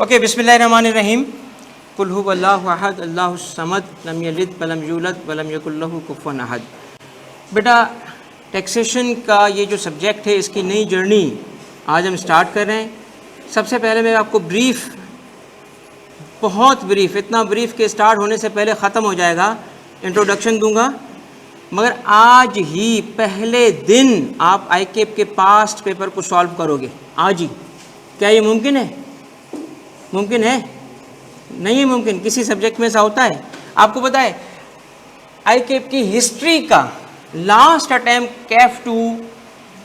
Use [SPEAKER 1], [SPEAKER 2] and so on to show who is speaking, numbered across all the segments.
[SPEAKER 1] Okay, बिस्मिल्लाहिर्रहमानिर्रहीम। कुल हुवल्लाहु अहद अल्लाहुस Samad lump यलिद वलम यूलद वलम यकुल लहू कुफुवन अहद। बेटा, टैक्सेशन का ये जो सब्जेक्ट है, इसकी नई जर्नी आज हम स्टार्ट कर रहे हैं। सबसे पहले मैं आपको बहुत ब्रीफ, इतना ब्रीफ के स्टार्ट होने से पहले ख़त्म हो जाएगा, इंट्रोडक्शन दूंगा। मगर आज ही पहले दिन आप आईकेप के पास्ट पेपर को सॉल्व करोगे, आज ही। क्या ये मुमकिन है? मुमकिन है? नहीं है मुमकिन। किसी सब्जेक्ट में ऐसा होता है? आपको पता है आईकेप की हिस्ट्री का लास्ट अटेम्प्ट कैफ 2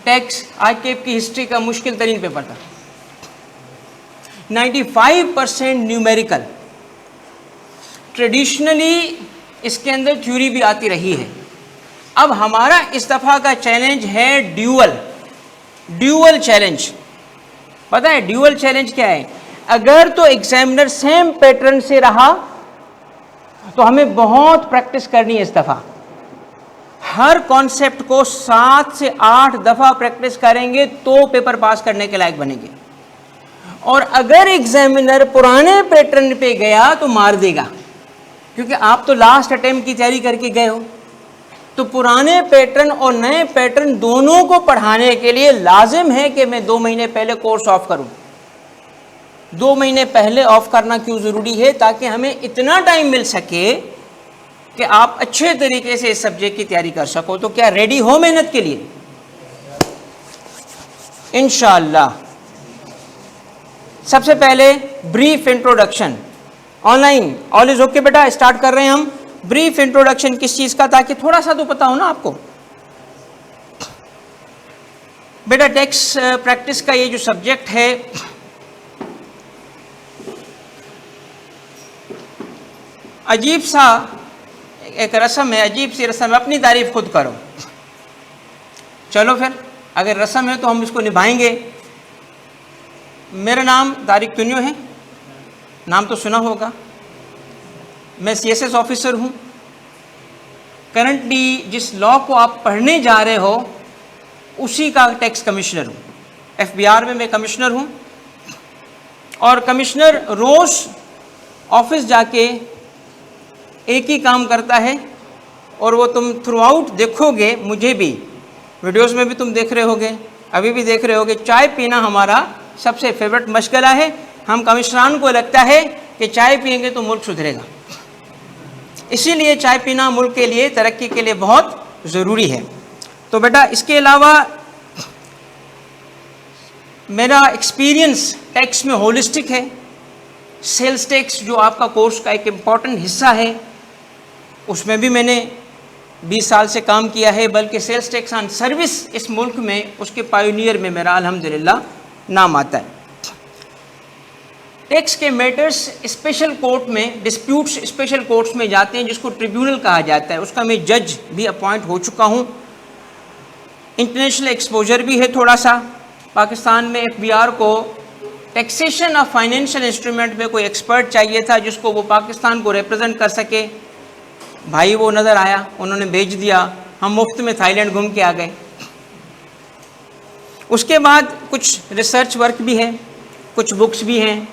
[SPEAKER 1] टैक्स आईकेप की हिस्ट्री का मुश्किल तरीन पेपर था। 95% न्यूमेरिकल। ट्रेडिशनली इसके अंदर थ्योरी भी आती रही है। अब हमारा इस दफ़ा का चैलेंज है ड्यूअल चैलेंज। पता है ड्यूअल चैलेंज क्या है? अगर तो एग्जामिनर सेम पैटर्न से रहा तो हमें बहुत प्रैक्टिस करनी है इस दफ़ा। हर कॉन्सेप्ट को 7 से 8 दफ़ा प्रैक्टिस करेंगे तो पेपर पास करने के लायक बनेंगे। और अगर एग्जामिनर पुराने पैटर्न पे गया तो मार देगा, क्योंकि आप तो लास्ट अटेम्प्ट की तैयारी करके गए हो। तो पुराने पैटर्न और नए पैटर्न दोनों को पढ़ाने के लिए लाजिम है कि मैं 2 महीने पहले कोर्स ऑफ करूं। 2 महीने पहले ऑफ करना क्यों ज़रूरी है? ताकि हमें इतना टाइम मिल सके कि आप अच्छे तरीके से इस सब्जेक्ट की तैयारी कर सको। तो क्या रेडी हो मेहनत के लिए? इंशाअल्लाह। सबसे पहले brief introduction online. All is okay बेटा, स्टार्ट कर रहे हैं हम। ब्रीफ इंट्रोडक्शन किस चीज़ का? ताकि थोड़ा सा तो पता हो ना आपको। बेटा, टैक्स प्रैक्टिस का ये जो सब्जेक्ट है, अजीब सा एक रस्म है, अजीब सी रस्म है। अपनी तारीफ खुद करो। चलो फिर, अगर रस्म है तो हम इसको निभाएंगे। मेरा नाम तारिक तुनियो है, नाम तो सुना होगा। मैं सीएसएस ऑफिसर हूँ। करंटली जिस लॉ को आप पढ़ने जा रहे हो उसी का टैक्स कमिश्नर हूँ। एफबीआर में मैं कमिश्नर हूँ। और कमिश्नर रोज़ ऑफिस जाके एक ही काम करता है, और वो तुम थ्रू आउट देखोगे, मुझे भी वीडियोस में भी तुम देख रहे होगे, अभी भी देख रहे होगे। चाय पीना हमारा सबसे फेवरेट मशगला है। हम कमिश्नरान को लगता है कि चाय पिएंगे तो मुल्क सुधरेगा, इसीलिए चाय पीना मुल्क के लिए, तरक्की के लिए बहुत ज़रूरी है। तो बेटा, इसके अलावा मेरा एक्सपीरियंस टैक्स में होलिस्टिक है। सेल्स टैक्स जो आपका कोर्स का एक इम्पॉर्टेंट हिस्सा है, उसमें भी मैंने 20 साल से काम किया है। बल्कि सेल्स टैक्स ऑन सर्विस इस मुल्क में, उसके पायोनियर में मेरा अल्हम्दुलिल्लाह नाम आता है। टैक्स के मैटर्स स्पेशल कोर्ट में, डिस्प्यूट्स स्पेशल कोर्ट्स में जाते हैं, जिसको ट्रिब्यूनल कहा जाता है। उसका मैं जज भी अपॉइंट हो चुका हूँ। इंटरनेशनल एक्सपोजर भी है थोड़ा सा। पाकिस्तान में एफबीआर को टैक्सेशन ऑफ फाइनेंशियल इंस्ट्रूमेंट में कोई एक्सपर्ट चाहिए था जिसको वो पाकिस्तान को रिप्रेजेंट कर सके। भाई वो नज़र आया, उन्होंने भेज दिया। हम मुफ्त में थाईलैंड घूम के आ गए। उसके बाद कुछ रिसर्च वर्क भी है, कुछ बुक्स भी हैं।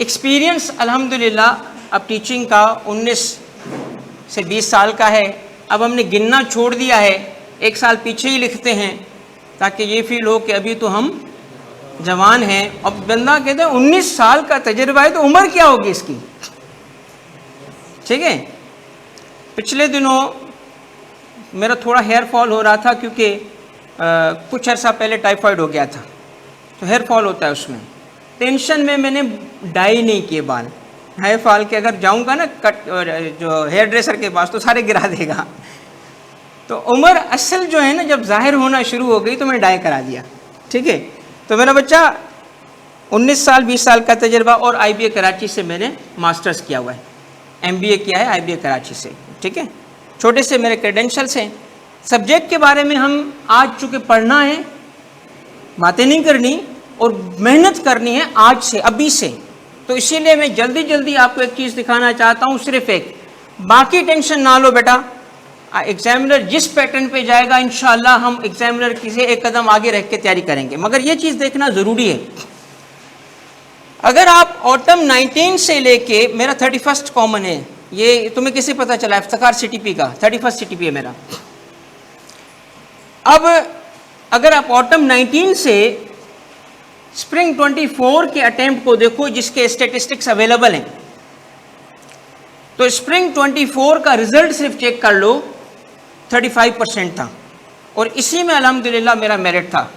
[SPEAKER 1] एक्सपीरियंस अल्हम्दुलिल्लाह अब टीचिंग का 19 से 20 साल का है। अब हमने गिनना छोड़ दिया है, 1 साल पीछे ही लिखते हैं, ताकि ये फील हो कि अभी तो हम जवान हैं। अब बंदा कहते हैं 19 साल का तजुर्बा है, तो उम्र क्या होगी इसकी? ठीक है। पिछले दिनों मेरा थोड़ा हेयर फॉल हो रहा था, क्योंकि कुछ अर्सा पहले टाइफाइड हो गया था, तो हेयर फॉल होता है उसमें। टेंशन में मैंने डाई नहीं किए बाल। हेयर फॉल के अगर जाऊंगा ना जो हेयर ड्रेसर के पास, तो सारे गिरा देगा। तो उम्र असल जो है ना, जब जाहिर होना शुरू हो गई तो मैंने डाई करा दिया। ठीक है। तो मेरा बच्चा 19 साल 20 साल का तजर्बा, और आईबीए कराची से मैंने मास्टर्स किया हुआ है, एमबीए किया है आईबीए कराची से। ठीक है। छोटे से मेरे क्रेडेंशियल्स हैं। सब्जेक्ट के बारे में हम आज चूँकि पढ़ना है, बातें नहीं करनी और मेहनत करनी है आज से, अभी से। तो इसीलिए मैं जल्दी जल्दी आपको एक चीज़ दिखाना चाहता हूँ, सिर्फ एक। बाकी टेंशन ना लो बेटा, एग्जामिनर जिस पैटर्न पे जाएगा इंशाअल्लाह हम एग्जामिनर की से एक कदम आगे रख के तैयारी करेंगे। मगर ये चीज़ देखना ज़रूरी है, अगर आप ऑटम 19 से लेके, मेरा 31st कॉमन है, ये तुम्हें कैसे पता चला? इफ्तिखार CTP का 31st CTP है मेरा। अब अगर आप ऑटम 19 से स्प्रिंग 24 के अटेम्प्ट को देखो जिसके स्टेटिस्टिक्स अवेलेबल हैं, तो स्प्रिंग 24 का रिजल्ट सिर्फ चेक कर लो, 35% था, और इसी में अल्हम्दुलिल्लाह मेरा मेरिट था,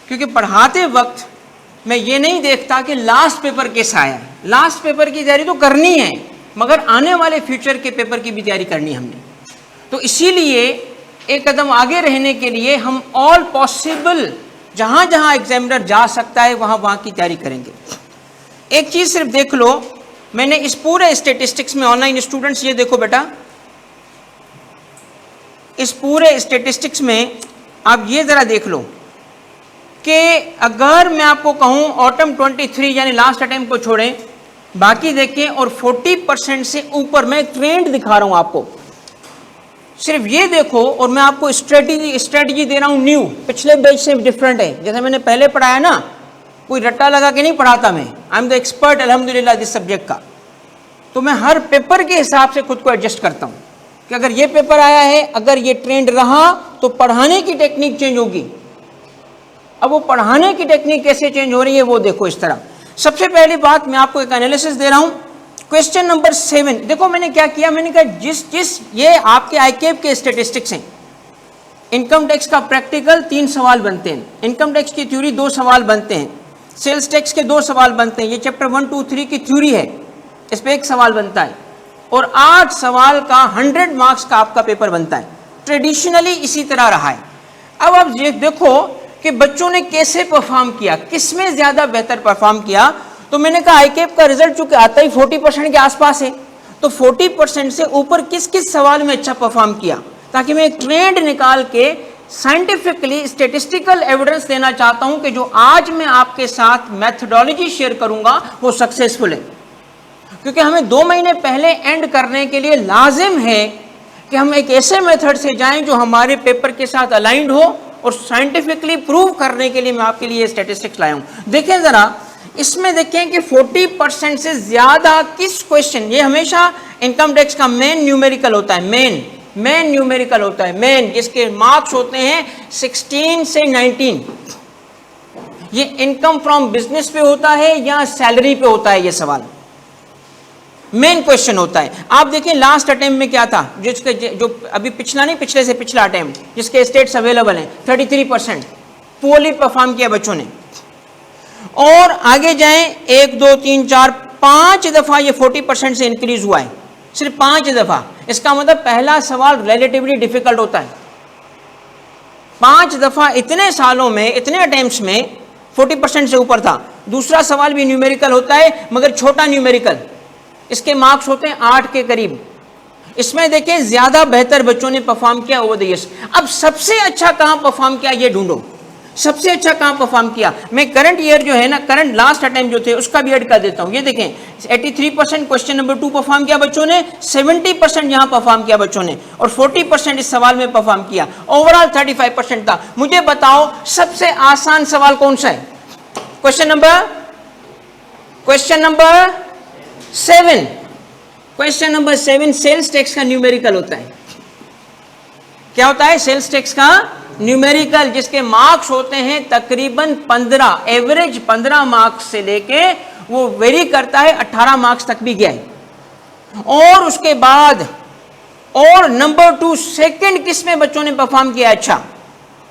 [SPEAKER 1] क्योंकि पढ़ाते वक्त मैं ये नहीं देखता कि लास्ट पेपर कैसा आया है। लास्ट पेपर की तैयारी तो करनी है, मगर आने वाले फ्यूचर के पेपर की भी तैयारी करनी है हमने। तो इसीलिए एक कदम आगे रहने के लिए हम ऑल पॉसिबल जहाँ जहाँ एग्जामिनर जा सकता है वहाँ वहाँ की तैयारी करेंगे। एक चीज़ सिर्फ देख लो, मैंने इस पूरे स्टेटिस्टिक्स में, ऑनलाइन स्टूडेंट्स ये देखो बेटा, इस पूरे स्टेटिस्टिक्स में आप ये ज़रा देख लो कि अगर मैं आपको कहूँ ऑटम 23 यानी लास्ट अटेम्प्ट को छोड़ें, बाकी देखें, और 40% से ऊपर, मैं ट्रेंड दिखा रहा हूँ आपको, सिर्फ ये देखो, और मैं आपको स्ट्रेटजी दे रहा हूँ न्यू, पिछले बैच से डिफरेंट है। जैसे मैंने पहले पढ़ाया ना, कोई रट्टा लगा के नहीं पढ़ाता मैं, आई एम द एक्सपर्ट अल्हम्दुलिल्लाह दिस सब्जेक्ट का। तो मैं हर पेपर के हिसाब से खुद को एडजस्ट करता हूँ कि अगर ये पेपर आया है, अगर ये ट्रेंड रहा तो पढ़ाने की टेक्निक चेंज होगी। अब वो पढ़ाने की टेक्निक कैसे चेंज हो रही है वो देखो इस तरह। सबसे पहली बात मैं आपको एक एनालिसिस दे रहा हूँ। क्वेश्चन नंबर 7 देखो, मैंने क्या किया, मैंने कहा जिस ये आपके आईकेप के स्टेटिस्टिक्स हैं, इनकम टैक्स का प्रैक्टिकल 3 सवाल बनते हैं, इनकम टैक्स की थ्योरी 2 सवाल बनते हैं, सेल्स टैक्स के 2 सवाल बनते हैं, ये चैप्टर 1, 2, 3 की थ्योरी है, इस पर 1 सवाल बनता है, और 8 सवाल का 100 मार्क्स का आपका पेपर बनता है। ट्रेडिशनली इसी तरह रहा है। अब आप ये देखो कि बच्चों ने कैसे परफॉर्म किया, किसमें ज़्यादा बेहतर परफॉर्म किया। तो मैंने कहा आईकेप का रिजल्ट चूंकि आता ही 40% के आसपास है, तो 40% से ऊपर किस किस सवाल में अच्छा परफॉर्म किया, ताकि मैं एक ट्रेंड निकाल के साइंटिफिकली स्टेटिस्टिकल एविडेंस देना चाहता हूं कि जो आज मैं आपके साथ मैथडोलॉजी शेयर करूंगा वो सक्सेसफुल है। क्योंकि हमें 2 महीने पहले एंड करने के लिए लाजिम है कि हम एक ऐसे मेथड से जाएं जो हमारे पेपर के साथ अलाइंड हो, और साइंटिफिकली प्रूव करने के लिए मैं आपके लिए स्टैटिस्टिक्स लाया हूं। देखें जरा, इसमें देखें कि 40% से ज्यादा किस क्वेश्चन, ये हमेशा इनकम टैक्स का मेन न्यूमेरिकल होता है, मेन न्यूमेरिकल होता है, मेन, जिसके मार्क्स होते हैं 16 से 19। ये इनकम फ्रॉम बिजनेस पे होता है या सैलरी पे होता है, ये सवाल मेन क्वेश्चन होता है। आप देखिए लास्ट अटेम्प्ट में क्या था, जिसके जो अभी पिछला नहीं, पिछले से पिछला अटेम्प्ट जिसके स्टेट्स अवेलेबल हैं, 33% पुअरली परफॉर्म किया बच्चों ने। और आगे जाएं, 1, 2, 3, 4, 5 दफा ये 40% से इंक्रीज हुआ है, सिर्फ 5 दफा। इसका मतलब पहला सवाल रिलेटिवली डिफिकल्ट होता है। 5 दफा इतने सालों में, इतने अटेम्प्ट्स में 40% से ऊपर था। दूसरा सवाल भी न्यूमेरिकल होता है, मगर छोटा न्यूमेरिकल, इसके मार्क्स होते हैं 8 के करीब। इसमें देखें ज्यादा बेहतर बच्चों ने परफॉर्म किया ओवर द इयर्स। अब सबसे अच्छा कहां परफॉर्म किया ये ढूंढो, सबसे अच्छा कहां परफॉर्म किया। मैं करंट ईयर जो है ना, करंट लास्ट अटेम्प्ट जो थे उसका भी ऐड कर देता हूं। ये देखें 83% क्वेश्चन नंबर 2 परफॉर्म किया बच्चों ने, 70% यहां परफॉर्म किया बच्चों ने, और 40% इस सवाल में परफॉर्म किया। ओवरऑल 35% था। मुझे बताओ सबसे आसान सवाल कौन सा है? Question number 7। Question number 7 sales tax का न्यूमेरिकल होता है। क्या होता है? सेल्स टैक्स का न्यूमेरिकल, जिसके मार्क्स होते हैं तकरीबन 15, एवरेज 15 मार्क्स से लेके वो वेरी करता है 18 मार्क्स तक भी गया है। और उसके बाद और नंबर 2 सेकंड किस में बच्चों ने परफॉर्म किया अच्छा?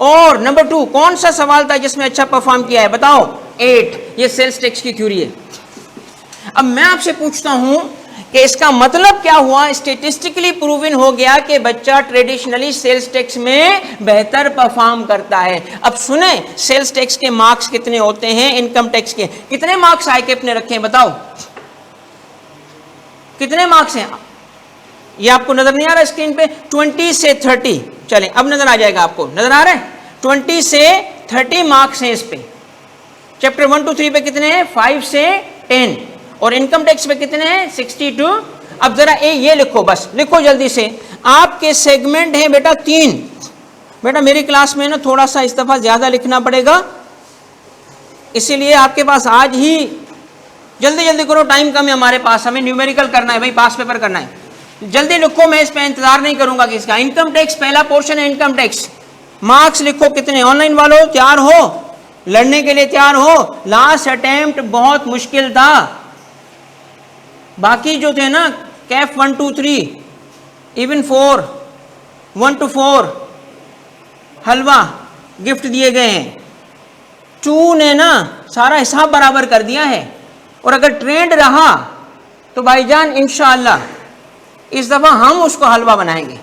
[SPEAKER 1] और नंबर 2 कौन सा सवाल था जिसमें अच्छा परफॉर्म किया है? बताओ। 8। ये सेल्स टैक्स की थ्योरी है। अब मैं आपसे पूछता हूं कि इसका मतलब क्या हुआ? स्टेटिस्टिकली प्रूवन हो गया कि बच्चा ट्रेडिशनली सेल्स टैक्स में बेहतर परफॉर्म करता है। अब सुने, सेल्स टैक्स के मार्क्स कितने होते हैं, इनकम टैक्स के कितने मार्क्स आईकेप ने रखे हैं? बताओ कितने मार्क्स हैं? ये आपको नजर नहीं आ रहा स्क्रीन पे? 20 से 30। चलें अब नजर आ जाएगा, आपको नजर आ रहा है? 20 से 30 मार्क्स हैं इस पे। चैप्टर 1, 2, 3 पे कितने हैं? 5 से 10। और इनकम टैक्स पे कितने हैं? 62। अब जरा ये लिखो, बस लिखो जल्दी से। आपके सेगमेंट है बेटा 3। बेटा मेरी क्लास में ना थोड़ा सा इस दफा ज्यादा लिखना पड़ेगा, इसीलिए आपके पास आज ही जल्दी जल्दी करो, टाइम कम है हमारे पास, हमें न्यूमेरिकल करना है भाई, पास पेपर करना है। जल्दी लिखो, मैं इस पे इंतजार नहीं करूंगा किसका। इनकम टैक्स पहला पोर्शन है, इनकम टैक्स। मार्क्स लिखो कितने। ऑनलाइन वालों तैयार हो, लड़ने के लिए तैयार हो। लास्ट अटेम्प्ट बहुत मुश्किल था, बाकी जो थे ना Kaif 1 2 3 even 4 1 to 4 halwa gift दिए गए हैं। 2 ने ना सारा हिसाब बराबर कर दिया है। और अगर ट्रेंड रहा तो भाईजान इंशाअल्लाह इस दफ़ा हम उसको हलवा बनाएंगे।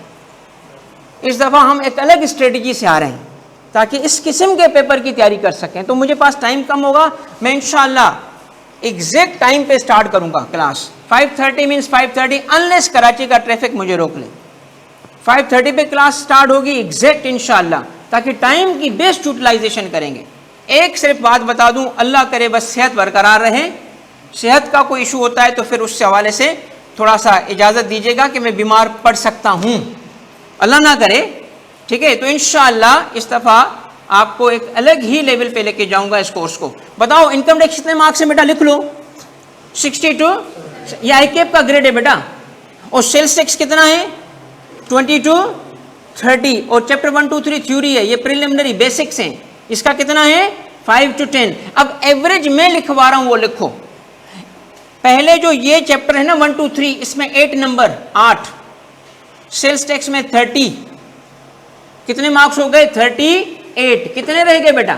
[SPEAKER 1] इस दफ़ा हम एक अलग स्ट्रेटजी से आ रहे हैं ताकि इस किस्म के पेपर की तैयारी कर सकें। तो मुझे पास टाइम कम होगा, मैं इंशाअल्लाह एग्जैक्ट टाइम पे स्टार्ट करूंगा क्लास। 5:30 मीन्स 5:30 अनलेस कराची का ट्रैफिक मुझे रोक ले। 5:30 पे क्लास स्टार्ट होगी एग्जैक्ट इंशाअल्लाह, ताकि टाइम की बेस्ट यूटिलाइजेशन करेंगे। एक सिर्फ बात बता दूं, अल्लाह करे बस सेहत बरकरार रहे। सेहत का कोई इशू होता है तो फिर उससे हवाले से थोड़ा सा इजाज़त दीजिएगा कि मैं बीमार पड़ सकता हूँ, अल्लाह ना करे, ठीक है। तो इंशाअल्लाह इस दफ़ा आपको एक अलग ही लेवल पे लेके जाऊंगा इस कोर्स को। बताओ इनकम टैक्स कितने मार्क्स है बेटा, लिख लो। 62, ये आईकेप का ग्रेड है बेटा। और सेल्स टैक्स कितना है, 22 30। और चैप्टर 1 2 3 थ्योरी है, ये प्रिलिमिनरी बेसिक्स हैं, इसका कितना है 5 to 10। अब एवरेज में लिखवा रहा हूं वो लिखो। पहले जो ये चैप्टर है ना 1 2 3, इसमें 8 नंबर 8, सेल्स टैक्स में 30, कितने मार्क्स हो गए 38। कितने रह गए बेटा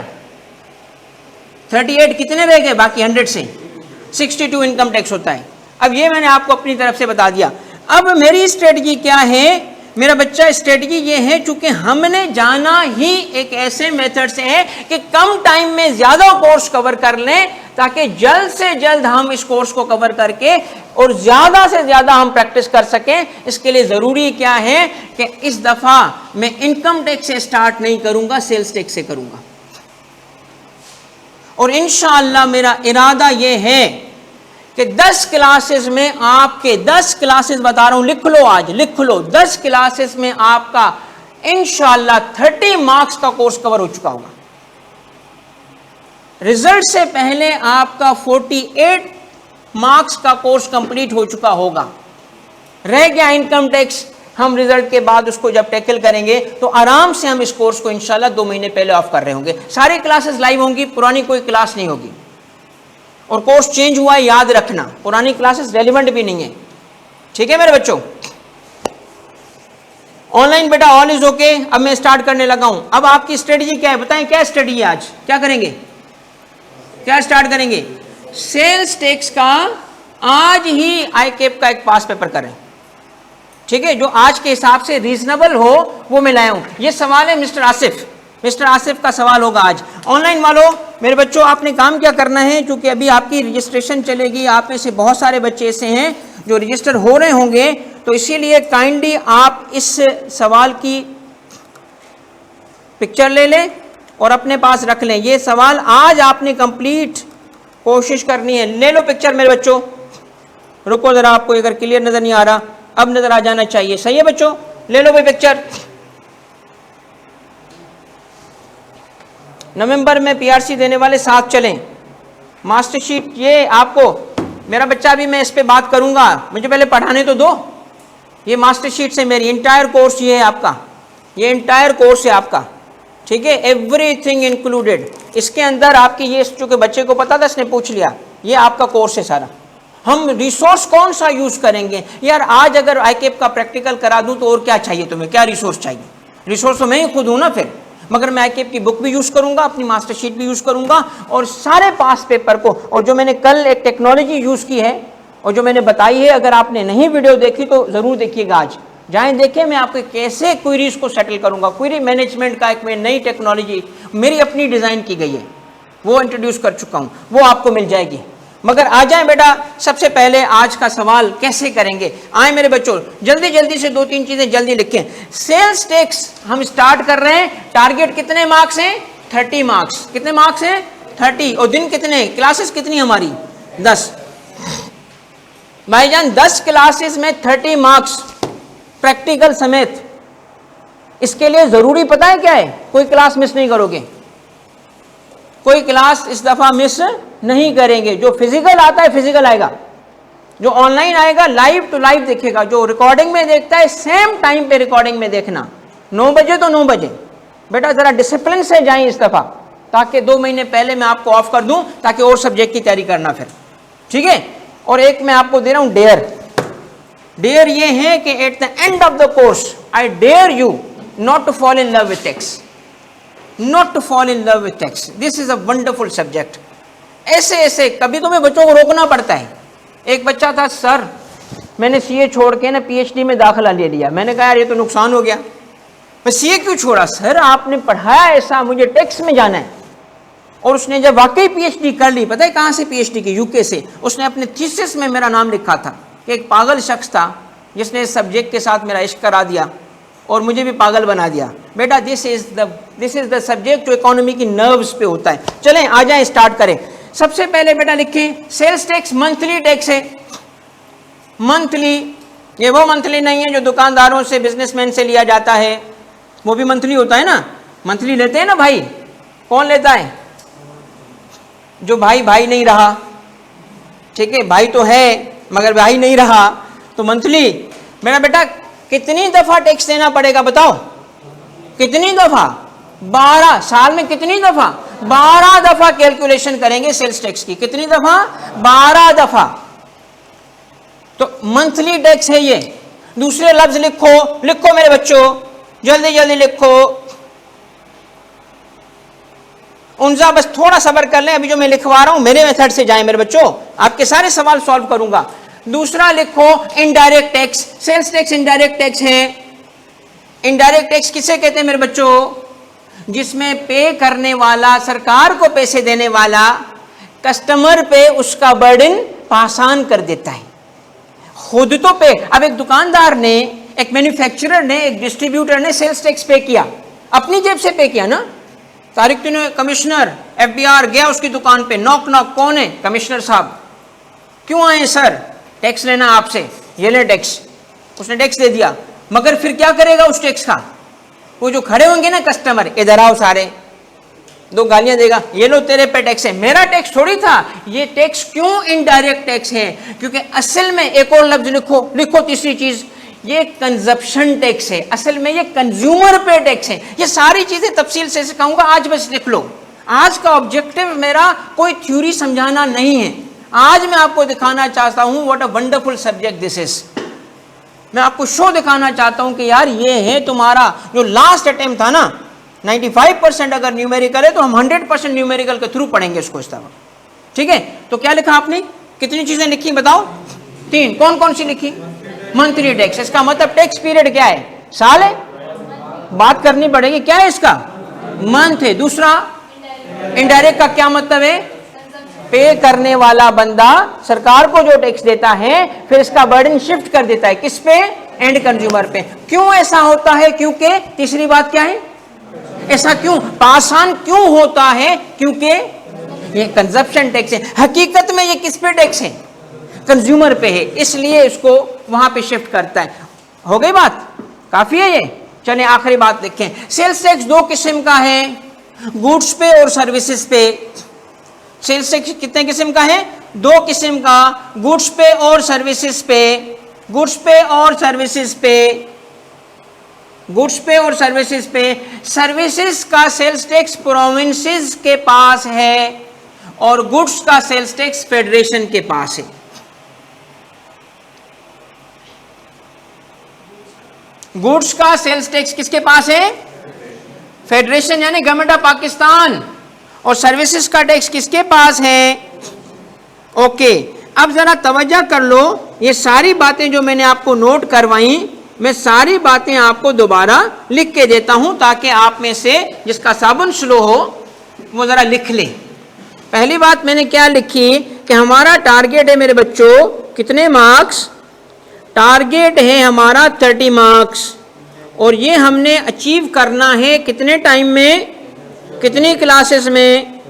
[SPEAKER 1] 38, कितने रह गए बाकी 100 से 62 इनकम टैक्स होता है। अब ये मैंने आपको अपनी तरफ से बता दिया। अब मेरी स्ट्रेटजी क्या है मेरा बच्चा, स्ट्रेटजी ये है, चूंकि हमने जाना ही एक ऐसे मेथड से है कि कम टाइम में ज्यादा कोर्स कवर कर लें, ताकि जल्द से जल्द हम इस कोर्स को कवर करके और ज्यादा से ज्यादा हम प्रैक्टिस कर सकें। इसके लिए जरूरी क्या है कि इस दफा मैं इनकम टैक्स से स्टार्ट नहीं करूंगा, सेल्स टैक्स से करूंगा। और इंशाअल्लाह मेरा इरादा यह है कि 10 क्लासेस में आपके 10 क्लासेस बता रहा हूं, लिख लो, आज लिख लो, 10 क्लासेस में आपका इंशाअल्लाह 30 मार्क्स का कोर्स कवर हो चुका होगा। रिजल्ट से पहले आपका 48 मार्क्स का कोर्स कंप्लीट हो चुका होगा। रह गया इनकम टैक्स, हम रिजल्ट के बाद उसको जब टैकल करेंगे तो आराम से हम इस कोर्स को इंशाल्लाह 2 महीने पहले ऑफ कर रहे होंगे। सारी क्लासेस लाइव होंगी, पुरानी कोई क्लास नहीं होगी। और कोर्स चेंज हुआ है याद रखना, पुरानी क्लासेस रेलिवेंट भी नहीं है, ठीक है मेरे बच्चों। ऑनलाइन बेटा ऑल इज ओके। अब मैं स्टार्ट करने लगा हूं। अब आपकी स्ट्रेटजी क्या है बताएं, क्या स्ट्रेटजी है आज, क्या करेंगे, क्या स्टार्ट करेंगे। सेल्स टैक्स का आज ही आईकेप का एक पास पेपर करें, ठीक है, जो आज के हिसाब से रीजनेबल हो वो मैं लाया हूं। ये सवाल है मिस्टर आसिफ का सवाल होगा आज। ऑनलाइन वालों मेरे बच्चों, आपने काम क्या करना है, क्योंकि अभी आपकी रजिस्ट्रेशन चलेगी, आप में से बहुत सारे बच्चे ऐसे हैं जो रजिस्टर हो रहे होंगे, तो इसीलिए काइंडली आप इस सवाल की पिक्चर ले लें और अपने पास रख लें। ये सवाल आज आपने कंप्लीट कोशिश करनी है। ले लो पिक्चर मेरे बच्चों, रुको जरा, आपको अगर क्लियर नजर नहीं आ रहा अब नजर आ जाना चाहिए, सही है बच्चों, ले लो भाई पिक्चर। नवंबर में पीआरसी देने वाले साथ चलें। मास्टरशीट ये आपको मेरा बच्चा, अभी मैं इस पे बात करूंगा, मुझे पहले पढ़ाने तो दो। ये मास्टरशीट से मेरी इंटायर कोर्स ये है आपका, ये इंटायर कोर्स है आपका, ठीक है, एवरीथिंग इंक्लूडेड। इसके अंदर आपकी ये, चूंकि बच्चे को पता था इसने पूछ लिया, ये आपका कोर्स है सारा। हम रिसोर्स कौन सा यूज करेंगे यार, आज अगर आईकेप का प्रैक्टिकल करा दूं तो और क्या चाहिए तुम्हें, क्या रिसोर्स चाहिए, रिसोर्स तो मैं ही खुद हूं ना फिर। मगर मैं आईकेप की बुक भी यूज करूंगा, अपनी मास्टरशीट भी यूज करूंगा और सारे पास पेपर को, और जो मैंने कल एक टेक्नोलॉजी यूज की है और जो मैंने बताई है, अगर आपने नहीं वीडियो देखी तो जरूर देखिएगा, आज जाएं देखें मैं आपको कैसे क्वेरीज को सेटल करूंगा। क्वेरी मैनेजमेंट का एक नई टेक्नोलॉजी मेरी अपनी डिजाइन की गई है, वो इंट्रोड्यूस कर चुका हूं, वो आपको मिल जाएगी। मगर आ जाए बेटा, सबसे पहले आज का सवाल कैसे करेंगे, आए मेरे बच्चों, जल्दी जल्दी से 2-3 चीजें जल्दी लिखें। सेल्स टैक्स हम स्टार्ट कर रहे हैं, टारगेट कितने मार्क्स हैं 30 मार्क्स। कितने मार्क्स हैं 30। और दिन कितने, क्लासेस कितनी हमारी 10। भाईजान 10 क्लासेस में 30 मार्क्स प्रैक्टिकल समेत। इसके लिए जरूरी पता है क्या है, कोई क्लास मिस नहीं करोगे। कोई क्लास इस दफ़ा मिस नहीं करेंगे। जो फिजिकल आता है फिजिकल आएगा, जो ऑनलाइन आएगा लाइव टू लाइव देखेगा, जो रिकॉर्डिंग में देखता है सेम टाइम पे रिकॉर्डिंग में देखना। 9 बजे तो 9 बजे। बेटा ज़रा डिसिप्लिन से जाएं इस दफ़ा, ताकि 2 महीने पहले मैं आपको ऑफ कर दूं, ताकि और सब्जेक्ट की तैयारी करना फिर, ठीक है। और एक मैं आपको दे रहा हूं डेयर। डेयर ये है कि at the end of the course I dare you not to fall in love with text, not to fall in love with text. This is a wonderful subject. ऐसे ऐसे कभी कभी बच्चों को रोकना पड़ता है। एक बच्चा था, सर मैंने सीए छोड़ के ना पीएचडी में दाखिला ले लिया। मैंने कहा यार ये तो नुकसान हो गया। मैं सीए क्यों छोड़ा? सर आपने पढ़ाया ऐसा, मुझे टेक्स्ट में जाना है। और उसने जब वाकई पीएचडी कर ली, पता है कहाँ से पीएचडी की? यूके से। उसने अपने थीसिस में मेरा नाम लिखा था कि एक पागल शख्स था जिसने इस सब्जेक्ट के साथ मेरा इश्क करा दिया और मुझे भी पागल बना दिया। बेटा दिस इज द सब्जेक्ट जो इकोनॉमी की नर्व्स पे होता है। चलें आ जाएं, स्टार्ट करें। सबसे पहले बेटा लिखें सेल्स टैक्स मंथली टैक्स है। मंथली, ये वो मंथली नहीं है जो दुकानदारों से, बिजनेसमैन से लिया जाता है, वो भी मंथली होता है ना। मंथली लेते हैं ना भाई, कौन लेता है? जो भाई भाई नहीं रहा, ठीक है, भाई तो है मगर भाई नहीं रहा, तो मंथली। मेरा बेटा कितनी दफा टैक्स देना पड़ेगा बताओ? कितनी दफा? 12। साल में कितनी दफा? 12 दफा कैलकुलेशन करेंगे सेल्स टैक्स की। कितनी दफा? 12 दफा। तो मंथली टैक्स है ये। दूसरे लफ्ज लिखो, लिखो मेरे बच्चों, जल्दी जल्दी लिखो। उनजा बस थोड़ा सब्र कर लें, अभी जो मैं लिखवा रहा हूं मेरे मेथड से जाएं मेरे बच्चों, आपके सारे सवाल सॉल्व करूंगा। दूसरा लिखो indirect tax. Sales tax indirect tax है। इनडायरेक्ट टैक्स किसे कहते हैं मेरे बच्चों? जिसमें पे करने वाला, सरकार को पैसे देने वाला, कस्टमर पे उसका बर्डन पासान कर देता है, खुद तो पे। अब एक दुकानदार ने, एक मैन्युफैक्चरर ने, एक डिस्ट्रीब्यूटर ने सेल्स टैक्स पे किया, अपनी जेब से पे किया ना। तारिक ने कमिश्नर एफबीआर गया उसकी दुकान पे, नॉक नॉक, कौन है? कमिश्नर साहब। क्यों आए सर? टैक्स लेना आपसे, ये ले टैक्स। उसने टैक्स दे दिया, मगर फिर क्या करेगा उस टैक्स का? वो जो खड़े होंगे ना कस्टमर, इधर आओ सारे, 2 गालियां देगा, ये लो तेरे पे टैक्स है। मेरा टैक्स थोड़ी था ये। टैक्स क्यों इनडायरेक्ट टैक्स है? क्योंकि असल में एक और लफ्ज लिखो, लिखो तीसरी चीज, ये कंजप्शन टैक्स है। असल में ये कंज्यूमर पे टैक्स है। ये सारी चीजें तफसील से सिखाऊंगा, आज बस लिख लो। आज का ऑब्जेक्टिव मेरा कोई थ्योरी समझाना नहीं है, आज मैं आपको दिखाना चाहता हूं what a wonderful subject this is. मैं आपको शो दिखाना चाहता हूं कि यार ये है तुम्हारा जो लास्ट अटेम्प्ट था ना, 95% अगर न्यूमेरिकल है तो हम 100% न्यूमेरिकल के थ्रू पढ़ेंगे इसको इस तरह, ठीक है। तो क्या लिखा आपने? कितनी चीजें लिखी बताओ? 3। कौन कौन सी लिखी? Monthly tax. इसका मतलब टैक्स पीरियड क्या है? साल है, बात करनी पड़ेगी, क्या है इसका? मंथ है। दूसरा इनडायरेक्ट का क्या मतलब है? पे करने वाला बंदा सरकार को जो टैक्स देता है, फिर इसका बर्डन शिफ्ट कर देता है किस पे? एंड कंज्यूमर पे। क्यों ऐसा होता है? क्योंकि तीसरी बात क्या है? ऐसा क्यों पासान क्यों होता है? क्योंकि ये कंजप्शन टैक्स है। हकीकत में ये किस पे टैक्स है? कंज्यूमर पे है, इसलिए इसको वहां पे शिफ्ट करता है। हो गई बात? काफी है ये। चलिए आखिरी बात देखें। सेल्स टैक्स 2 किस्म का है, गुड्स पे और सर्विसेज पे। सेल्स टैक्स कितने किस्म का है? 2 किस्म का, गुड्स पे और सर्विसेज पे। गुड्स पे और सर्विसेज पे, गुड्स पे और सर्विसेज पे। सर्विसेज का सेल्स टैक्स प्रोविंसेस के पास है और गुड्स का सेल्स टैक्स फेडरेशन के पास है। गुड्स का सेल्स टैक्स किसके पास है? फेडरेशन यानी गवर्नमेंट ऑफ पाकिस्तान। और सर्विसेज का टैक्स किसके पास है? ओके, अब जरा तवज्जो कर लो, ये सारी बातें जो मैंने आपको नोट करवाई, मैं सारी बातें आपको दोबारा लिख के देता हूं ताकि आप में से जिसका साबुन स्लो हो वो जरा लिख ले। पहली बात मैंने क्या लिखी कि हमारा टारगेट है मेरे बच्चों कितने मार्क्स? टारगेट है हमारा 30 मार्क्स, और ये हमने अचीव करना है कितने टाइम में? कितनी क्लासेस में?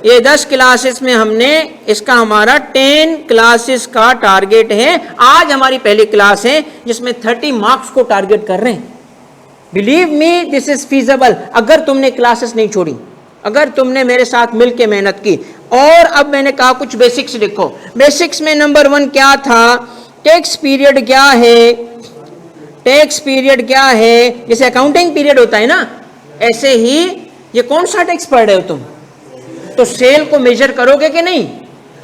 [SPEAKER 1] ये 10 क्लासेस में हमने इसका हमारा 10 क्लासेस का टारगेट है। आज हमारी पहली क्लास है जिसमें 30 मार्क्स को टारगेट कर रहे हैं। Believe me this is feasible. अगर तुमने क्लासेस नहीं छोड़ी, अगर तुमने मेरे साथ मिलके मेहनत की। और अब मैंने कहा कुछ बेसिक्स लिखो। बेसिक्स में नंबर 1 क्या था? टैक्स पीरियड क्या है? टैक्स पीरियड क्या है? जैसे अकाउंटिंग पीरियड होता है ना, ऐसे ही ये कौन सा टैक्स पढ़ रहे हो तुम? तो सेल को मेजर करोगे कि नहीं?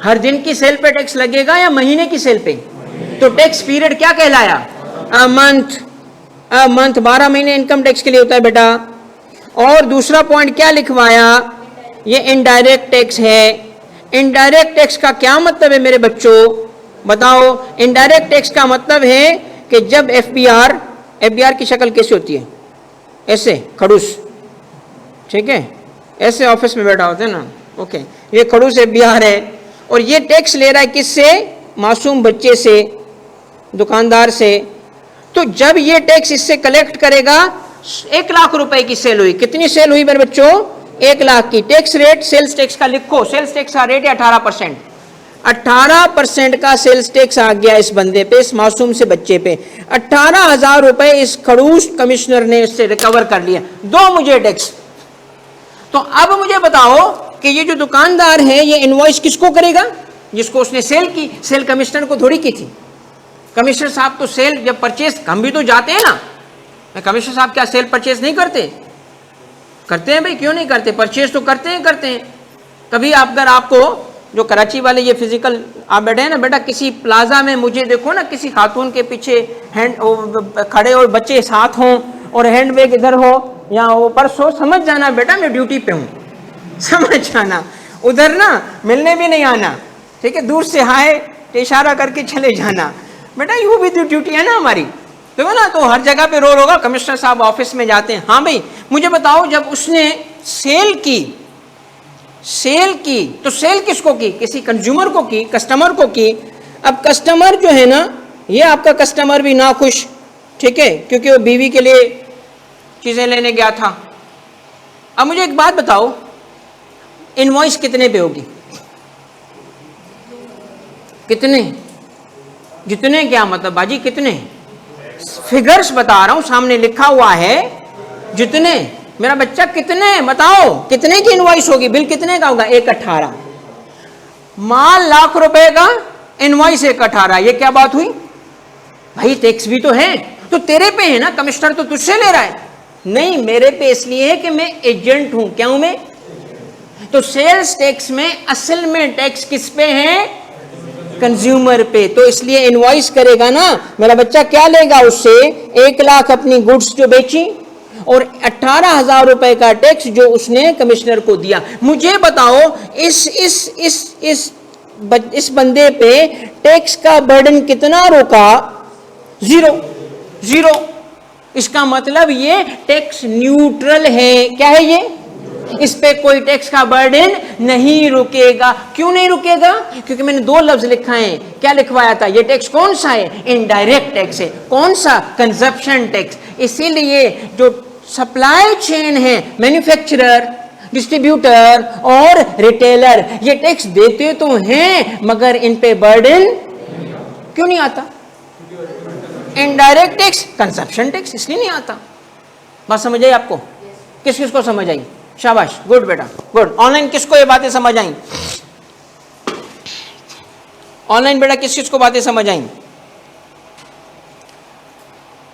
[SPEAKER 1] हर दिन की सेल पे टैक्स लगेगा या महीने की सेल पे? तो टैक्स पीरियड क्या कहलाया? A month. 12 महीने इनकम टैक्स के लिए होता है बेटा। और दूसरा पॉइंट क्या लिखवाया? ये इनडायरेक्ट टैक्स है। इनडायरेक्ट टैक्स का क्या मतलब है मेरे बच्चों? बताओ। इनडायरेक्ट टैक्स का मतलब है कि जब एफबीआर की शक्ल कैसी होती है? ऐसे खड़ूस, ठीक है, ऐसे ऑफिस में बैठा होता है ना, ओके, ये खड़ूस एफबीआर है। और ये टैक्स ले रहा है किससे? मासूम बच्चे से, दुकानदार से। तो जब ये टैक्स इससे कलेक्ट करेगा, 1 लाख रुपए की सेल हुई। कितनी सेल हुई मेरे बच्चों? 1 लाख की। टैक्स रेट सेल्स टैक्स का लिखो। सेल्स टैक्स का रेट है 18%। 18% का सेल्स टैक्स आ गया इस बंदे पे, इस मासूम से बच्चे पे। 18,000 रुपए इस खड़ूस कमिश्नर ने इससे रिकवर कर लिया। दो मुझे टैक्स। तो अब मुझे बताओ कि ये जो दुकानदार है ये इनवॉइस किसको करेगा? जिसको उसने सेल की। सेल कमिश्नर को थोड़ी की थी। कमिश्नर साहब तो सेल जब परचेज, हम भी तो जाते हैं ना, कमिश्नर साहब क्या सेल परचेज नहीं करते? करते हैं भाई, क्यों नहीं करते? परचेज तो करते हैं। कभी अगर आपको जो कराची वाले ये फिजिकल आप बैठे हैं ना बेटा, किसी प्लाजा में मुझे देखो ना, किसी खातून के पीछे हैंड खड़े और बच्चे साथ हों और हैंड बैग इधर हो या वो पर्स हो, समझ जाना बेटा मैं ड्यूटी पे हूँ, समझ जाना। उधर ना मिलने भी नहीं आना, ठीक है, दूर से हाय इशारा करके चले जाना बेटा, वो भी तो ड्यूटी है ना हमारी, तो ना। तो हर जगह पे रोल होगा, कमिश्नर साहब ऑफिस में जाते हैं। हाँ भाई मुझे बताओ, जब उसने सेल की तो सेल किसको की? किसी कंज्यूमर को की, कस्टमर को की। अब कस्टमर जो है ना, ये आपका कस्टमर भी ना खुश, ठीक है, क्योंकि वो बीवी के लिए चीजें लेने गया था। अब मुझे एक बात बताओ, इनवॉइस कितने पे होगी? कितने? जितने क्या मतलब बाजी? कितने? फिगर्स बता रहा हूं, सामने लिखा हुआ है जितने। मेरा बच्चा कितने बताओ, कितने की इनवॉइस होगी? बिल कितने का होगा? 1,18। माल लाख रुपए का, इनवॉइस 1,18। ये क्या बात हुई भाई? टैक्स भी तो है, तो तेरे पे है ना, कमिश्नर तो तुझसे ले रहा है। नहीं, मेरे पे इसलिए है कि मैं एजेंट हूं। क्या हूं मैं? तो सेल्स टैक्स में असल में टैक्स किस पे है? कंज्यूमर पे। तो इसलिए इनवॉइस करेगा ना मेरा बच्चा, क्या लेगा उससे? 1 लाख अपनी गुड्स जो बेची और 18,000 रुपए का टैक्स जो उसने कमिश्नर को दिया। मुझे बताओ इस बंदे पे टैक्स का बर्डन कितना रोका? जीरो। इसका मतलब ये टैक्स न्यूट्रल है। क्या है ये? इस पे कोई टैक्स का बर्डन नहीं रुकेगा। क्यों नहीं रुकेगा? क्योंकि मैंने 2 लफ्ज लिखा है। क्या लिखवाया था? ये टैक्स कौन सा है? इनडायरेक्ट टैक्स है। कौन सा? Consumption tax. इसीलिए जो सप्लाई चेन है, मैन्युफैक्चरर, डिस्ट्रीब्यूटर और रिटेलर, ये टैक्स देते तो हैं मगर इन पे बर्डन क्यों नहीं आता? इनडायरेक्ट टैक्स, कंजप्शन टैक्स इसलिए नहीं आता। बात समझ आई आपको? किस किस को समझ आई? शाबाश, गुड बेटा, गुड। ऑनलाइन किसको ये बातें समझ आई? ऑनलाइन बेटा किस किस को बातें समझ आई?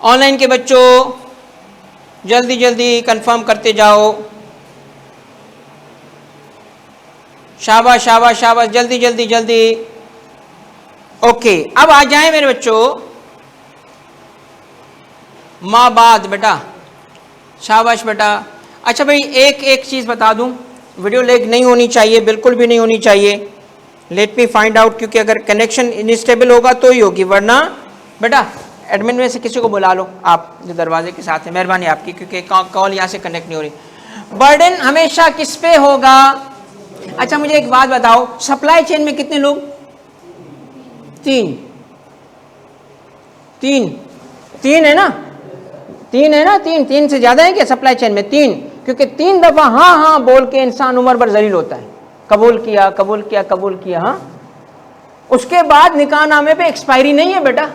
[SPEAKER 1] ऑनलाइन के बच्चों जल्दी जल्दी कंफर्म करते जाओ। शाबाश शाबाश शाबाश, जल्दी जल्दी जल्दी। ओके, अब आ जाए मेरे बच्चों माँ बात बेटा। शाबाश बेटा। अच्छा भाई, एक चीज बता दूं, वीडियो लेग नहीं होनी चाहिए, बिल्कुल भी नहीं होनी चाहिए। लेट मी फाइंड आउट, क्योंकि अगर कनेक्शन इनस्टेबल होगा तो ही होगी, वरना बेटा एडमिन में से किसी को बुला लो, आप जो दरवाजे के साथ है, मेहरबानी आपकी, क्योंकि कॉल यहाँ से कनेक्ट नहीं हो रही। बर्डन हमेशा किस पे होगा? अच्छा मुझे एक बात बताओ, सप्लाई चेन में कितने लोग? 3 है ना? 3 है ना? 3 से ज्यादा है क्या सप्लाई चेन में? 3, क्योंकि 3 दफा हाँ हाँ बोल के इंसान उम्र भर जलील होता है। कबूल किया, कबूल किया, कबूल किया, हाँ। उसके बाद निकाहनामे पे एक्सपायरी नहीं है बेटा,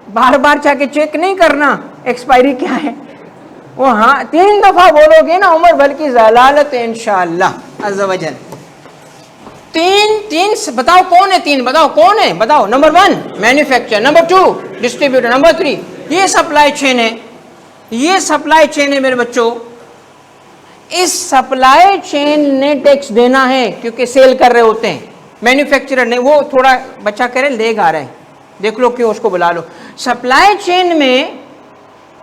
[SPEAKER 1] बार बार जाके चेक नहीं करना एक्सपायरी क्या है। वो हाँ 3 दफा बोलोगे ना उमर बल्कि जलालत इंशाअल्लाह अज़्ज़ व जल। तीन बताओ कौन है? 3 बताओ कौन है? बताओ। Number 1 manufacture, number 2 distributor, number 3 ये सप्लाई चेन है। ये सप्लाई चेन है मेरे बच्चों। इस सप्लाई चेन ने टैक्स देना है क्योंकि सेल कर रहे होते हैं। मैन्युफैक्चरर ने, वो थोड़ा बच्चा कह रहे लेग आ रहा है, देख लो क्यों, उसको बुला लो। सप्लाई चेन में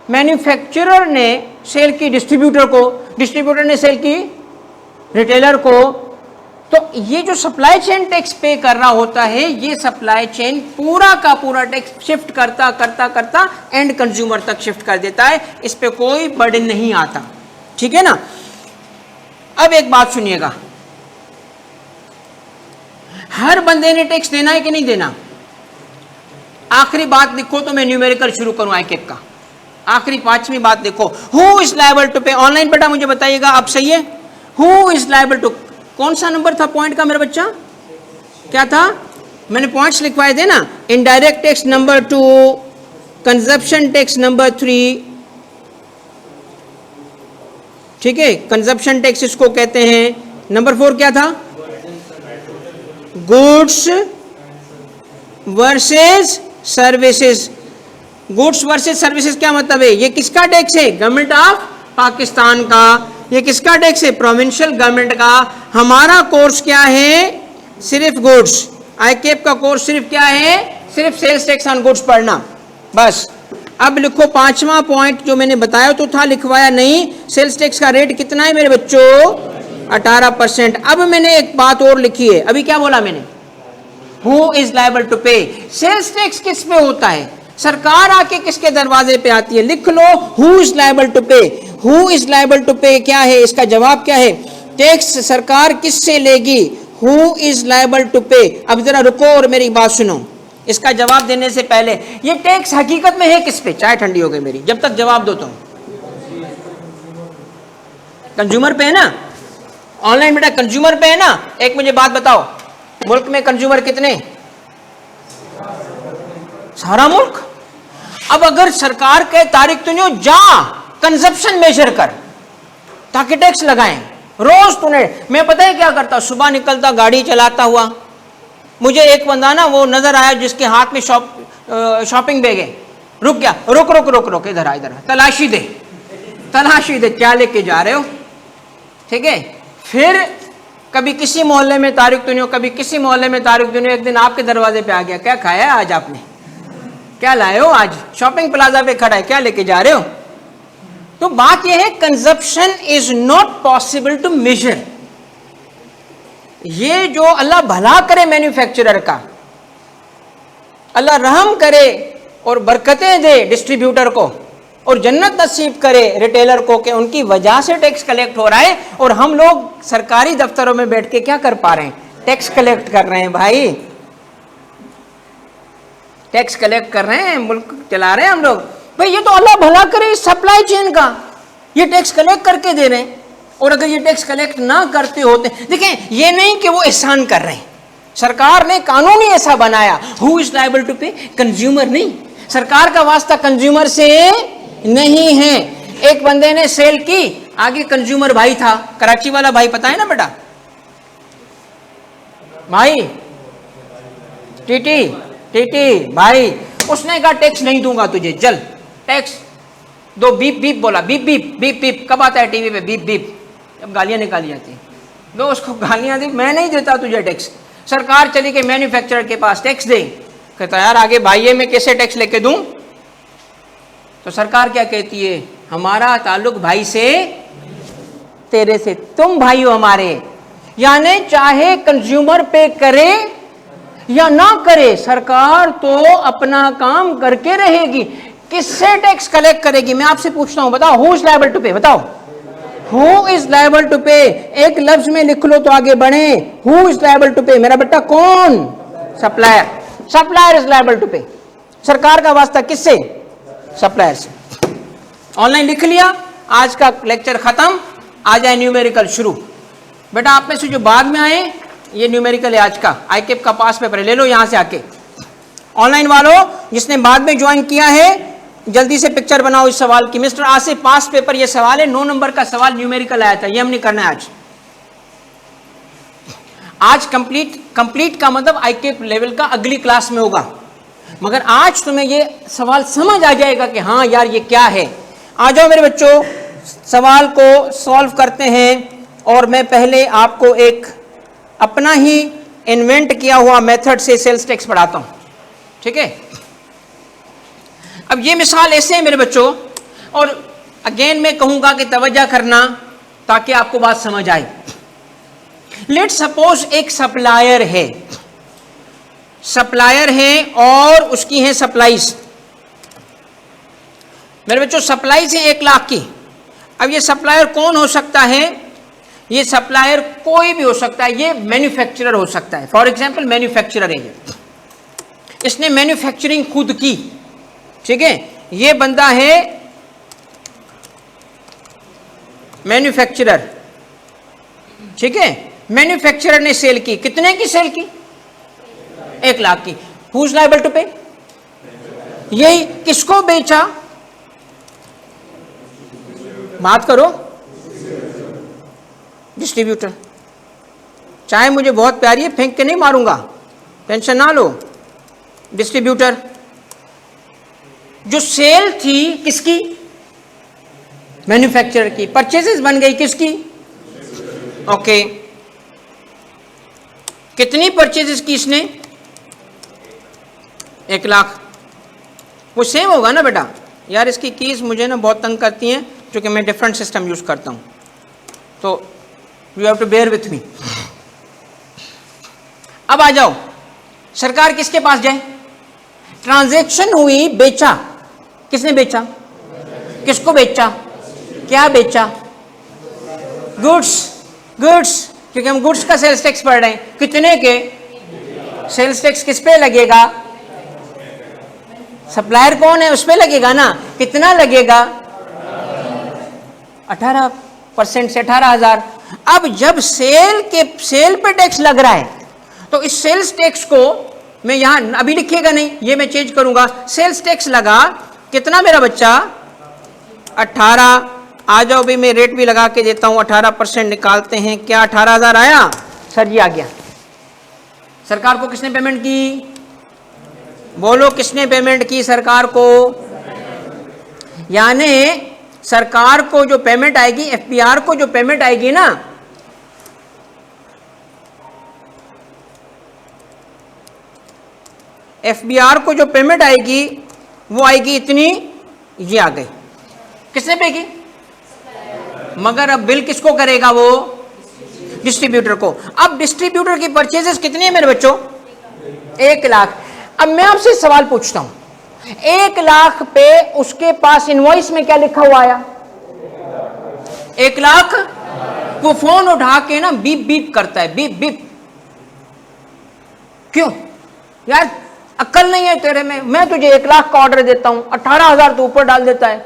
[SPEAKER 1] मैन्युफैक्चरर ने सेल की डिस्ट्रीब्यूटर को, डिस्ट्रीब्यूटर ने सेल की रिटेलर को। तो ये जो सप्लाई चेन टैक्स पे कर रहा होता है, ये सप्लाई चेन पूरा का पूरा टैक्स शिफ्ट करता करता करता एंड कंज्यूमर तक शिफ्ट कर देता है। इस पे कोई बर्डन नहीं आता, ठीक है ना। अब एक बात सुनिएगा, हर बंदे ने टैक्स देना है कि नहीं देना? आखिरी बात लिखो तो मैं न्यूमेरिकल शुरू करूं आईकेप का। आखिरी 5वीं बात देखो, हु इज लायबल टू पे। ऑनलाइन बेटा मुझे बताइएगा आप, सही है? हु इज लायबल टू, कौन सा नंबर था पॉइंट का मेरा बच्चा? क्या था? मैंने पॉइंट्स लिखवाए थे ना। Indirect tax number 2, consumption tax number 3, ठीक है, कंजप्शन टैक्स इसको कहते हैं। नंबर 4 क्या था? Goods versus services. Goods versus services क्या मतलब है? ये किसका टैक्स है? गवर्नमेंट ऑफ पाकिस्तान का। ये किसका टैक्स है? प्रोविंशियल गवर्नमेंट का। हमारा कोर्स क्या है? सिर्फ गुड्स। आईकेप का कोर्स सिर्फ क्या है? सिर्फ सेल्स टैक्स ऑन गुड्स पढ़ना, बस। अब लिखो 5वां पॉइंट जो मैंने बताया तो था, लिखवाया नहीं। सेल्स टैक्स का रेट कितना है मेरे बच्चों? 18%। अब मैंने एक बात और लिखी है, अभी क्या बोला मैंने? हु इज लायबल टू पे। सेल्स टैक्स किस पे होता है? सरकार आके किसके दरवाजे पे आती है? लिख लो, हु इज लायबल टू पे। हु इज लायबल टू पे क्या है? इसका जवाब क्या है? टैक्स सरकार किससे लेगी? हु इज लायबल टू पे। अब जरा रुको और मेरी बात सुनो। इसका जवाब देने से पहले, ये टैक्स हकीकत में है किस पे? चाय ठंडी हो गई मेरी, जब तक जवाब दो तुम। कंज्यूमर पे है ना? ऑनलाइन बेटा कंज्यूमर पे है ना? एक मुझे बात बताओ, मुल्क में कंज्यूमर कितने? सारा मुल्क। अब अगर सरकार के तारीख तो नहीं हो, जा कंजप्शन मेजर कर ताकि टैक्स लगाएं। रोज तूने, मैं पता है क्या करता, सुबह निकलता गाड़ी चलाता हुआ, मुझे एक बंदा ना वो नजर आया जिसके हाथ में शॉपिंग बैग है। रुक गया, रुक रुक रुक रुक, इधर आ, इधर आ, तलाशी दे, तलाशी दे, क्या लेके जा रहे हो? ठीक है। फिर कभी किसी मोहल्ले में तारीख तो नहीं हो, कभी किसी मोहल्ले में तारीख तो नहीं हो। एक दिन आपके दरवाजे पे आ गया, क्या खाया आज आपने? क्या लाए हो आज? शॉपिंग प्लाजा पे खड़ा है, क्या लेके जा रहे हो? तो बात यह है, consumption is not possible to measure. ये जो अल्लाह भला करे मैन्युफैक्चरर का, अल्लाह रहम करे और बरकतें दे डिस्ट्रीब्यूटर को, और जन्नत नसीब करे रिटेलर को कि उनकी वजह से टैक्स कलेक्ट हो रहा है, और हम लोग सरकारी दफ्तरों में बैठ के क्या कर पा रहे हैं? टैक्स कलेक्ट कर रहे हैं भाई, टैक्स कलेक्ट कर रहे हैं, मुल्क चला रहे हैं हम लोग। भाई ये तो अल्लाह भला करे इस सप्लाई चेन का, ये टैक्स कलेक्ट करके दे रहे हैं। और अगर ये टैक्स कलेक्ट ना करते होते, देखें ये नहीं कि वो एहसान कर रहे हैं, सरकार ने कानून ही ऐसा बनाया, हु इज लायबल टू पे, कंज्यूमर नहीं। सरकार का वास्ता कंज्यूमर से नहीं है। एक बंदे ने सेल की, आगे कंज्यूमर भाई था, कराची वाला भाई, पता है ना बेटा भाई, टीटी टीटी भाई, उसने कहा टैक्स नहीं दूंगा तुझे, चल टैक्स दो। बीप बीप बोला, बीप बीप बीप बीप, कब आता है टीवी पे बीप बीप? जब गालियां निकाली जाती हैं, दो उसको गालियां दी, मैं नहीं देता तुझे टैक्स। सरकार चली गई मैन्युफैक्चरर के पास, टैक्स दे। कहता यार आगे भाई मैं कैसे टैक्स लेके दूं? तो सरकार क्या कहती है? हमारा ताल्लुक भाई से, तेरे से, तुम भाई हो हमारे। यानी चाहे कंज्यूमर पे करे या ना करे, सरकार तो अपना काम करके रहेगी। किससे टैक्स कलेक्ट करेगी? मैं आपसे पूछता हूं, बताओ, हु इज लायबल टू पे? बताओ, हु इज लायबल टू पे? एक लफ्ज में लिख लो तो आगे बढ़े। हु इज लायबल टू पे? मेरा बेटा कौन? Supplier. Supplier is liable to pay. सरकार का वास्ता किससे? सप्लायर से। ऑनलाइन लिख लिया, आज का लेक्चर खत्म, आ जाए न्यूमेरिकल शुरू। बेटा आप में से जो बाद में आए, ये न्यूमेरिकल है आज का, आईकेप का पास पेपर ले लो यहां से आके। ऑनलाइन वालों जिसने बाद में ज्वाइन किया है, जल्दी से पिक्चर बनाओ इस सवाल की। मिस्टर आसिफ, पास पेपर ये सवाल है, 9 नंबर का सवाल न्यूमेरिकल आया था, ये हमने करना है आज कंप्लीट का मतलब IK लेवल का अगली क्लास में होगा, मगर आज तुम्हें ये सवाल समझ आ जाएगा कि हाँ यार ये क्या है। आ जाओ मेरे बच्चों, सवाल को सॉल्व करते हैं। और मैं पहले आपको एक अपना ही इन्वेंट किया हुआ मेथड से सेल्स टैक्स पढ़ाता हूं, ठीक है। अब ये मिसाल ऐसे है मेरे बच्चों, और अगेन मैं कहूंगा कि तवज्जो करना ताकि आपको बात समझ आए। लेट सपोज एक सप्लायर है और उसकी है सप्लाईज। मेरे बच्चों सप्लाईज है 1 लाख की। अब ये सप्लायर कौन हो सकता है? ये सप्लायर कोई भी हो सकता है, ये मैन्युफैक्चरर हो सकता है। फॉर एग्जांपल मैन्युफैक्चरर है, इसने मैन्युफैक्चरिंग खुद की, ठीक है। ये बंदा है मैन्युफैक्चरर, ठीक है। मैन्युफैक्चरर ने सेल की, कितने की सेल की? 1 लाख की। हु इज लायबल टू पे? यही किसको बेचा? बात करो, डिस्ट्रीब्यूटर। चाहे मुझे बहुत प्यारी है, फेंक के नहीं मारूंगा, टेंशन ना लो। डिस्ट्रीब्यूटर। जो सेल थी किसकी? मैन्युफैक्चरर की। परचेजेस बन गई किसकी? ओके। कितनी परचेजेस की इसने? 1 लाख। वो सेम होगा ना बेटा? यार इसकी कीज मुझे ना बहुत तंग करती हैं, क्योंकि मैं डिफरेंट सिस्टम यूज करता हूं, तो you have to bear with me. अब आ जाओ, सरकार किसके पास जाए? ट्रांजैक्शन हुई, बेचा। किसने बेचा? किसको बेचा? क्या बेचा? गुड्स। क्योंकि हम गुड्स का सेल्स टैक्स पढ़ रहे हैं। कितने के? सेल्स टैक्स किस पे लगेगा? सप्लायर कौन है, उस पे लगेगा ना। कितना लगेगा? 18% से 18,000। अब जब सेल पे टैक्स लग रहा है, तो इस सेल्स टैक्स को मैं यहां अभी लिखिएगा नहीं, ये मैं चेंज करूंगा। सेल्स टैक्स लगा कितना मेरा बच्चा? 18। आ जाओ भी, मैं रेट भी लगा के देता हूं। 18% निकालते हैं। क्या 18,000 आया? सर जी आ गया। सरकार को किसने पेमेंट की? बोलो, किसने पेमेंट की सरकार को? यानी सरकार को जो पेमेंट आएगी, FBR को जो पेमेंट आएगी ना, FBR को जो पेमेंट आएगी वो आएगी इतनी, ये आ गई। किसने पे की? मगर अब बिल किसको करेगा? वो डिस्ट्रीब्यूटर को। अब डिस्ट्रीब्यूटर की परचेजेस कितनी है मेरे बच्चों? 1 लाख। अब मैं आपसे सवाल पूछता हूं, 1 लाख पे उसके पास इनवॉइस में क्या लिखा हुआ आया? 1 लाख। वो फोन उठा के ना बीप बीप करता है, बीप बीप। क्यों यार, अक्ल नहीं है तेरे में? मैं तुझे 1 लाख का ऑर्डर देता हूं, 18,000 तो ऊपर डाल देता है,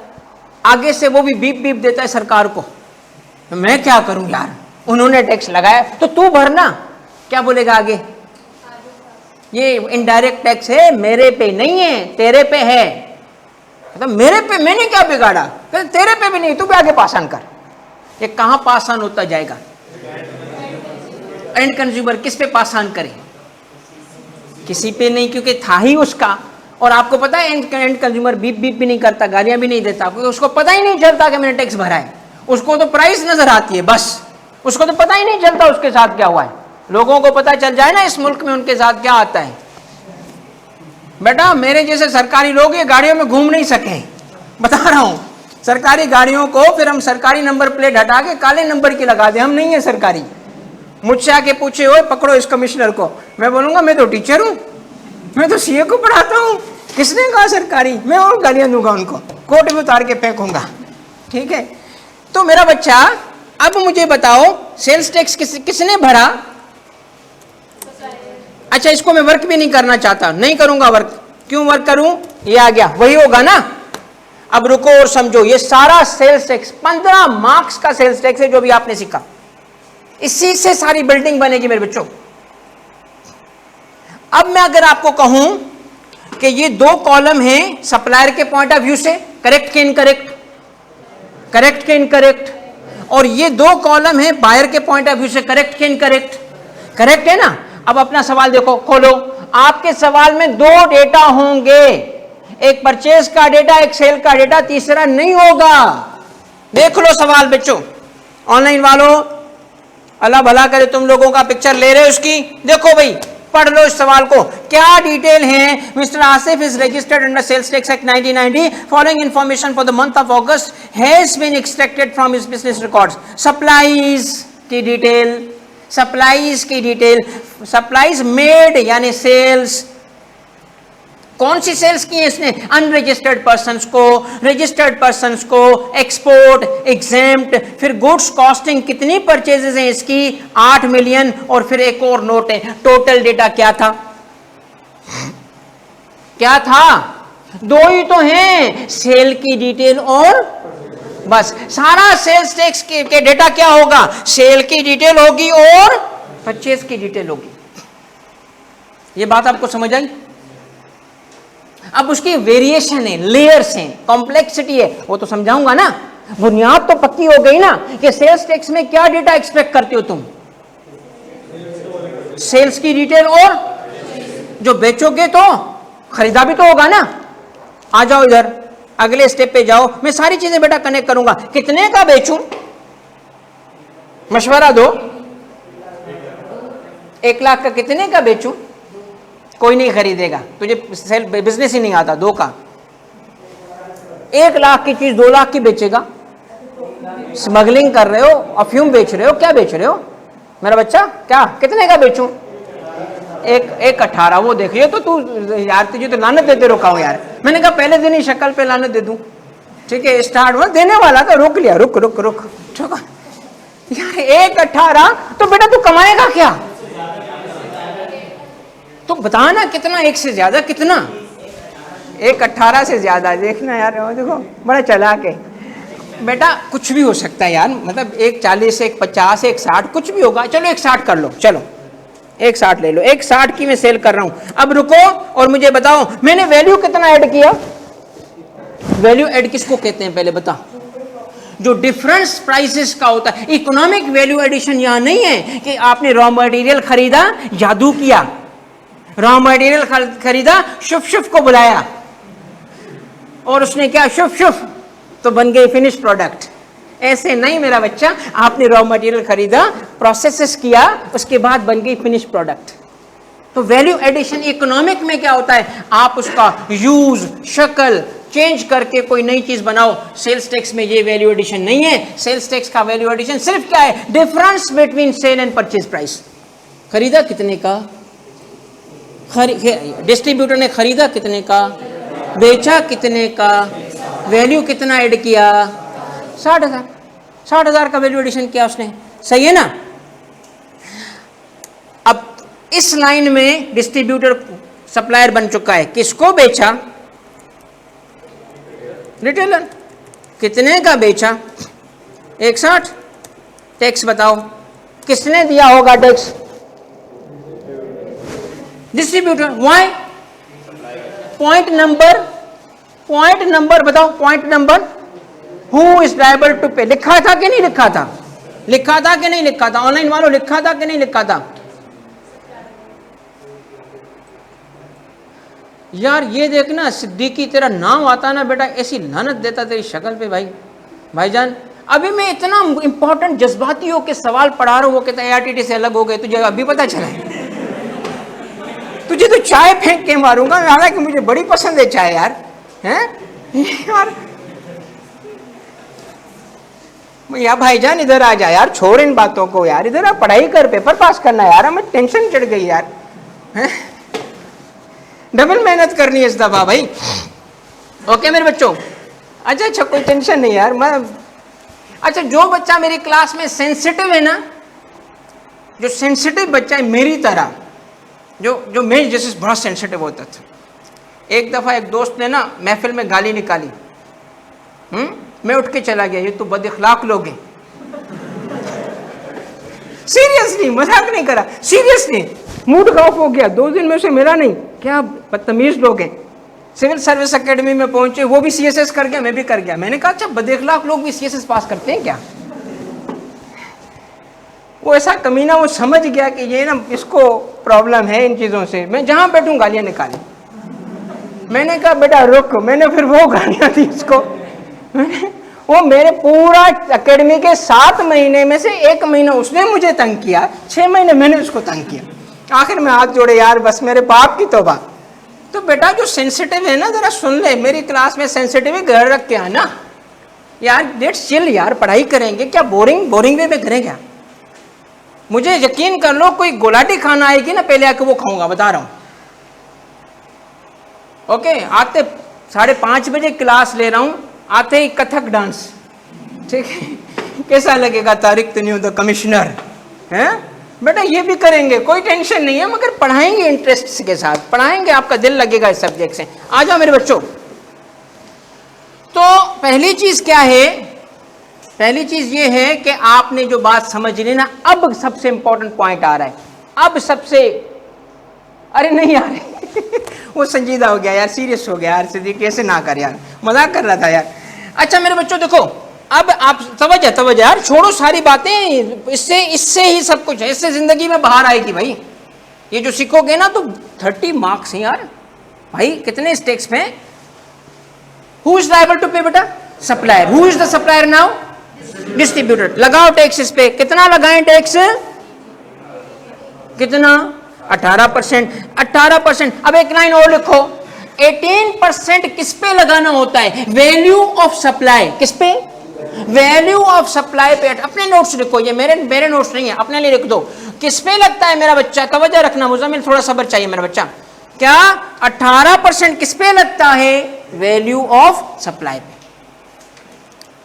[SPEAKER 1] आगे से वो भी बीप बीप देता है सरकार को। तो मैं क्या करूं यार, उन्होंने टैक्स लगाया तो तू भरना। क्या बोलेगा आगे? ये इनडायरेक्ट टैक्स है, मेरे पे नहीं है, तेरे पे है। तो मेरे पे मैंने क्या बिगाड़ा? तेरे पे भी नहीं, तू भी आगे पास ऑन कर। ये कहां पास ऑन होता जाएगा? एंड कंज्यूमर किस पे पास ऑन करे? किसी पे नहीं, क्योंकि था ही उसका। और आपको पता है एंड कंज्यूमर बीप बीप भी नहीं करता, गालियां भी नहीं देता, क्योंकि उसको पता ही नहीं चलता कि मैंने टैक्स भरा है। उसको तो प्राइस नजर आती है बस, उसको तो पता ही नहीं चलता उसके साथ क्या हुआ है। लोगों को पता चल जाए ना इस मुल्क में उनके साथ क्या आता है। बेटा मेरे जैसे सरकारी लोग ये गाड़ियों में घूम नहीं सके, बता रहा हूं। सरकारी गाड़ियों को फिर हम सरकारी नंबर प्लेट हटा के काले नंबर की लगा दे, हम नहीं है सरकारी। मुझसे आके पूछे, ओए पकड़ो इस कमिश्नर को, मैं बोलूंगा मैं तो टीचर हूं, मैं तो सीए को पढ़ाता हूं, किसने कहा सरकारी? मैं और गालियां दूंगा उनको, कोर्ट में उतार के फेंकूंगा। ठीक है, तो मेरा बच्चा अब मुझे बताओ सेल्स टैक्स किसने भरा? अच्छा, इसको मैं वर्क भी नहीं करना चाहता, नहीं करूंगा वर्क। क्यों वर्क करूं? ये आ गया, वही होगा ना। अब रुको और समझो, ये सारा सेल्स टैक्स 15 मार्क्स का सेल्स टैक्स है जो भी आपने सीखा। इसी से सारी बिल्डिंग बनेगी मेरे बच्चों। अब मैं अगर आपको कहूं कि ये दो कॉलम हैं सप्लायर के पॉइंट ऑफ व्यू से, करेक्ट के इनकरेक्ट, करेक्ट के इनकरेक्ट, और ये दो कॉलम है बायर के पॉइंट ऑफ व्यू से, करेक्ट के इनकरेक्ट, करेक्ट है ना। अब अपना सवाल देखो, खोलो, आपके सवाल में दो डेटा होंगे, एक परचेज का डेटा, एक सेल का डेटा, तीसरा नहीं होगा। देख लो सवाल बच्चों, ऑनलाइन वालों अल्लाह भला करे, तुम लोगों का पिक्चर ले रहे हो उसकी, देखो भाई पढ़ लो इस सवाल को, क्या डिटेल है। Mister Asif is registered under sales tax act 1990, following information for the month of August has been extracted from his business records. Supplies की डिटेल, सप्लाईज की डिटेल, सप्लाईज मेड यानी सेल्स, कौन सी सेल्स की है इसने, अनरजिस्टर्ड पर्सन्स को, registered persons को, एक्सपोर्ट, एग्जेम्प्ट, फिर गुड्स कॉस्टिंग, कितनी परचेजेस हैं इसकी, 8 मिलियन, और फिर एक और नोट है। टोटल डेटा क्या था, क्या था, दो ही तो हैं, सेल की डिटेल और बस। सारा सेल्स टैक्स के डेटा क्या होगा, सेल की डिटेल होगी और परचेज की डिटेल होगी। ये बात आपको समझ आई। अब उसकी वेरिएशन है, लेयर्स हैं, कॉम्प्लेक्सिटी है, वो तो समझाऊंगा ना। बुनियाद तो पक्की हो गई ना कि सेल्स टैक्स में क्या डेटा एक्सपेक्ट करते हो तुम, सेल्स की डिटेल और जो बेचोगे तो खरीदा भी तो होगा ना। आ जाओ इधर, अगले स्टेप पे जाओ, मैं सारी चीजें बेटा कनेक्ट करूंगा। कितने का बेचूं, मशवरा दो, 1 लाख का कितने का बेचूं, कोई नहीं खरीदेगा, तुझे सेल बिजनेस ही नहीं आता। 2 का, 1 लाख की चीज 2 लाख की बेचेगा, स्मगलिंग कर रहे हो, अफ्यूम बेच रहे हो, क्या बेच रहे हो मेरा बच्चा, क्या कितने का बेचूं, 1.18। वो देखिए तो तू यार, तुझे तो लानत देते रुका हूं यार। मैंने कहा पहले दिन ही शक्ल पे लानत दे दूं, ठीक है, स्टार्ट हुआ देने वाला था, रुक लिया, रुक रुक रुक यार 1.18, तो बेटा तू कमाएगा क्या, तो बता ना कितना, 1 से ज्यादा कितना, 1.18 से ज्यादा, देखना यार, देखो बड़ा चालाक है बेटा, कुछ भी हो सकता है यार, मतलब 1.40, 1.50, 1.60 कुछ भी होगा। चलो 1.60 कर लो, चलो 1.60 ले लो, 1.60 की मैं सेल कर रहा हूं। अब रुको और मुझे बताओ मैंने वैल्यू कितना ऐड किया, वैल्यू ऐड किसको कहते हैं पहले बता, जो डिफरेंस प्राइसेस का होता है। इकोनॉमिक वैल्यू एडिशन यहां नहीं है कि आपने रॉ मटेरियल खरीदा, जादू किया, रॉ मटेरियल खरीदा, शुफ शुफ को बुलाया और उसने क्या शुफ शुफ तो बन गई फिनिश प्रोडक्ट। ऐसे नहीं मेरा बच्चा, आपने रॉ मटेरियल खरीदा, प्रोसेसेस किया, उसके बाद बन गई फिनिश प्रोडक्ट। तो वैल्यू एडिशन इकोनॉमिक में क्या होता है, आप उसका यूज, शक्ल चेंज करके कोई नई चीज बनाओ। सेल्स टैक्स में ये वैल्यू एडिशन नहीं है। सेल्स टैक्स का वैल्यू एडिशन सिर्फ क्या है, difference between sale and purchase price. खरीदा कितने का, डिस्ट्रीब्यूटर ने खरीदा कितने का, बेचा कितने का, वैल्यू कितना ऐड किया, 60,000, 60,000 का वैल्यू एडिशन किया उसने, सही है ना। अब इस लाइन में डिस्ट्रीब्यूटर सप्लायर बन चुका है, किसको बेचा, रिटेलर, कितने का बेचा, 160, टैक्स बताओ किसने दिया होगा tax, distributor. Why, point number बताओ, point number, who is liable to pay, लिखा था कि नहीं लिखा था, लिखा था कि नहीं लिखा था, ऑनलाइन वालों लिखा था कि नहीं लिखा था यार। ये देखना सिद्दीकी तेरा नाम आता ना बेटा, ऐसी लानत देता तेरी शक्ल पे भाईजान। अभी मैं इतना इंपॉर्टेंट जज्बाती हो के सवाल पढ़ा रहा हूं, वो कहता है ARTT से अलग हो गए, तुझे अभी पता चला है, तुझे तो चाय फेंक के मारूंगा, हालांकि मुझे बड़ी पसंद है चाय यार, हैं यार। या भाईजान इधर आ जा यार, छोड़ इन बातों को यार, इधर आ, पढ़ाई कर, पेपर पास करना यार, हमें टेंशन चढ़ गई यार, हैं, डबल मेहनत करनी है इस दफा भाई। ओके मेरे बच्चों, अच्छा कोई टेंशन नहीं यार, मैं अच्छा जो बच्चा मेरी क्लास में सेंसिटिव है ना, जो सेंसिटिव बच्चा है मेरी तरह, जो मैं जैसे बड़ा सेंसिटिव होता था। एक दफ़ा एक दोस्त ने ना महफिल में गाली निकाली, मैं उठ के चला गया, ये तो बदअखलाक लोग हैं। सीरियसली, मजाक नहीं करा, सीरियसली मूड ऑफ हो गया, 2 दिन में उसे मिला नहीं, क्या बदतमीज लोग हैं। सिविल सर्विस एकेडमी में पहुंचे, वो भी सीएसएस कर गया, मैं भी कर गया। मैंने कहा अच्छा 1.5 लाख लोग भी सीएसएस पास करते हैं क्या? वो ऐसा कमीना, वो समझ गया कि ये ना इसको प्रॉब्लम है इन चीज़ों से। मैं जहाँ बैठूँ गालियाँ निकाली। मैंने कहा बेटा रुक, मैंने फिर वो गालियाँ दी उसको। वो मेरे पूरा एकेडमी के 7 महीने में से 1 महीना उसने मुझे तंग किया, 6 महीने मैंने उसको तंग किया। आखिर में हाथ जोड़े, यार बस मेरे बाप की तौबा। तो बेटा जो सेंसिटिव है ना जरा सुन ले, मेरी क्लास में सेंसिटिव है, घर रख के आना यार, लेट्स चिल यार, पढ़ाई करेंगे क्या, बोरिंग वे में करें क्या? मुझे यकीन कर लो, कोई गोलाटी खाना आएगी ना पहले आके वो खाऊंगा, बता रहा हूं। ओके, आते 5:30 बजे क्लास ले रहा हूं, आते ही कथक डांस, ठीक है? कैसा लगेगा? तारिक तन्यू द कमिश्नर है बेटा, ये भी करेंगे, कोई टेंशन नहीं है, मगर पढ़ाएंगे इंटरेस्ट के साथ, पढ़ाएंगे, आपका दिल लगेगा इस सब्जेक्ट से। आ जाओ मेरे बच्चों। तो पहली चीज क्या है? पहली चीज ये है कि आपने जो बात समझ ली ना, अब सबसे इंपॉर्टेंट पॉइंट आ रहा है। अब सबसे, अरे नहीं यार वो संजीदा हो गया यार, सीरियस हो गया यार, सिद्दीक कैसे ना कर यार, मजाक कर रहा था यार। अच्छा मेरे बच्चों देखो, अब आप तवज्जो यार, छोड़ो सारी बातें, इससे ही सब कुछ है, इससे जिंदगी में बाहर आएगी भाई। ये जो सीखोगे ना तो 30 मार्क्स हैं यार भाई, कितने स्टेक्स पे? हु इज लायबल टू पे बेटा? Supplier. Who is the supplier now? Distributor. लगाओ टैक्स इस पे, कितना लगाएं टैक्स? कितना? 18%। 18%। अब एक लाइन और लिखो, 18% किस पे लगाना होता है? Value of supply. किस पे? वैल्यू ऑफ सप्लाई पे। अपने नोट्स लिखो, ये मेरे नोट्स नहीं है, अपने लिए लिख दो। किस पे लगता है मेरा बच्चा? तवज्जो रखना मुज़म्मिल, थोड़ा सब्र चाहिए मेरा बच्चा। क्या 18% किस पे लगता है? वैल्यू ऑफ सप्लाई पे।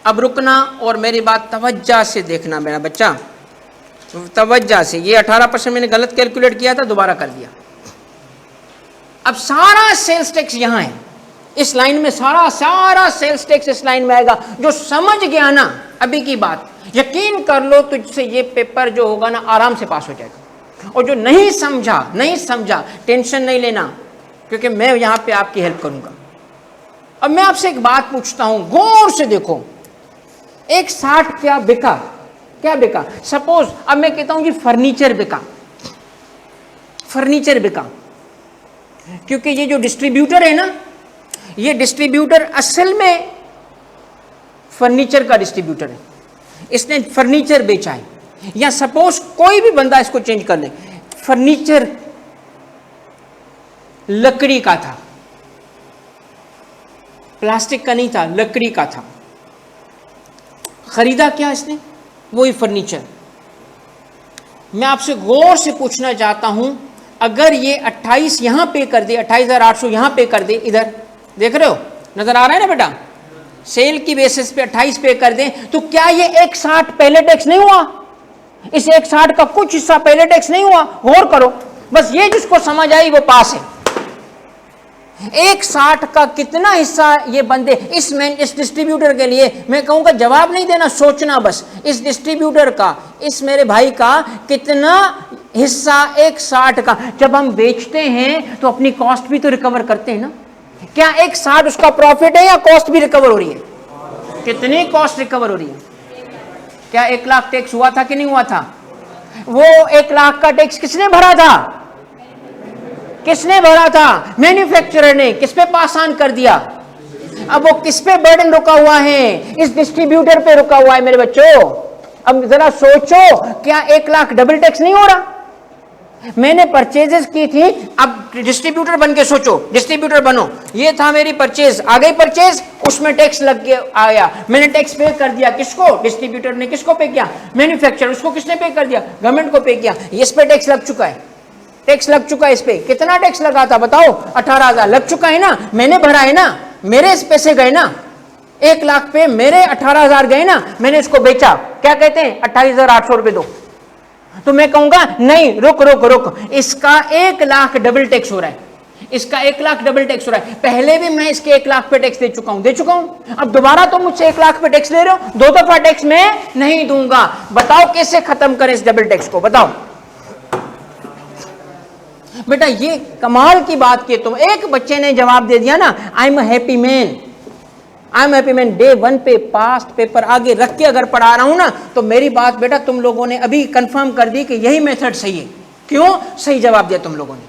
[SPEAKER 1] अब रुकना और मेरी बात तवज्जो से देखना मेरा बच्चा, तवज्जो से। ये 18% मैंने गलत कैलकुलेट किया था, दोबारा कर दिया। अब सारा सेल्स टैक्स यहां है, इस लाइन में, सारा सेल्स टैक्स इस लाइन में आएगा। जो समझ गया ना अभी की बात, यकीन कर लो तुझसे ये पेपर जो होगा ना आराम से पास हो जाएगा। और जो नहीं समझा टेंशन नहीं लेना, क्योंकि मैं यहां पे आपकी हेल्प करूंगा। अब मैं आपसे एक बात पूछता हूं, गौर से देखो। एक 60 क्या बिका? सपोज अब मैं कहता हूं जी फर्नीचर बिका, क्योंकि ये जो डिस्ट्रीब्यूटर है ना, ये डिस्ट्रीब्यूटर असल में फर्नीचर का डिस्ट्रीब्यूटर है, इसने फर्नीचर बेचा है। या सपोज कोई भी बंदा इसको चेंज कर ले, फर्नीचर लकड़ी का था, प्लास्टिक का नहीं था, लकड़ी का था। खरीदा क्या इसने? वही फर्नीचर। मैं आपसे गौर से पूछना चाहता हूं, अगर ये 28 यहां पे कर दे, 28,800 यहां पे कर दे, इधर देख रहे हो, नजर आ रहा है ना बेटा, सेल की बेसिस पे 28 पे कर दे, तो क्या ये 160 पहले टैक्स नहीं हुआ? इस 160 का कुछ हिस्सा पहले टैक्स नहीं हुआ? गौर करो, बस ये जिसको समझ आई वो पास है। 160 का कितना हिस्सा ये बंदे, इस डिस्ट्रीब्यूटर के लिए मैं कहूंगा जवाब नहीं देना, सोचना बस, इस डिस्ट्रीब्यूटर का, इस मेरे भाई का कितना हिस्सा 160 का। जब हम बेचते हैं तो अपनी कॉस्ट भी तो रिकवर करते हैं ना। क्या 160 उसका प्रॉफिट है या कॉस्ट भी रिकवर हो रही है? कितनी कॉस्ट रिकवर हो रही है? क्या 1 लाख टैक्स हुआ था कि नहीं हुआ था? वो 1 लाख का टैक्स किसने भरा था? किसने भरा था? मैन्युफैक्चरर ने। किस पे पास ऑन कर दिया? अब वो किस पे बर्डन रुका हुआ है? इस डिस्ट्रीब्यूटर पे रुका हुआ है मेरे बच्चों। अब जरा सोचो, क्या 1 लाख डबल टैक्स नहीं हो रहा? मैंने परचेजेस की थी, अब डिस्ट्रीब्यूटर बन के सोचो, डिस्ट्रीब्यूटर बनो, ये था मेरी परचेज, आ गई परचेज, उसमें टैक्स लग गया, आया, मैंने टैक्स पे कर दिया। किसको? डिस्ट्रीब्यूटर ने। किसको पे किया? मैन्युफैक्चरर। उसको किसने पे कर दिया? गवर्नमेंट को पे किया। इस पे टैक्स लग चुका है, टैक्स लग चुका है। इस पे कितना टैक्स लगा था बताओ? 18,000 लग चुका है ना, मैंने भरा है ना, मेरे पैसे गए ना, 1 लाख पे मेरे 18,000 गए ना, मैंने इसको बेचा। क्या कहते हैं? 28,800 रुपए दो। तो मैं कहूंगा नहीं, रुक, इसका 1 लाख डबल टैक्स हो रहा है, इसका 1 लाख डबल टैक्स हो रहा है। पहले भी मैं इसके 1 लाख पे टैक्स दे चुका हूं, अब दोबारा तो मुझसे 1 लाख पे टैक्स ले रहे हो, 2 दफा टैक्स मैं नहीं दूंगा। बताओ कैसे खत्म करें इस डबल टैक्स को, बताओ। बेटा ये कमाल की बात की तुम, एक बच्चे ने जवाब दे दिया ना, I am happy man, I am happy man, day 1 पे पास्ट पेपर आगे रख के अगर पढ़ा रहा हूं ना, तो मेरी बात बेटा तुम लोगों ने अभी कंफर्म कर दी कि यही मेथड सही है। क्यों? सही जवाब दिया तुम लोगों ने।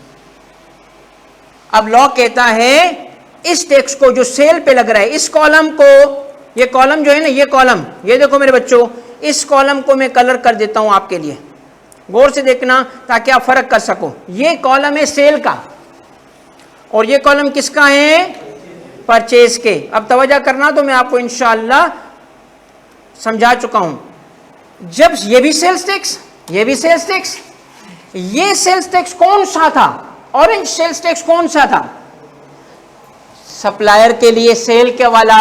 [SPEAKER 1] अब लॉ कहता है इस टेक्स्ट को जो सेल पे लग रहा है, इस कॉलम को, ये कॉलम जो है ना, ये कॉलम, ये देखो मेरे बच्चों, इस कॉलम को मैं कलर कर देता हूं आपके लिए, गौर से देखना ताकि आप फर्क कर सको। ये कॉलम है सेल का और ये कॉलम किसका है? परचेज के। अब तवज्जो करना, तो मैं आपको इंशाअल्लाह समझा चुका हूं। जब ये भी सेल्स टैक्स, ये भी सेल्स टैक्स, ये सेल्स टैक्स कौन सा था? ऑरेंज सेल्स टैक्स कौन सा था? सप्लायर के लिए सेल के वाला।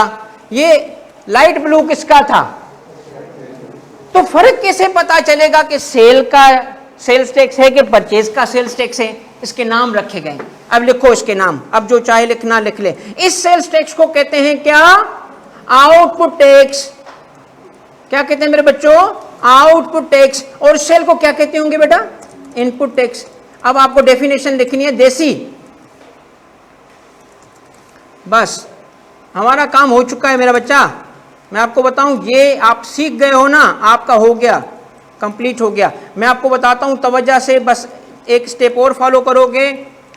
[SPEAKER 1] ये लाइट ब्लू किसका था? तो फर्क कैसे पता चलेगा कि सेल का सेल्स टैक्स है कि परचेज का सेल्स टैक्स है? इसके नाम रखे गए। अब लिखो इसके नाम, अब जो चाहे लिखना लिख ले। इस सेल्स टैक्स को कहते हैं क्या? Output tax. क्या कहते हैं मेरे बच्चों? Output tax. और सेल को क्या कहते होंगे बेटा? Input tax. अब आपको डेफिनेशन लिखनी है देसी। बस हमारा काम हो चुका है मेरा बच्चा। मैं आपको बताऊं, ये आप सीख गए हो ना, आपका हो गया, कंप्लीट हो गया। मैं आपको बताता हूं तवज्जो से, बस एक स्टेप और फॉलो करोगे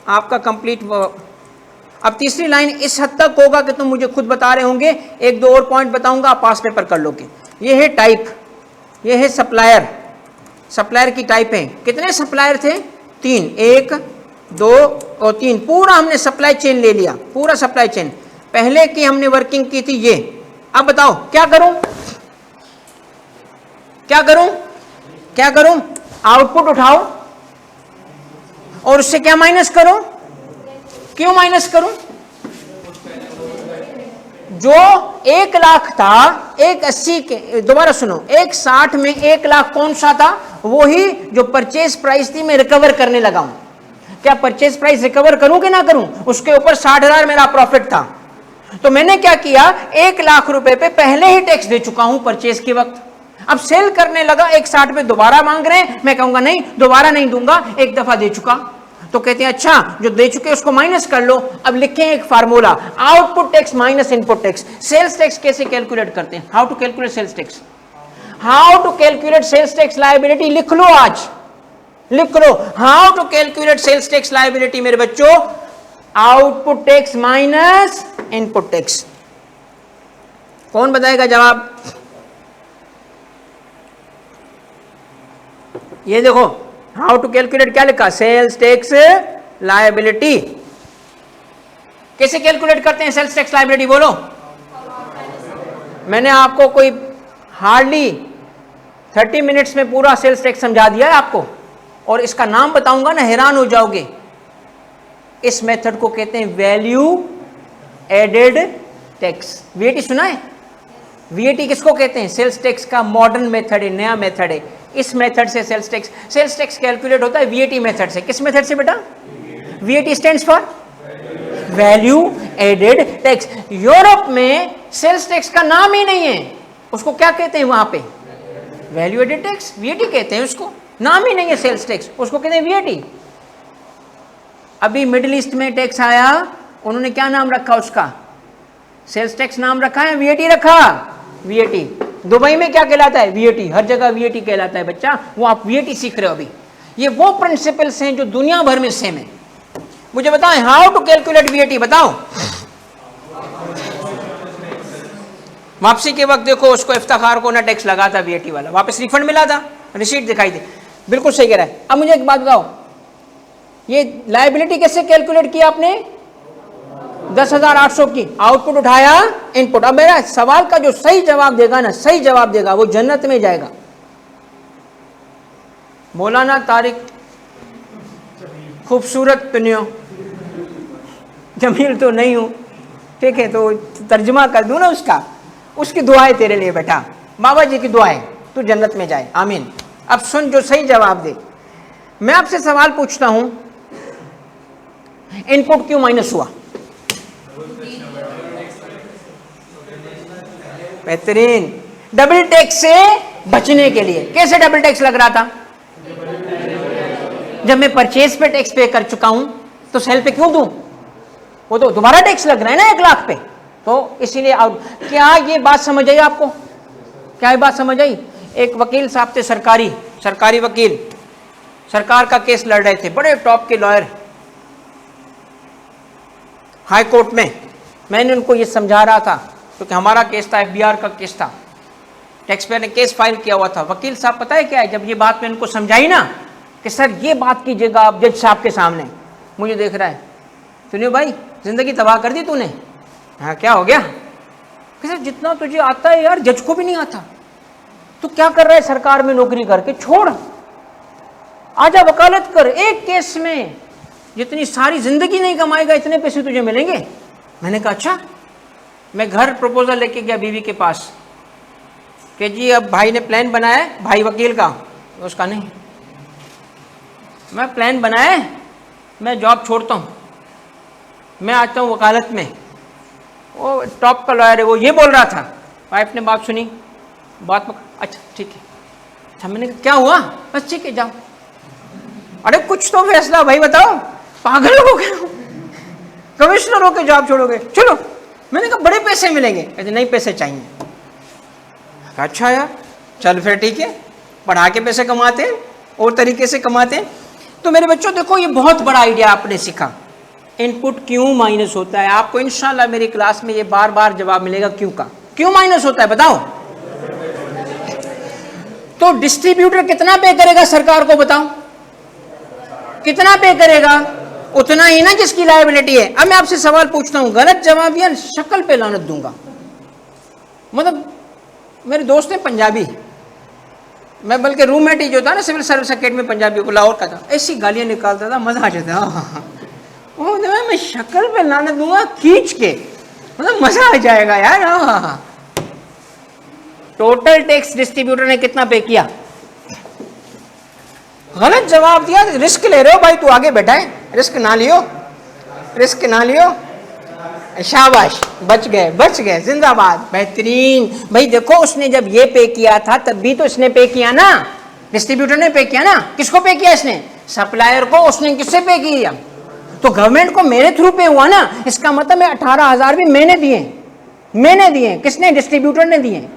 [SPEAKER 1] आपका कंप्लीट। अब तीसरी लाइन इस हद तक होगा कि तुम मुझे खुद बता रहे होंगे, एक दो और पॉइंट बताऊंगा, आप पास पेपर कर लोगे। ये है टाइप, ये है सप्लायर। सप्लायर की टाइप है। कितने सप्लायर थे? 3, 1, 2 और 3। पूरा हमने सप्लाई चेन ले लिया, पूरा सप्लाई चेन। पहले की हमने वर्किंग की थी ये। अब बताओ क्या करूं? क्या करूं? क्या करूं? आउटपुट उठाओ और उससे क्या माइनस करो? क्यों माइनस करूं? जो 1 लाख था, 180 के, दोबारा सुनो, 160 में 1 लाख कौन सा था? वो ही जो परचेज प्राइस थी, मैं रिकवर करने लगा हूं। क्या परचेज प्राइस रिकवर करूं कि ना करूं? उसके ऊपर 60,000 मेरा प्रॉफिट था। तो मैंने क्या किया, 1 लाख रुपए पे पहले ही टैक्स दे चुका हूं परचेज के वक्त। अब सेल करने लगा, 160 पे दोबारा मांग रहे हैं, मैं कहूंगा नहीं, दोबारा नहीं दूंगा, एक दफा दे चुका। तो कहते हैं अच्छा, जो दे चुके उसको माइनस कर लो। अब लिखें एक formula, output tax minus input tax. Sales tax कैसे कैलकुलेट करते हैं? How to calculate sales tax, how to calculate sales tax liability. लिख लो, आज लिख लो, how to calculate sales tax liability मेरे बच्चों। Output tax minus input tax. कौन बताएगा जवाब? ये देखो, हाउ टू कैलकुलेट क्या लिखा? Sales tax liability. कैसे कैलकुलेट करते हैं सेल्स टैक्स लायबिलिटी? बोलो। मैंने आपको कोई हार्डली 30 मिनट्स में पूरा सेल्स टैक्स समझा दिया है आपको, और इसका नाम बताऊंगा ना, हैरान हो जाओगे। इस मेथड को कहते हैं वैल्यू एडेड टैक्स। वीएटी सुना है? वीएटी किसको कहते हैं? सेल्स टैक्स का मॉडर्न मेथड है, नया मेथड है। इस मेथड से सेल्स टैक्स कैलकुलेट होता है वीएटी मेथड से। किस मेथड से बेटा? VAT stands for value added tax. Europe में सेल्स टैक्स का नाम ही नहीं है, उसको क्या कहते हैं वहां पे? वैल्यू एडेड टैक्स, वीएटी कहते हैं उसको। नाम ही नहीं है सेल्स टैक्स, उसको कहते हैं वीएटी। अभी मिडिल ईस्ट में टैक्स आया, उन्होंने क्या नाम रखा उसका? सेल्स टैक्स नाम रखा है, वीएटी रखा, वीएटी। दुबई में क्या कहलाता है? वीएटी। हर जगह वीएटी कहलाता है बच्चा, वो आप वीएटी सीख रहे हो अभी। ये वो प्रिंसिपल्स हैं जो दुनिया भर में सेम है। मुझे बताएं हाउ टू कैलकुलेट वीएटी, बताओ। वापसी के वक्त देखो, उसको इफ्तिखार को ना टैक्स लगा था वीएटी वाला, वापस रिफंड मिला था, रिसीट दिखाई दे। बिल्कुल सही कह रहा है। अब मुझे एक बात बताओ, ये लायबिलिटी कैसे कैलकुलेट किया आपने? 10,800 की आउटपुट उठाया, इनपुट। अब मेरा सवाल का जो सही जवाब देगा ना, सही जवाब देगा, वो जन्नत में जाएगा। मौलाना तारिक, खूबसूरत तो नहीं हो, जमील तो नहीं हूं, ठीक है, तो तर्जुमा कर दूं ना उसका। उसकी दुआएं तेरे लिए बेटा, बाबा जी की दुआएं, तू जन्नत में जाए, आमीन। अब सुन, जो सही जवाब दे। मैं आपसे सवाल पूछता हूं, इनपुट क्यों माइनस हुआ? बेहतरीन, डबल टैक्स से बचने के लिए। कैसे डबल टैक्स लग रहा था? जब मैं परचेज पे टैक्स पे कर चुका हूं तो सेल पे क्यों दूं? वो तो दोबारा टैक्स लग रहा है ना 1 लाख पे, तो इसीलिए क्या ये बात समझ आई आपको? क्या ये बात समझ आई? एक वकील साहब थे, सरकारी वकील, सरकार का केस लड़ रहे थे, बड़े टॉप के लॉयर हाई कोर्ट में। मैंने उनको ये समझा रहा था क्योंकि हमारा केस था, FBR का केस था, टैक्स पेयर ने केस फाइल किया हुआ था। वकील साहब पता है क्या है, जब ये बात मैं उनको समझाई ना कि सर ये बात कीजिएगा आप जज साहब के सामने, मुझे देख रहा है, सुनिए भाई जिंदगी तबाह कर दी तूने। हाँ क्या हो गया? कि सर जितना तुझे आता है यार जज को भी नहीं आता, तू क्या कर रहा है सरकार में नौकरी करके, छोड़ आजा वकालत कर, एक केस में जितनी सारी जिंदगी नहीं कमाएगा इतने पैसे तुझे मिलेंगे। मैंने कहा अच्छा। मैं घर प्रपोजल लेके गया बीवी के पास कि जी अब भाई ने प्लान बनाया है, भाई वकील का, उसका नहीं, मैं प्लान बनाया है, मैं जॉब छोड़ता हूँ, मैं आता हूँ वकालत में। वो टॉप का लॉयर है, वो ये बोल रहा था। वाइफ ने बात सुनी, अच्छा ठीक है। अच्छा मैंने कहा क्या हुआ? बस ठीक है जाओ। अरे कुछ तो फैसला भाई बताओ, पागल हो गए, कमिश्नर होकर जॉब छोड़ोगे, चलो। मैंने कहा बड़े पैसे मिलेंगे, कहते नहीं पैसे चाहिए। अच्छा यार चल फिर ठीक है, पढ़ा के पैसे कमाते हैं और तरीके से कमाते हैं। तो मेरे बच्चों देखो ये बहुत बड़ा आइडिया आपने सीखा, इनपुट क्यों माइनस होता है। आपको इंशाल्लाह मेरी क्लास में ये बार बार जवाब मिलेगा क्यों का, क्यों माइनस होता है बताओ। तो डिस्ट्रीब्यूटर कितना पे करेगा सरकार को बताओ, कितना पे करेगा? उतना ही ना जिसकी लायबिलिटी है। अब मैं आपसे सवाल पूछता हूं, गलत जवाब या शक्ल पे लानत दूंगा। मतलब मेरे दोस्त है पंजाबी, मैं बल्कि रूममेट ही जो था ना सिविल सर्विस अकेडमी पंजाबी को लाहौर का था, ऐसी गालियां निकालता था, मजा आ जाता। वो मैं शक्ल पे लानत दूंगा खींच के, मतलब मजा आ जाएगा यार। टोटल टैक्स डिस्ट्रीब्यूटर ने कितना पे किया? गलत जवाब दिया, रिस्क ले रहे हो भाई, तू आगे बैठा है, रिस्क ना लियो, रिस्क ना लियो। शाबाश, बच गए, जिंदाबाद, बेहतरीन। भाई देखो उसने जब ये पे किया था तब भी तो इसने पे किया ना, डिस्ट्रीब्यूटर ने पे किया ना। किसको पे किया इसने? सप्लायर को। उसने किससे पे किया? तो गवर्नमेंट को मेरे थ्रू पे हुआ ना, इसका मतलब मैं 18,000 भी मैंने दिए। किसने? डिस्ट्रीब्यूटर ने दिए।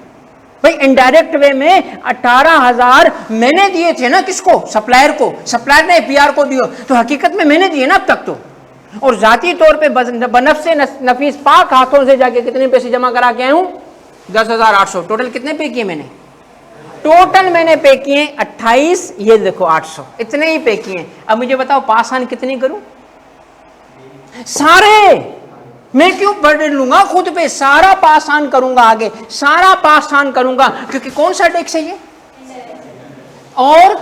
[SPEAKER 1] भाई इनडायरेक्ट वे में 18,000 मैंने दिए थे ना, किसको? सप्लायर को। सप्लायर ने FBR को दियो, तो हकीकत में मैंने दिए ना अब तक तो। और जाती तौर पे बनफ़्से नफीस पाक हाथों से जाके कितने पैसे जमा करा के आया हूं? 10,800। टोटल कितने पे किए मैंने? टोटल मैंने पे किए 28, ये देखो 800, इतने ही पे किए। अब मुझे बताओ पास ऑन कितनी करूं? सारे। मैं क्यों बर्डन लूंगा खुद पे, सारा पास ऑन करूंगा, आगे सारा पास ऑन करूंगा, क्योंकि कौन सा टैक्स है ये? और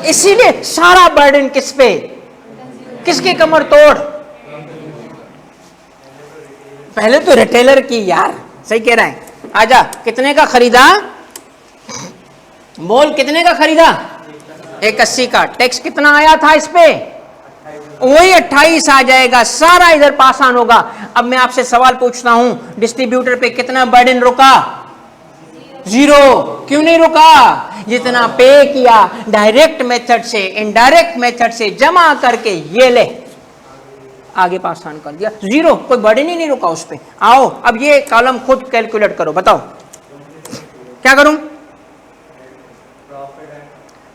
[SPEAKER 1] इसीलिए सारा बर्डन किस पे? किसकी कमर तोड़? पहले तो रिटेलर की यार, सही कह रहा है। आजा, कितने का खरीदा? बोल कितने का खरीदा? 180 का। टैक्स कितना आया था इस पे? वही 28 आ जाएगा, सारा इधर पास ऑन होगा। अब मैं आपसे सवाल पूछता हूं, डिस्ट्रीब्यूटर पे कितना बर्डन रुका? 0। क्यों नहीं रुका? जितना पे किया डायरेक्ट मेथड से, इनडायरेक्ट मेथड से जमा करके ये ले आगे पास ऑन कर दिया, 0। कोई बर्डन ही नहीं रुका उस पे। आओ अब ये कॉलम खुद कैलकुलेट करो, बताओ क्या करूं?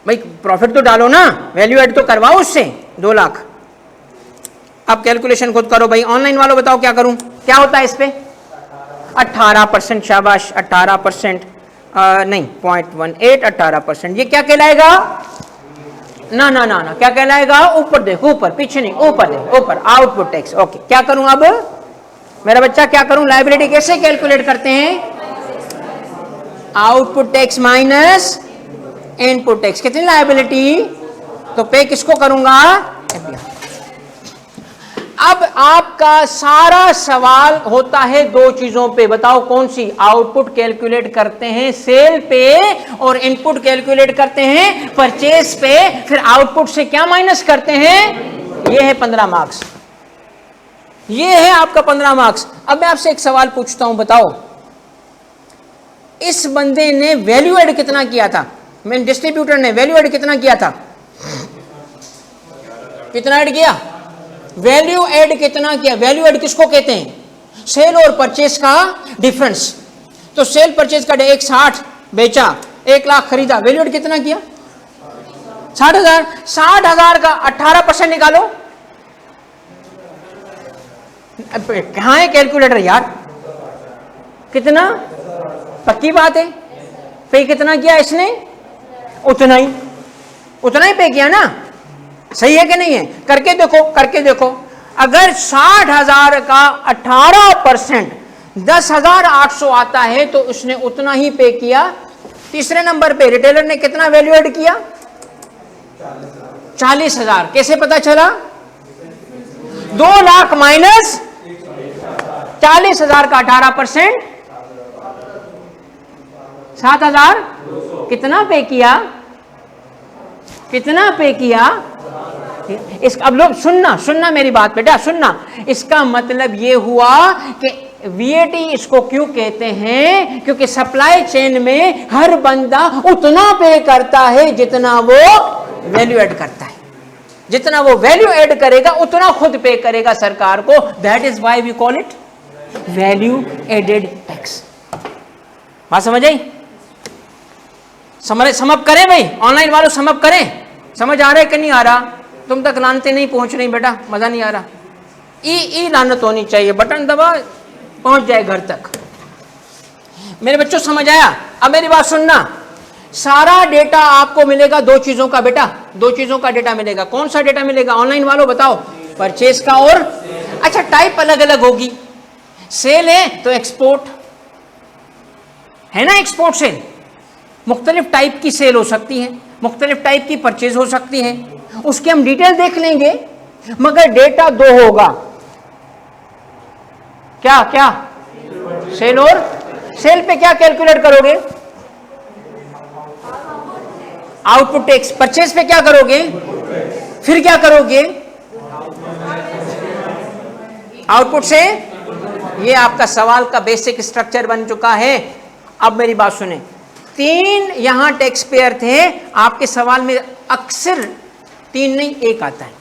[SPEAKER 1] भाई प्रॉफिट तो डालो ना, वैल्यू एड तो करवाओ उससे 2 लाख। अब कैलकुलेशन खुद करो भाई। ऑनलाइन वालों बताओ क्या करूं? क्या होता है इस पे? 18%। शाबाश, 18%। नहीं 0.18, 18%। ये क्या कहलाएगा? ना ना ना ना, क्या कहलाएगा? ऊपर देख, ऊपर, पीछे नहीं, ऊपर देख, ऊपर आउटपुट टैक्स। ओके, क्या करूं अब मेरा बच्चा, क्या करूं? लायबिलिटी कैसे कैलकुलेट करते हैं? Output tax minus input tax. कितनी लायबिलिटी? तो पे किसको करूंगा? अब आपका सारा सवाल होता है 2 चीजों पे, बताओ कौन सी? आउटपुट कैलकुलेट करते हैं सेल पे और इनपुट कैलकुलेट करते हैं परचेज पे। फिर आउटपुट से क्या माइनस करते हैं? ये है 15 मार्क्स, ये है आपका 15 मार्क्स। अब मैं आपसे एक सवाल पूछता हूं, बताओ इस बंदे ने वैल्यू एड कितना किया था? मैं डिस्ट्रीब्यूटर ने वैल्यू एड कितना किया था? कितना ऐड किया? वैल्यू ऐड कितना किया? वैल्यू ऐड किसको कहते हैं? सेल और परचेस का डिफरेंस। तो सेल परचेस का 160 बेचा, 1 लाख खरीदा, वैल्यू ऐड कितना किया? 60,000। 60,000 का 18% निकालो। कहां है कैलकुलेटर यार? कितना? पक्की बात है। पे कितना किया इसने? उतना ही पे किया ना। सही है कि नहीं है? करके देखो, करके देखो। अगर 60,000 का 18% 10,800 आता है तो उसने उतना ही पे किया। तीसरे नंबर पे रिटेलर ने कितना वैल्यू ऐड किया? 40,000। कैसे पता चला? 2 लाख माइनस 40,000 का 18% 7,000। कितना पे किया? कितना पे किया? इस अब लोग सुनना मेरी बात बेटा, सुनना। इसका मतलब ये हुआ कि वीएटी इसको क्यों कहते हैं? क्योंकि सप्लाई चेन में हर बंदा उतना पे करता है जितना वो वैल्यू ऐड करता है। जितना वो वैल्यू ऐड करेगा उतना खुद पे करेगा सरकार को। That is why we call it value added tax. बात समझ आई? समझ करें भाई, ऑनलाइन वालों समझ करें। समझ आ रहा है कि नहीं आ रहा? तुम तक लानते नहीं पहुंच रही बेटा, मजा नहीं आ रहा। ई लानत होनी चाहिए, बटन दबा पहुंच जाए घर तक। मेरे बच्चों समझ आया? अब मेरी बात सुनना। सारा डेटा आपको मिलेगा 2 चीजों का बेटा, 2 चीजों का डेटा मिलेगा। कौन सा डेटा मिलेगा ऑनलाइन वालों बताओ? परचेज का और अच्छा टाइप अलग अलग होगी। सेल है तो एक्सपोर्ट है ना, एक्सपोर्ट सेल। मुख्तलिफ टाइप की सेल हो सकती है, मुख्तलिफ टाइप की परचेज हो सकती है, उसके हम डिटेल देख लेंगे। मगर डेटा 2 होगा। क्या क्या? सेल और सेल पे क्या कैलकुलेट करोगे? Output tax. परचेज पे क्या करोगे? फिर क्या करोगे? आउटपुट से। ये आपका सवाल का बेसिक स्ट्रक्चर बन चुका है। अब मेरी बात सुने। 3 यहां टैक्स पेयर थे आपके सवाल में, अक्सर 3 नहीं 1 आता है।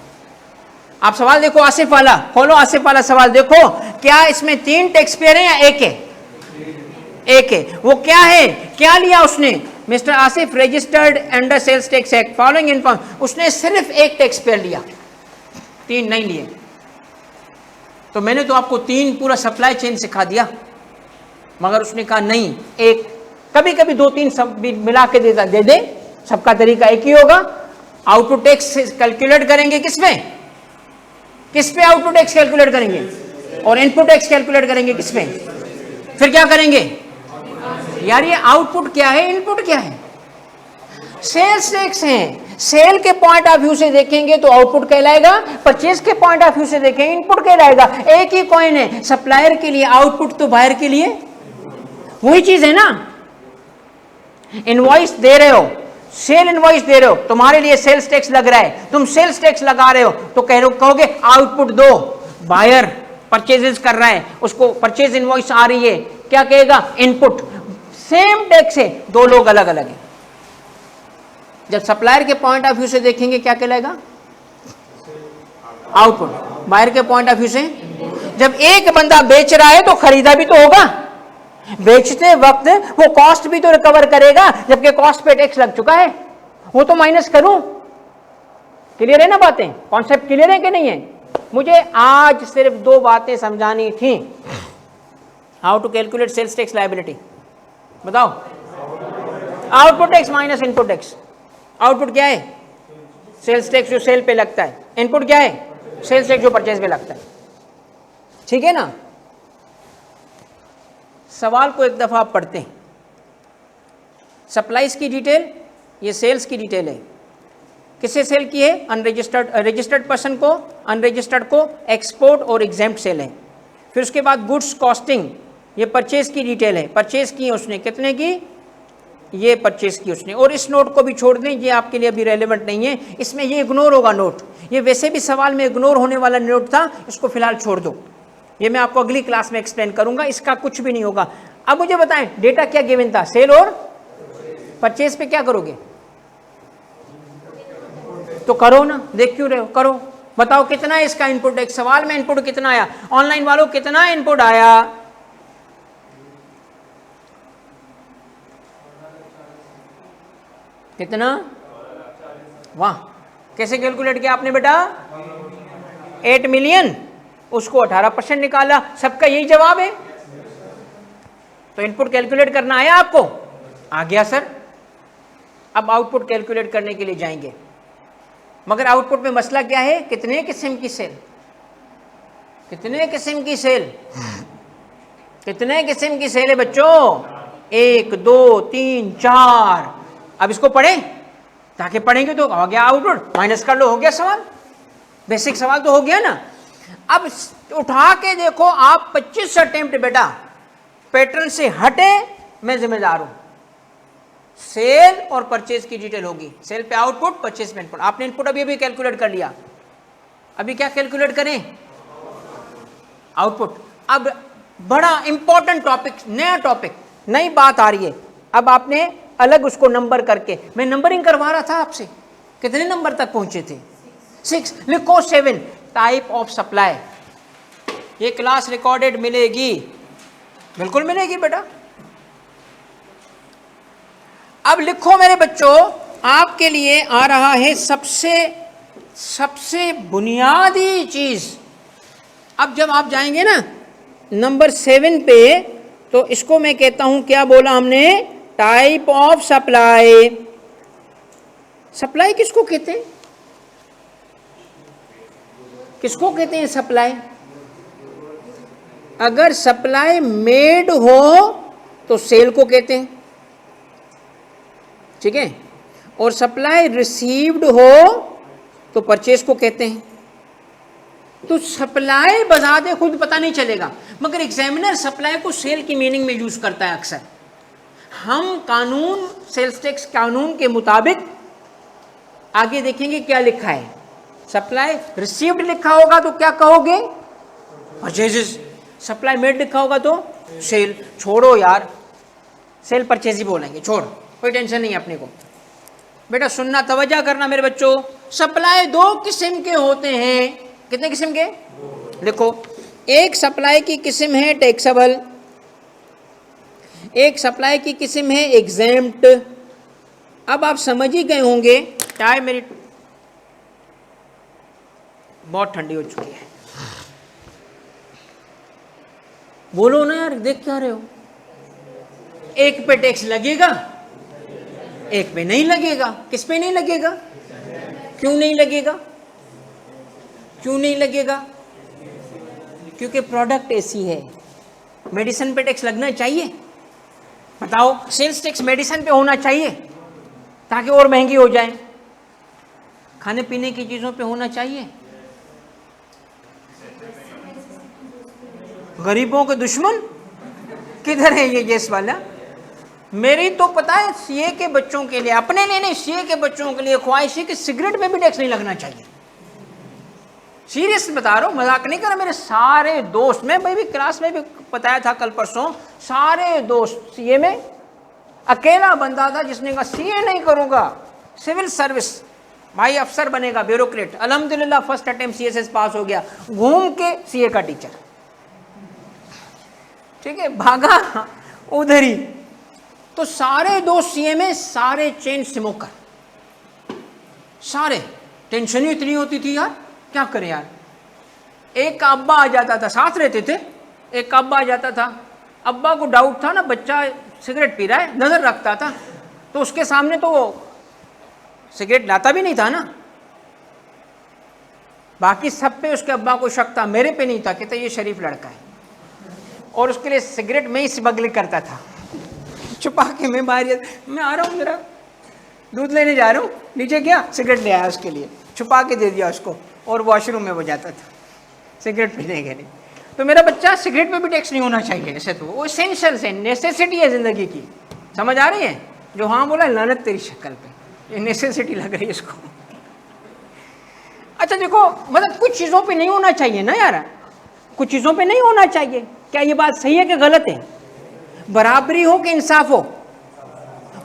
[SPEAKER 1] आप सवाल देखो आसिफ वाला, खोलो आसिफ वाला सवाल देखो। क्या इसमें 3 टैक्स पेयर है या 1 है? 1 है। वो क्या है? क्या लिया उसने? Mister Asif registered under sales tax act following inform. उसने सिर्फ 1 टैक्स पेयर लिया, 3 नहीं लिए। तो मैंने तो आपको 3 पूरा सप्लाई चेन सिखा दिया, मगर उसने कहा नहीं 1। कभी कभी 2-3 सब भी मिला के दे दे, सबका तरीका एक ही होगा। आउटपुट टैक्स कैलकुलेट करेंगे किस पे आउटपुट टैक्स कैलकुलेट करेंगे, और इनपुट टैक्स कैलकुलेट करेंगे किस पे? फिर क्या करेंगे यार? ये आउटपुट क्या है, इनपुट क्या है? सेल्स टैक्स है। सेल के पॉइंट ऑफ व्यू से देखेंगे तो आउटपुट कहलाएगा, परचेज के पॉइंट ऑफ व्यू से देखेंगे इनपुट कहलाएगा। एक ही कॉइन है, सप्लायर के लिए आउटपुट तो बायर के लिए वही चीज है ना। इनवॉइस दे रहे हो, सेल इनवॉइस दे रहे हो, तुम्हारे लिए सेल्स टैक्स लग रहा है, तुम सेल्स टैक्स लगा रहे हो तो कहोगे आउटपुट दो। बायर परचेजेस कर रहा है, उसको परचेज इनवॉइस आ रही है, क्या कहेगा? इनपुट। सेम टैक्स है, 2 लोग अलग अलग हैं। जब सप्लायर के पॉइंट ऑफ व्यू से देखेंगे क्या कहलाएगा? आउटपुट। बायर के पॉइंट ऑफ व्यू से जब एक बंदा बेच रहा है तो खरीदा भी तो होगा। बेचते वक्त वो कॉस्ट भी तो रिकवर करेगा, जबकि कॉस्ट पे टैक्स लग चुका है, वो तो माइनस करूं। क्लियर है ना बातें? कॉन्सेप्ट क्लियर है कि नहीं है? मुझे आज सिर्फ 2 बातें समझानी थी। How to calculate sales tax liability, बताओ। Output tax minus input tax. Output क्या है? सेल्स टैक्स जो सेल पे लगता है। इनपुट क्या है? सेल्स टैक्स जो परचेज पे लगता है। ठीक है ना? सवाल को एक दफा आप पढ़ते हैं। सप्लाईज की डिटेल, ये सेल्स की डिटेल है। किससे सेल की है? अनरजिस्टर्ड, रजिस्टर्ड पर्सन को, अनरजिस्टर्ड को, एक्सपोर्ट और एग्जेम्प्ट सेल है। फिर उसके बाद गुड्स कॉस्टिंग, ये परचेज की डिटेल है। परचेज की उसने कितने की? ये परचेज की उसने। और इस नोट को भी छोड़ दें, ये आपके लिए अभी रेलेवेंट नहीं है, इसमें ये इग्नोर होगा नोट। ये वैसे भी सवाल में इग्नोर होने वाला नोट था, इसको फिलहाल छोड़ दो। ये मैं आपको अगली क्लास में एक्सप्लेन करूंगा, इसका कुछ भी नहीं होगा। अब मुझे बताएं डेटा क्या गिवन था? सेल और परचेज पे क्या करोगे? तो करो ना, देख क्यों रहे हो? करो। बताओ कितना है इसका इनपुट, एक सवाल में इनपुट कितना आया, ऑनलाइन वालों कितना इनपुट आया? कितना? वाह, कैसे कैलकुलेट किया आपने बेटा? 8 मिलियन, उसको 18% निकाला, सबका यही जवाब है। तो इनपुट कैलकुलेट करना आया आपको? आ गया सर। अब आउटपुट कैलकुलेट करने के लिए जाएंगे, मगर आउटपुट में मसला क्या है? कितने किस्म की सेल, कितने किस्म की सेल, कितने किस्म की सेल है बच्चों? 1 2 3 4। अब इसको पढ़ें, ताकि पढ़ेंगे तो हो गया आउटपुट, माइनस कर लो, हो गया सवाल, बेसिक सवाल तो हो गया ना। अब उठा के देखो आप 25 अटेम्प्ट बेटा, पैटर्न से हटे, मैं जिम्मेदार हूं। सेल और परचेज की डिटेल होगी, सेल पे आउटपुट, परचेज पे इनपुट। आपने इनपुट अभी अभी कैलकुलेट कर लिया, अभी क्या कैलकुलेट करें? आउटपुट। अब बड़ा इंपॉर्टेंट टॉपिक, नया टॉपिक, नई बात आ रही है। अब आपने अलग उसको नंबर करके, मैं नंबरिंग करवा रहा था आपसे, कितने नंबर तक पहुंचे थे? 6। लिखो 7 टाइप ऑफ सप्लाई। ये क्लास रिकॉर्डेड मिलेगी, बिल्कुल मिलेगी बेटा। अब लिखो मेरे बच्चों, आपके लिए आ रहा है सबसे बुनियादी चीज। अब जब आप जाएंगे ना नंबर 7 पे, तो इसको मैं कहता हूं, क्या बोला हमने? Type of supply. सप्लाई किसको कहते हैं? किसको कहते हैं सप्लाई? अगर सप्लाई मेड हो तो सेल को कहते हैं, ठीक है, और सप्लाई रिसीव्ड हो तो परचेज को कहते हैं। तो सप्लाई बजाते खुद पता नहीं चलेगा, मगर एग्जामिनर सप्लाई को सेल की मीनिंग में यूज करता है अक्सर। हम कानून, सेल्स टैक्स कानून के मुताबिक आगे देखेंगे क्या लिखा है। सप्लाई रिसीव्ड लिखा होगा तो क्या कहोगे? परचेजेस। सप्लाई मेड लिखा होगा तो सेल। छोड़ो यार, सेल परचेज ही बोलेंगे, छोड़, कोई टेंशन नहीं है अपने को। बेटा सुनना, तवज्जो करना मेरे बच्चों। सप्लाई 2 किस्म के होते हैं। कितने किस्म के? लिखो, एक सप्लाई की किस्म है टैक्सेबल, एक सप्लाई की किस्म है एग्जेम्प्ट। अब आप समझ ही गए होंगे, चाय मेरी बहुत ठंडी हो चुकी है, बोलो ना यार, देख क्या रहे हो? एक पे टैक्स लगेगा, एक पे नहीं लगेगा। किस पे नहीं लगेगा? क्यों नहीं लगेगा? क्यों नहीं लगेगा? क्योंकि प्रोडक्ट ऐसी है। मेडिसिन पे टैक्स लगना चाहिए? बताओ, सेल्स टैक्स मेडिसिन पे होना चाहिए ताकि और महंगी हो जाए? खाने पीने की चीजों पे होना चाहिए? गरीबों के दुश्मन किधर है ये गैस वाला? मेरी तो पता है सीए के बच्चों के लिए, अपने लिए नहीं, सीए के बच्चों के लिए ख्वाहिश है कि सिगरेट पे भी टैक्स नहीं लगना चाहिए। सीरियस बता रहा हूँ, मजाक नहीं कर रहा। मेरे सारे दोस्त, मैं भाई भी क्लास में भी बताया था कल परसों, सारे दोस्त सीए में, अकेला बंदा था जिसने कहा सीए नहीं करूँगा, सिविल सर्विस, भाई अफसर बनेगा, ब्यूरोक्रेट। अल्हम्दुलिल्लाह फर्स्ट अटेम्प्ट सीएसएस पास हो गया, घूम के सीए का टीचर, ठीक है, भागा उधर ही। तो सारे दोस्त सीए में, सारे चेन स्मोकर, सारे। टेंशन ही इतनी होती थी यार, क्या करें यार। एक का अब्बा आ जाता था, साथ रहते थे, एक का अब्बा आ जाता था, अब्बा को डाउट था ना बच्चा सिगरेट पी रहा है, नजर रखता था, तो उसके सामने तो वो सिगरेट लाता भी नहीं था ना। बाकी सब पे उसके अब्बा को शक था, मेरे पे नहीं था, कहता ये शरीफ लड़का है। और उसके लिए सिगरेट में ही स्मगलिंग करता था, छुपा के। मैं बाहर, मैं आ रहा हूँ, मेरा दूध लेने जा रहा हूँ, नीचे गया, सिगरेट ले आया उसके लिए, छुपा के दे दिया उसको, और वॉशरूम में वो जाता था सिगरेट पीने के लिए। तो मेरा बच्चा, सिगरेट पे भी टैक्स नहीं होना चाहिए ऐसे, तो वो एसेंशियल है, नेसेसिटी है ज़िंदगी की। समझ आ रही है? जो हाँ बोला, लानत तेरी शक्ल पे, ये नेसेसिटी लग रही है इसको। अच्छा देखो, मतलब कुछ चीज़ों पे नहीं होना चाहिए ना यार, कुछ चीज़ों पे नहीं होना चाहिए। क्या ये बात सही है कि गलत है? बराबरी हो कि इंसाफ हो?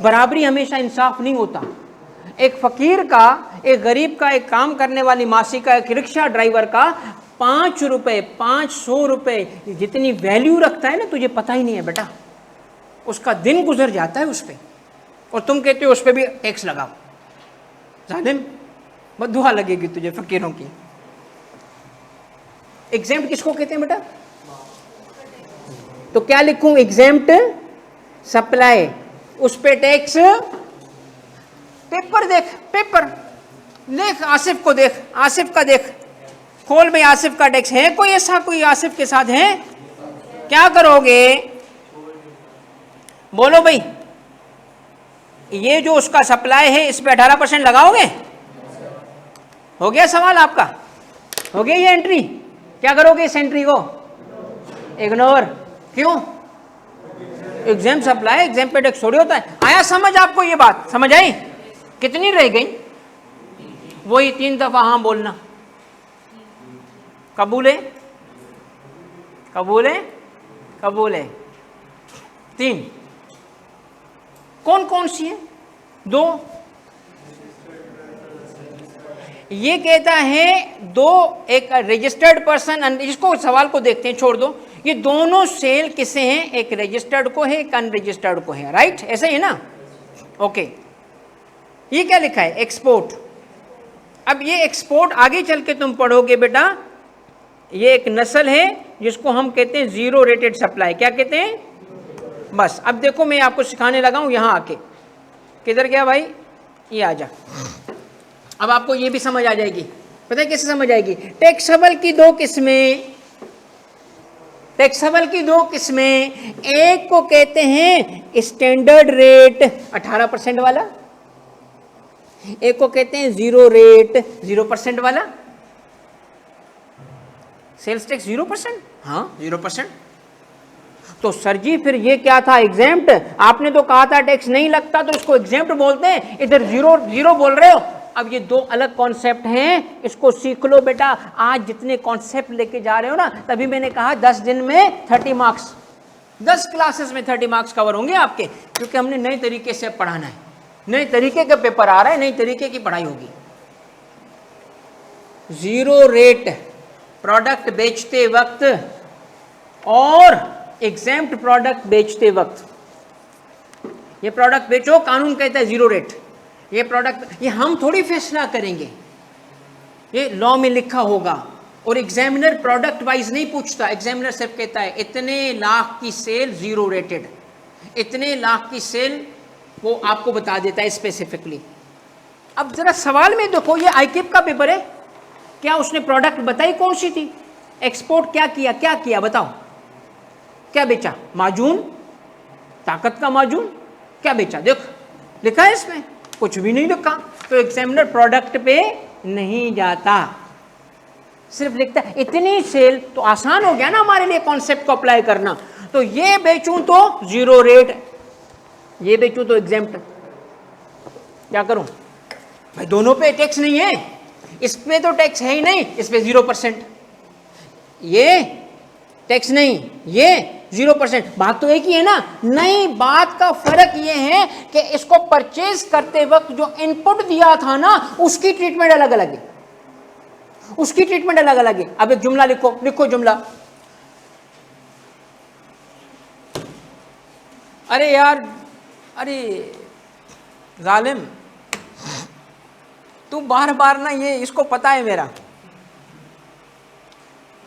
[SPEAKER 1] बराबरी हमेशा इंसाफ नहीं होता। एक फकीर का एक गरीब का, एक काम करने वाली मासी का, एक रिक्शा ड्राइवर का 5 रुपए, 500 रुपए जितनी वैल्यू रखता है ना, तुझे पता ही नहीं है बेटा। उसका दिन गुजर जाता है उस पर, और तुम कहते हो उस पर भी टैक्स लगाओ। जालिम, बद्दुआ लगेगी तुझे फकीरों की। एग्जेम्प्ट किसको कहते हैं बेटा? तो क्या लिखूं? एग्जेम्प्ट सप्लाई, उस पे टैक्स। पेपर देख, पेपर देख, आसिफ को देख, आसिफ का देख, खोल भाई आसिफ का टैक्स है कोई ऐसा, कोई आसिफ के साथ है? क्या करोगे? बोलो भाई, ये जो उसका सप्लाई है इस पे 18% लगाओगे? हो गया सवाल आपका? हो गया ये एंट्री? क्या करोगे इस एंट्री को? इग्नोर। क्यों? एग्जाम सप्लाई, एग्जाम पे टैक्स थोड़ी होता है। आया समझ आपको ये बात? समझ आई? कितनी रह गई? वही 3 दफा हाँ बोलना। कबूल है? कबूल है? कबूल है। 3 कौन कौन सी है? 2 ये कहता है 2, एक रजिस्टर्ड पर्सन, इसको सवाल को देखते हैं, छोड़ दो। ये दोनों सेल किसे हैं? एक रजिस्टर्ड को है, एक अनरजिस्टर्ड को है, राइट? ऐसे ही है ना? ओके। ये क्या लिखा है? एक्सपोर्ट। अब ये एक्सपोर्ट आगे चल के तुम पढ़ोगे बेटा, ये एक नस्ल है जिसको हम कहते हैं जीरो रेटेड सप्लाई। क्या कहते हैं? बस अब देखो मैं आपको सिखाने लगा हूं यहां आके। किधर गया भाई? ये आ जा। अब आपको ये भी समझ आ जाएगी। पता है कैसे समझ आएगी? टैक्सेबल की 2 किस्में, टैक्सेबल की 2 किस्में। एक को कहते हैं स्टैंडर्ड रेट 18% वाला, एक को कहते हैं जीरो रेट 0% वाला। Sales tax 0%? हाँ 0%। तो सर जी फिर ये क्या था? एग्जेम्प्ट। आपने तो कहा था टैक्स नहीं लगता, तो इसको एग्जेम्प्ट बोलते हैं, इधर जीरो बोल रहे हो। अब ये 2 अलग कॉन्सेप्ट हैं, इसको सीख लो बेटा। आज जितने कॉन्सेप्ट लेके जा रहे हो ना, तभी मैंने कहा 10 दिन में 30 मार्क्स, 10 क्लासेस में 30 मार्क्स कवर होंगे आपके, क्योंकि हमने नए तरीके से पढ़ाना है। नए तरीके का पेपर आ रहा है, नई तरीके की पढ़ाई होगी। जीरो रेट प्रोडक्ट बेचते वक्त और एग्जेम्प्ट प्रोडक्ट बेचते वक्त, ये प्रोडक्ट बेचो, कानून कहता है जीरो रेट। ये प्रोडक्ट, ये हम थोड़ी फैसला करेंगे, ये लॉ में लिखा होगा। और एग्जामिनर प्रोडक्ट वाइज नहीं पूछता, एग्जामिनर सिर्फ कहता है इतने लाख की सेल जीरो रेटेड, इतने लाख की सेल वो आपको बता देता है स्पेसिफिकली। अब जरा सवाल में देखो, ये आईकिप का पेपर है, क्या उसने प्रोडक्ट बताई कौन सी थी? एक्सपोर्ट क्या किया? क्या किया बताओ? क्या बेचा? माजून, ताकत का माजून। क्या बेचा? देखो लिखा है इसमें, कुछ भी नहीं लिखा। तो एग्जामिनर प्रोडक्ट पे नहीं जाता, सिर्फ लिखता है इतनी सेल। तो आसान हो गया ना हमारे लिए कॉन्सेप्ट को अप्लाई करना। तो ये बेचूं तो जीरो रेट, ये बेचूं तो एग्जेम्प्ट। क्या करूं भाई? दोनों पे टैक्स नहीं है, इस पे तो टैक्स है ही नहीं, इस पे 0%, ये टैक्स नहीं, ये 0%। बात तो एक ही है ना? नहीं, बात का फर्क ये है कि इसको परचेज करते वक्त जो इनपुट दिया था ना, उसकी ट्रीटमेंट अलग अलग है, उसकी ट्रीटमेंट अलग अलग है। अब एक जुमला लिखो, लिखो जुमला। अरे यार, अरे जालिम, तू बार बार ना, ये इसको पता है मेरा,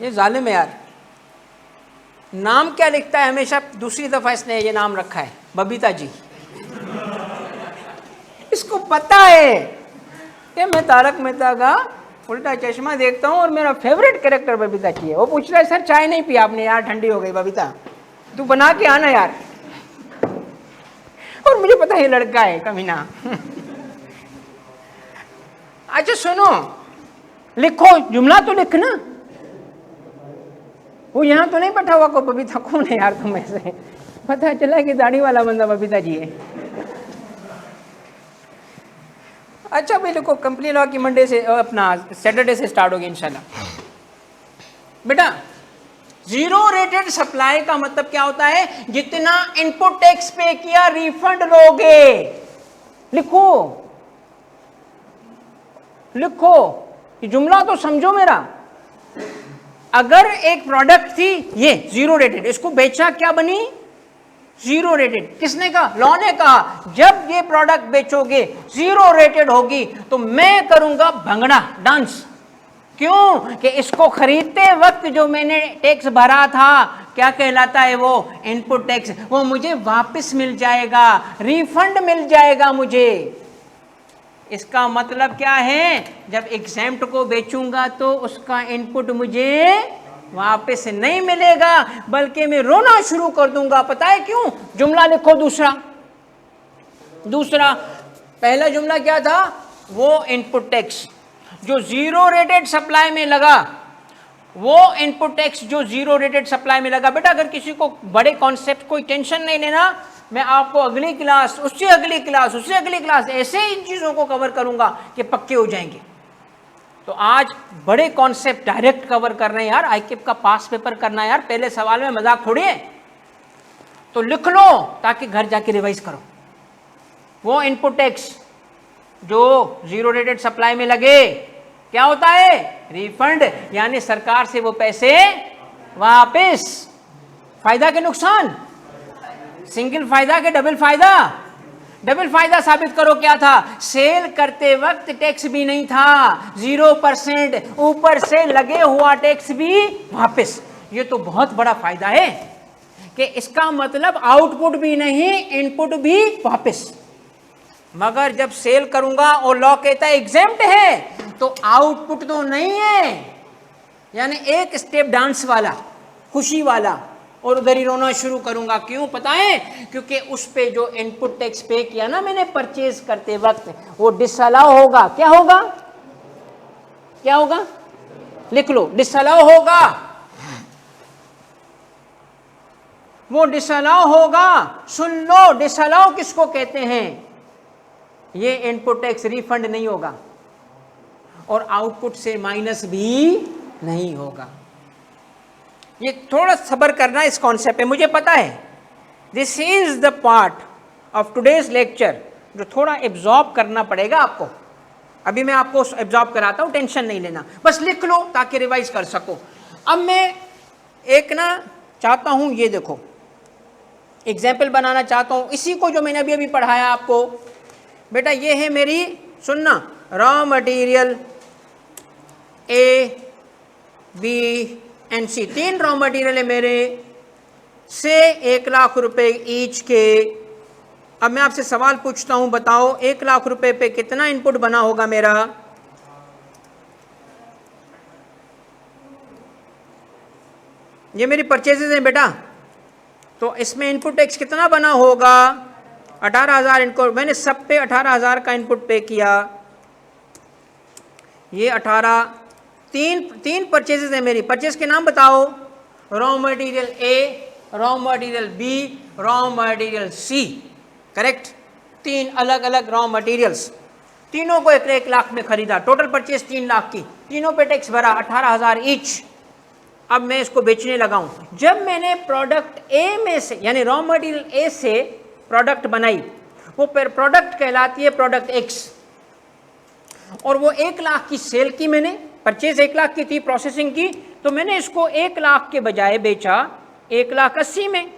[SPEAKER 1] ये जालिम है यार। नाम क्या लिखता है हमेशा? दूसरी दफा इसने ये नाम रखा है, बबीता जी। इसको पता है कि मैं तारक मेहता का उल्टा चश्मा देखता हूं और मेरा फेवरेट कैरेक्टर बबीता जी है। वो पूछ रहा है सर चाय नहीं पी आपने? यार ठंडी हो गई बबीता, तू बना के आना यार। और मुझे पता है लड़का है कमीना। अच्छा सुनो, लिखो जुमला तो लिखना। वो यहाँ तो नहीं बैठा हुआ को बबीता कौन है यार? तुम ऐसे पता चला कि दाढ़ी वाला बंदा बबीता जी है। अच्छा भाई लिखो, कंपनी लॉ की मंडे से, अपना सैटरडे से स्टार्ट होगी इंशाल्लाह। बेटा जीरो रेटेड सप्लाई का मतलब क्या होता है? जितना इनपुट टैक्स पे किया रिफंड लोगे। लिखो लिखो, ये जुमला तो समझो मेरा। अगर एक प्रोडक्ट थी ये जीरो रेटेड, इसको बेचा, क्या बनी? Zero rated. किसने कहा? लॉ ने कहा जब ये प्रोडक्ट बेचोगे जीरो रेटेड होगी तो मैं करूंगा भंगड़ा, डांस। क्यों? कि इसको खरीदते वक्त जो मैंने टैक्स भरा था, क्या कहलाता है वो? इनपुट टैक्स, वो मुझे वापस मिल जाएगा, रिफंड मिल जाएगा मुझे। इसका मतलब क्या है? जब एग्जेम्प्ट को बेचूंगा तो उसका इनपुट मुझे वापस नहीं मिलेगा, बल्कि मैं रोना शुरू कर दूंगा। पता है क्यों? जुमला लिखो दूसरा। पहला जुमला क्या था? वो इनपुट टैक्स जो जीरो रेटेड सप्लाई में लगा, वो इनपुट टैक्स जो जीरो रेटेड सप्लाई में लगा। बेटा अगर किसी को बड़े कॉन्सेप्ट, कोई टेंशन नहीं लेना, मैं आपको अगली क्लास, उससे अगली क्लास ऐसे इन चीजों को कवर करूंगा कि पक्के हो जाएंगे। तो आज बड़े कॉन्सेप्ट डायरेक्ट कवर कर रहे हैं यार, आईकेप का पास पेपर करना है यार, पहले सवाल में मजाक थोड़ी है। तो लिख लो ताकि घर जाके रिवाइज करो। वो इनपुट टैक्स जो जीरो रेटेड सप्लाई में लगे, क्या होता है? रिफंड, यानी सरकार से वो पैसे वापस। फायदा के नुकसान? सिंगल फायदा के डबल फायदा? डबल फायदा साबित करो। क्या था? सेल करते वक्त टैक्स भी नहीं था, 0%, ऊपर से लगे हुआ टैक्स भी वापस। ये तो बहुत बड़ा फायदा है कि इसका मतलब आउटपुट भी नहीं, इनपुट भी वापस। मगर जब सेल करूंगा और लॉ कहता है एग्जेम्प्ट है, तो आउटपुट तो नहीं है, यानी एक स्टेप डांस वाला, खुशी वाला, और उधर ही रोना शुरू करूंगा। क्यों पता है? क्योंकि उस पे जो इनपुट टैक्स पे किया ना मैंने परचेज करते वक्त, वो डिसअलाउ होगा। क्या होगा? क्या होगा? लिख लो, डिसअलाउ होगा। वो डिसअलाउ होगा। सुन लो, डिसअलाउ किसको कहते हैं? ये इनपुट टैक्स रिफंड नहीं होगा और आउटपुट से माइनस भी नहीं होगा। ये थोड़ा सब्र करना इस कॉन्सेप्ट पे, मुझे पता है this is the part of today's lecture जो थोड़ा एब्जॉर्ब करना पड़ेगा आपको। अभी मैं आपको एब्जॉर्ब कराता हूं, टेंशन नहीं लेना, बस लिख लो ताकि रिवाइज कर सको। अब मैं एक ना चाहता हूं, ये देखो एग्जाम्पल बनाना चाहता हूं, इसी को जो मैंने अभी अभी पढ़ाया आपको। बेटा ये है मेरी, सुनना, raw material A, B and C, 3 raw material है मेरे, से 1 लाख रुपए ईच के। अब मैं आपसे सवाल पूछता हूं, बताओ 1 लाख रुपए पे कितना इनपुट बना होगा मेरा? ये मेरी परचेजेज हैं बेटा, तो इसमें इनपुट टैक्स कितना बना होगा? 18,000 इनपुट, मैंने सब पे 18,000 का इनपुट पे किया। ये 18, तीन परचेजेज है मेरी। परचेज के नाम बताओ। Raw material A, raw material B, raw material C, correct. 3 अलग अलग रॉ मटेरियल्स, तीनों को 1 लाख में खरीदा। टोटल परचेज 3 लाख की, तीनों पे टैक्स भरा 18,000 ईच। अब मैं इसको बेचने लगा हूं। जब मैंने प्रोडक्ट ए में से, यानी रॉ मटेरियल ए से प्रोडक्ट बनाई, वो प्रोडक्ट कहलाती है प्रोडक्ट एक्स, और वो 1 लाख की सेल की मैंने, परचेज 1 लाख की थी, प्रोसेसिंग की, तो मैंने इसको 1 लाख के बजाय बेचा 1,80,000 में।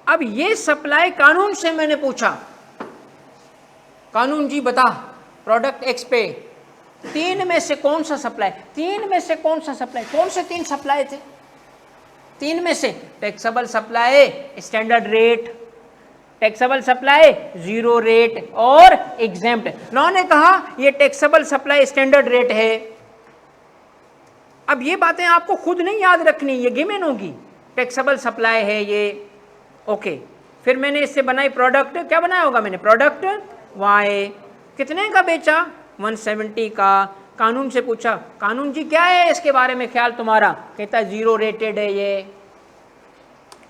[SPEAKER 1] अब ये सप्लाई कानून से मैंने पूछा, कानून जी बता प्रोडक्ट एक्स पे 3 में से कौन सा सप्लाई? 3 में से कौन सा सप्लाई? कौन से 3 सप्लाई थे? 3 में से taxable supply, standard rate, taxable supply, zero rate और एग्जेम्प्ट। लॉ ने कहा ये टैक्सेबल सप्लाई स्टैंडर्ड रेट है। अब ये बातें आपको खुद नहीं याद रखनी, ये गिवन होगी। टैक्सेबल सप्लाई है ये, ओके। फिर मैंने इससे बनाई प्रोडक्ट, क्या बनाया होगा मैंने? प्रोडक्ट वाई, कितने का बेचा? 170 का। कानून से पूछा, कानून जी क्या है इसके बारे में ख्याल तुम्हारा? कहता है जीरो रेटेड है ये,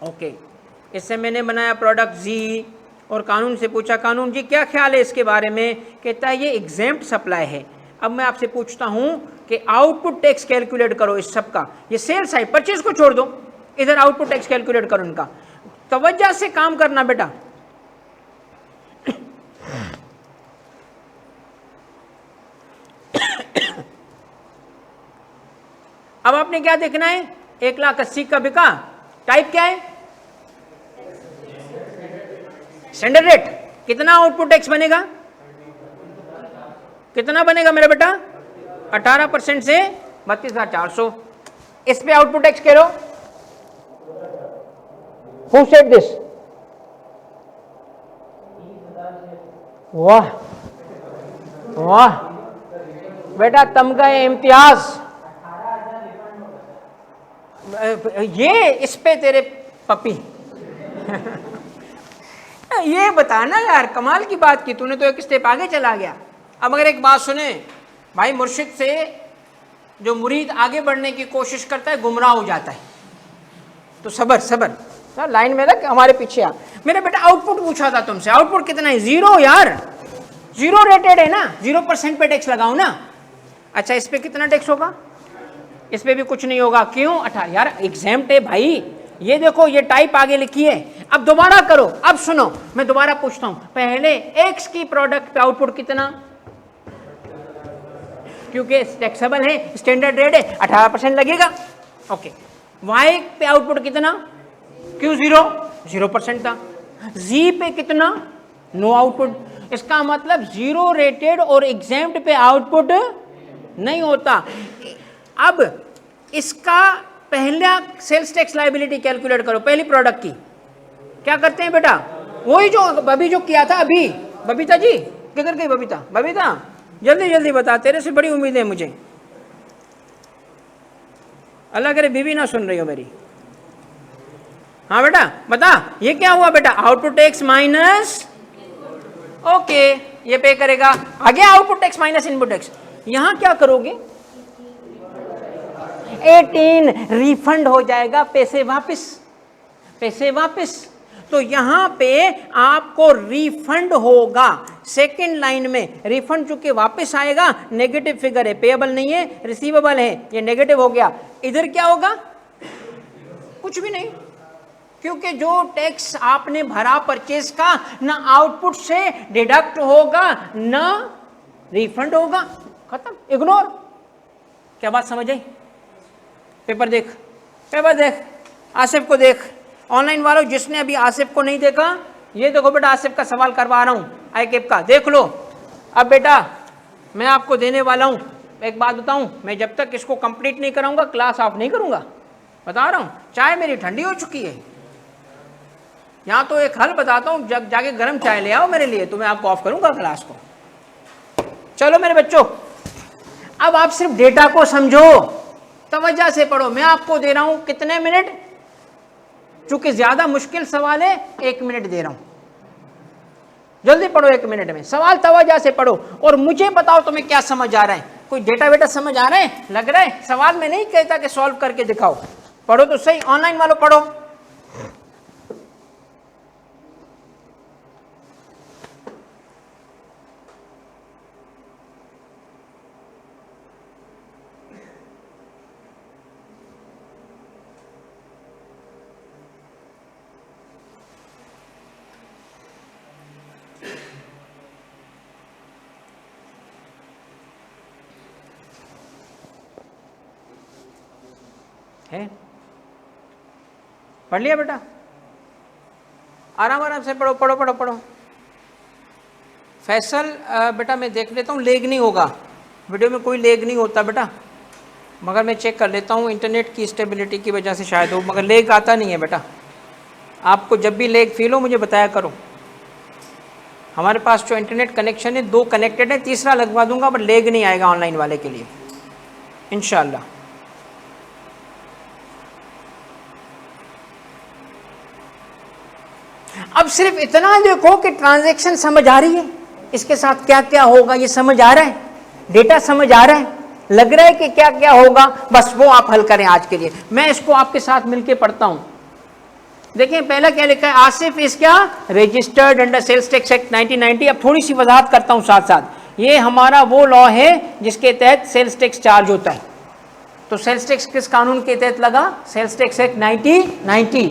[SPEAKER 1] ओके। इससे मैंने बनाया प्रोडक्ट जी, और कानून से पूछा, कानून जी क्या ख्याल है इसके बारे में? कहता है ये एग्जेम्प्ट सप्लाई है। अब मैं आपसे पूछता हूं कि आउटपुट टैक्स कैलकुलेट करो इस सब का। ये सेल साइड, परचेज को छोड़ दो, इधर आउटपुट टैक्स कैलकुलेट करो इनका। तवज्जो से काम करना बेटा। अब आपने क्या देखना है, 1,80,000 का बिका, टाइप क्या है, स्टैंडर्ड रेट। कितना आउटपुट टैक्स बनेगा, कितना बनेगा मेरा बेटा, 18% से 32,400। इस पे आउटपुट टैक्स कह रहे हो, हु सेड दिस, वाह वाह बेटा तुम गए इम्तियाज। ये इस पे तेरे पपी ये बताना यार, कमाल की बात की तूने, तो एक स्टेप आगे चला गया। अब अगर एक बात सुने भाई, मुर्शिद से जो मुरीद आगे बढ़ने की कोशिश करता है गुमराह हो जाता है, तो सबर सबर लाइन में रख, हमारे पीछे आ। मेरा बेटा आउटपुट पूछा था तुमसे, आउटपुट कितना है, 0 यार, 0 रेटेड है ना, 0% पे टैक्स लगाओ ना। अच्छा इस पे कितना टैक्स होगा, इस पे भी कुछ नहीं होगा, क्यों, 18 यार एग्जाम्प्ट है भाई। ये देखो ये टाइप आगे लिखी है। अब दोबारा करो, अब सुनो मैं दोबारा पूछता हूं, पहले एक्स की प्रोडक्ट पे आउटपुट कितना, क्योंकि टैक्सेबल है, स्टैंडर्ड रेट है, 18% लगेगा, ओके। वाई पे आउटपुट कितना, क्यों 0% था। जी पे कितना, नो आउटपुट। इसका मतलब 0 रेटेड और एग्जाम्प्ट पे आउटपुट नहीं होता। अब इसका पहला सेल्स टैक्स लायबिलिटी कैलकुलेट करो, पहली प्रोडक्ट की। क्या करते हैं बेटा, वही जो अभी जो किया था अभी। बबीता जी किधर गई, बबीता, बबीता जल्दी जल्दी बता, तेरे से बड़ी उम्मीद है मुझे। अल्लाह करे बीवी ना सुन रही हो मेरी। हाँ बेटा बता, ये क्या हुआ बेटा, आउटपुट टैक्स माइनस, ओके ये पे करेगा, आगे output tax minus input tax. यहां क्या करोगे, 18 रिफंड हो जाएगा, पैसे वापस, पैसे वापस। तो यहां पे आपको रिफंड होगा, सेकंड लाइन में रिफंड चूंकि वापस आएगा, नेगेटिव फिगर है, पेएबल नहीं है, रिसीवेबल है, ये नेगेटिव हो गया। इधर क्या होगा, कुछ भी नहीं, क्योंकि जो टैक्स आपने भरा परचेज का, ना आउटपुट से डिडक्ट होगा ना रिफंड होगा, खत्म, इग्नोर। क्या बात समझ आई, पेपर देख, पेपर देख, आसिफ को देख, ऑनलाइन वालों जिसने अभी आसिफ को नहीं देखा, ये देखो बेटा आसिफ का सवाल करवा रहा हूँ आईकेप का, देख लो। अब बेटा मैं आपको देने वाला हूँ, एक बात बताऊँ, मैं जब तक इसको कंप्लीट नहीं कराऊंगा क्लास ऑफ नहीं करूँगा, बता रहा हूँ। चाय मेरी ठंडी हो चुकी है, यहाँ तो एक हल बताता हूँ, जब जाके गर्म चाय ले आओ मेरे लिए, तो मैं आपको ऑफ करूँगा क्लास को। चलो मेरे बच्चों, अब आप सिर्फ डेटा को समझो, तवज्जो से पढ़ो। मैं आपको दे रहा हूं कितने मिनट, चूंकि ज्यादा मुश्किल सवाल है 1 मिनट दे रहा हूं, जल्दी पढ़ो 1 मिनट में, सवाल तवज्जो से पढ़ो और मुझे बताओ तुम्हें क्या समझ आ रहा है। कोई डेटा वेटा समझ आ रहा है, लग रहा है, सवाल में नहीं कहता कि सॉल्व करके दिखाओ, पढ़ो तो सही, ऑनलाइन वालों पढ़ो। है पढ़ लिया बेटा, आराम आराम से पढ़ो पढ़ो पढ़ो पढ़ो। फैसल बेटा मैं देख लेता हूँ, लेग नहीं होगा वीडियो में, कोई लेग नहीं होता बेटा, मगर मैं चेक कर लेता हूँ, इंटरनेट की स्टेबिलिटी की वजह से शायद हो, मगर लेग आता नहीं है बेटा। आपको जब भी लेग फील हो मुझे बताया करो। हमारे पास जो इंटरनेट कनेक्शन है 2 कनेक्टेड है, तीसरा लगवा दूंगा, बट लेग नहीं आएगा ऑनलाइन वाले के लिए इंशाल्लाह। अब सिर्फ इतना देखो कि ट्रांजैक्शन समझ आ रही है, इसके साथ क्या क्या होगा ये समझ आ रहा है, डेटा समझ आ रहा है, लग रहा है कि क्या क्या होगा, बस वो आप हल करें आज के लिए। मैं इसको आपके साथ मिलके पढ़ता हूं। देखिए पहला क्या लिखा है, आसिफ इज क्या, registered under sales tax act 1990। अब थोड़ी सी वजाहत करता हूं साथ साथ, ये हमारा वो लॉ है जिसके तहत सेल्स टैक्स चार्ज होता है। तो सेल्स टैक्स किस कानून के तहत लगा, सेल्स टैक्स एक्ट 1990।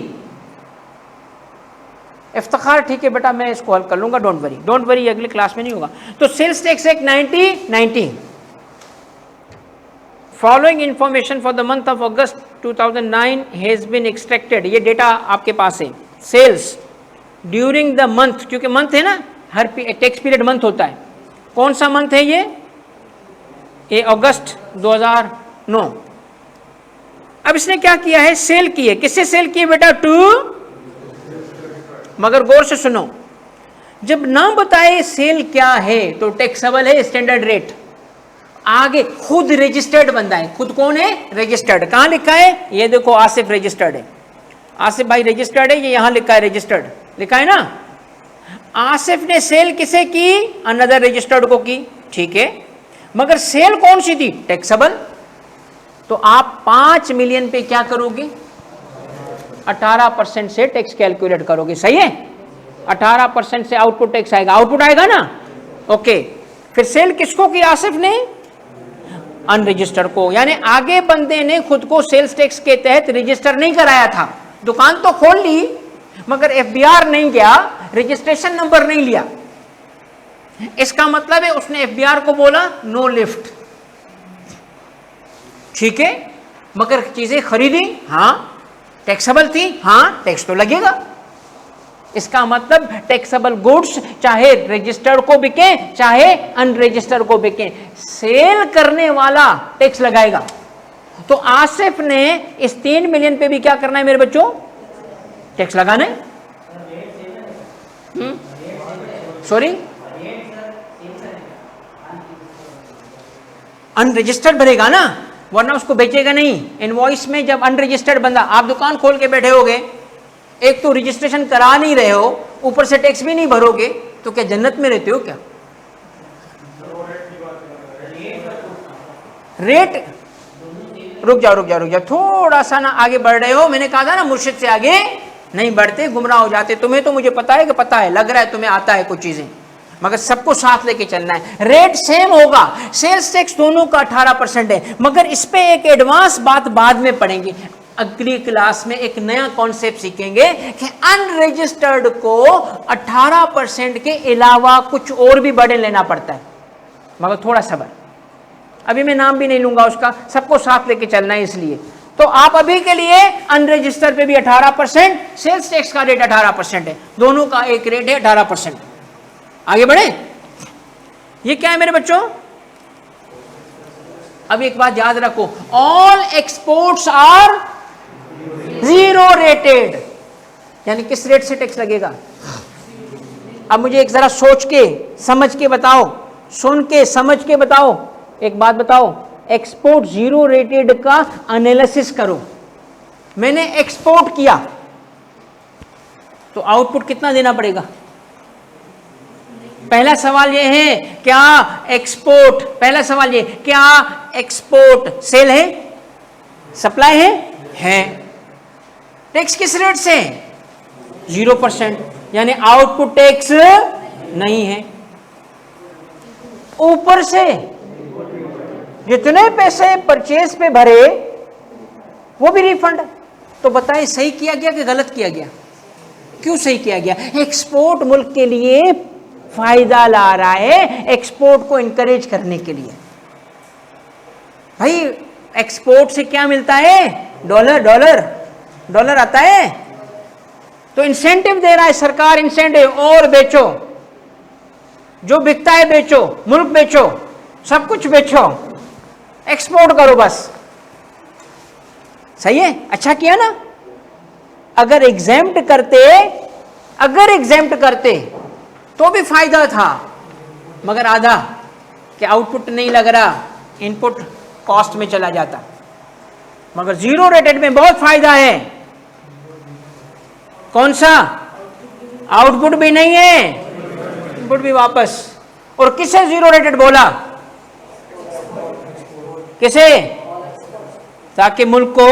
[SPEAKER 1] इफ्तिखार ठीक है बेटा, मैं इसको हल कर लूंगा, डोंट वरी, अगली क्लास में नहीं होगा। तो sales tax act 1990 following information for the month of August 2009 has been extracted, ये डेटा आपके पास है। सेल्स ड्यूरिंग द मंथ, क्योंकि मंथ है ना, हर टैक्स पीरियड मंथ होता है। कौन सा मंथ है ये अगस्त 2009। अब इसने क्या किया है, सेल की है। किससे सेल की है बेटा? टू, मगर गौर से सुनो, जब ना बताए सेल क्या है तो टैक्सेबल है स्टैंडर्ड रेट। आगे खुद रजिस्टर्ड बंदा है, खुद कौन है? रजिस्टर्ड। कहां लिखा है? ये देखो, आसिफ रजिस्टर्ड है, आसिफ भाई रजिस्टर्ड है, ये यहां लिखा है रजिस्टर्ड, लिखा है ना। आसिफ ने सेल किसे की? अनदर रजिस्टर्ड को की, ठीक है, मगर सेल कौन सी थी? टैक्सेबल। तो आप 5 मिलियन पे क्या करोगे? 18% से टैक्स कैलकुलेट करोगे, सही है। 18% से आउटपुट टैक्स आएगा, आउटपुट आएगा ना, ओके। फिर सेल किसको की? आसिफ ने अनरजिस्टर्ड को, यानी आगे बंदे ने खुद को सेल्स टैक्स के तहत रजिस्टर नहीं कराया था। दुकान तो खोल ली मगर एफबीआर नहीं गया, रजिस्ट्रेशन नंबर नहीं लिया। इसका मतलब है उसने एफबीआर को बोला नो लिफ्ट, ठीक है, मगर चीजें खरीदी, हां टैक्सेबल थी, हां टैक्स तो लगेगा। इसका मतलब टैक्सेबल गुड्स चाहे रजिस्टर्ड को बिके चाहे अनरजिस्टर्ड को बिके, सेल करने वाला टैक्स लगाएगा। तो आसिफ ने इस 3 मिलियन पे भी क्या करना है मेरे बच्चों? टैक्स लगाना है। सॉरी, अनरजिस्टर्ड भरेगा ना, वरना उसको बेचेगा नहीं। इनवॉइस में जब अनरजिस्टर्ड बंदा, आप दुकान खोल के बैठे होगे, एक तो रजिस्ट्रेशन करा नहीं रहे हो, ऊपर से टैक्स भी नहीं भरोगे, तो क्या जन्नत में रहते हो क्या? रेट, रुक जाओ, थोड़ा सा ना आगे बढ़ रहे हो। मैंने कहा था ना मुर्शिद से आगे नहीं बढ़ते, गुमराह हो जाते। तुम्हें तो मुझे पता है कि पता है, लग रहा है तुम्हें आता है कुछ चीजें, मगर सबको साथ लेके चलना है। रेट सेम होगा, सेल्स टैक्स दोनों का 18% है, मगर इस पे एक एडवांस बात बाद में पढ़ेंगे। अगली क्लास में एक नया कॉन्सेप्ट सीखेंगे कि अनरजिस्टर्ड को 18% के अलावा कुछ और भी बर्डन लेना पड़ता है, मगर थोड़ा सब्र। अभी मैं नाम भी नहीं लूंगा उसका, सबको साथ लेके चलना है। इसलिए तो आप अभी के लिए अनरजिस्टर्ड पे भी 18%, सेल्स टैक्स का रेट 18% है, दोनों का एक रेट है 18%। आगे बढ़े, ये क्या है मेरे बच्चों? अब एक बात याद रखो, all exports are zero rated, यानी किस रेट से टैक्स लगेगा? अब मुझे एक जरा सोच के समझ के बताओ, सुन के समझ के बताओ। एक बात बताओ, एक्सपोर्ट जीरो रेटेड का एनालिसिस करो। मैंने एक्सपोर्ट किया तो आउटपुट कितना देना पड़ेगा? पहला सवाल यह है, क्या एक्सपोर्ट, पहला सवाल ये, क्या एक्सपोर्ट सेल है, सप्लाई है? टैक्स किस रेट से? 0%, यानी आउटपुट टैक्स नहीं है। ऊपर से जितने पैसे परचेज पे भरे वो भी रिफंड। तो बताइए सही किया गया कि गलत किया गया? क्यों सही किया गया? एक्सपोर्ट मुल्क के लिए फायदा ला रहा है, एक्सपोर्ट को इंकरेज करने के लिए। भाई एक्सपोर्ट से क्या मिलता है? डॉलर आता है, तो इंसेंटिव दे रहा है सरकार, इंसेंटिव, और बेचो, जो बिकता है बेचो, मुल्क बेचो, सब कुछ बेचो, एक्सपोर्ट करो बस। सही है, अच्छा किया ना। अगर एग्जेम्प्ट करते तो भी फायदा था, मगर आधा कि आउटपुट नहीं लग रहा, इनपुट कॉस्ट में चला जाता। मगर जीरो रेटेड में बहुत फायदा है। कौन सा? आउटपुट भी नहीं है, इनपुट भी वापस। और किसे जीरो रेटेड बोला? किसे? ताकि मुल्क को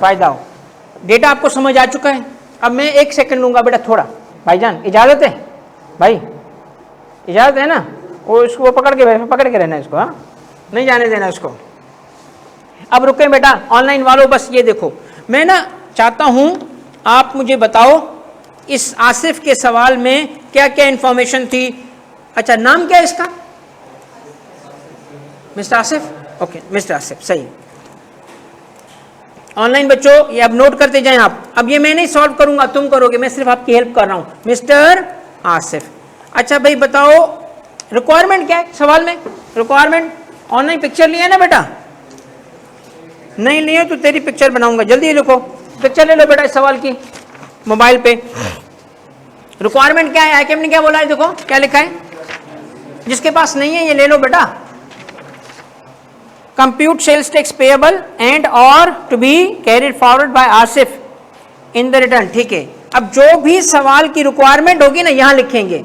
[SPEAKER 1] फायदा हो। डेटा आपको समझ आ चुका है। अब मैं 1 सेकंड लूंगा बेटा, थोड़ा। भाईजान इजाजत है? भाई इजाजत है ना? वो इसको पकड़ के रहना इसको, हाँ, नहीं जाने देना इसको। अब रुके बेटा, ऑनलाइन वालों बस ये देखो, मैं ना चाहता हूं आप मुझे बताओ इस आसिफ के सवाल में क्या क्या इंफॉर्मेशन थी। अच्छा, नाम क्या है इसका? Mister Asif? Okay mister Asif, सही। ऑनलाइन बच्चों ये अब नोट करते जाएं आप। अब ये मैं नहीं सॉल्व करूंगा, तुम करोगे, मैं सिर्फ आपकी हेल्प कर रहा हूं मिस्टर आसिफ। अच्छा भाई बताओ रिक्वायरमेंट क्या है सवाल में? रिक्वायरमेंट ऑनलाइन पिक्चर लिया ना बेटा? नहीं लिए तो तेरी पिक्चर बनाऊंगा, जल्दी लिखो, पिक्चर ले लो बेटा इस सवाल की मोबाइल पे। रिक्वायरमेंट क्या है? आईकेएम ने क्या बोला है, देखो क्या लिखा है, जिसके पास नहीं है ये ले लो बेटा। Compute sales tax payable and और to be carried forward by Asif in the return. ठीक है, अब जो भी सवाल की रिक्वायरमेंट होगी ना यहां लिखेंगे।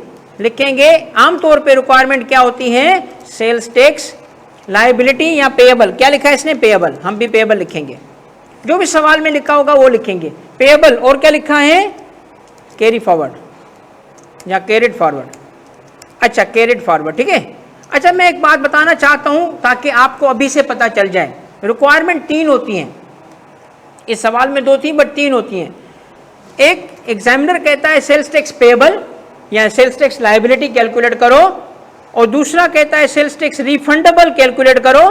[SPEAKER 1] आमतौर पे रिक्वायरमेंट क्या होती है? सेल्स टैक्स लायबिलिटी या पेएबल। क्या लिखा है इसने? पेएबल, हम भी पेएबल लिखेंगे। जो भी सवाल में लिखा होगा वो लिखेंगे पेएबल। और क्या लिखा है? कैरी फॉरवर्ड या कैरिड फॉरवर्ड। अच्छा कैरिड फॉरवर्ड, ठीक है। अच्छा मैं एक बात बताना चाहता हूं ताकि आपको अभी से पता चल जाए। रिक्वायरमेंट 3 होती हैं, इस सवाल में 2 थी बट 3 होती हैं। एक एग्जामिनर कहता है सेल्स टैक्स पेएबल या सेल्स टैक्स लायबिलिटी कैलकुलेट करो, और दूसरा कहता है सेल्स टैक्स रिफंडेबल कैलकुलेट करो,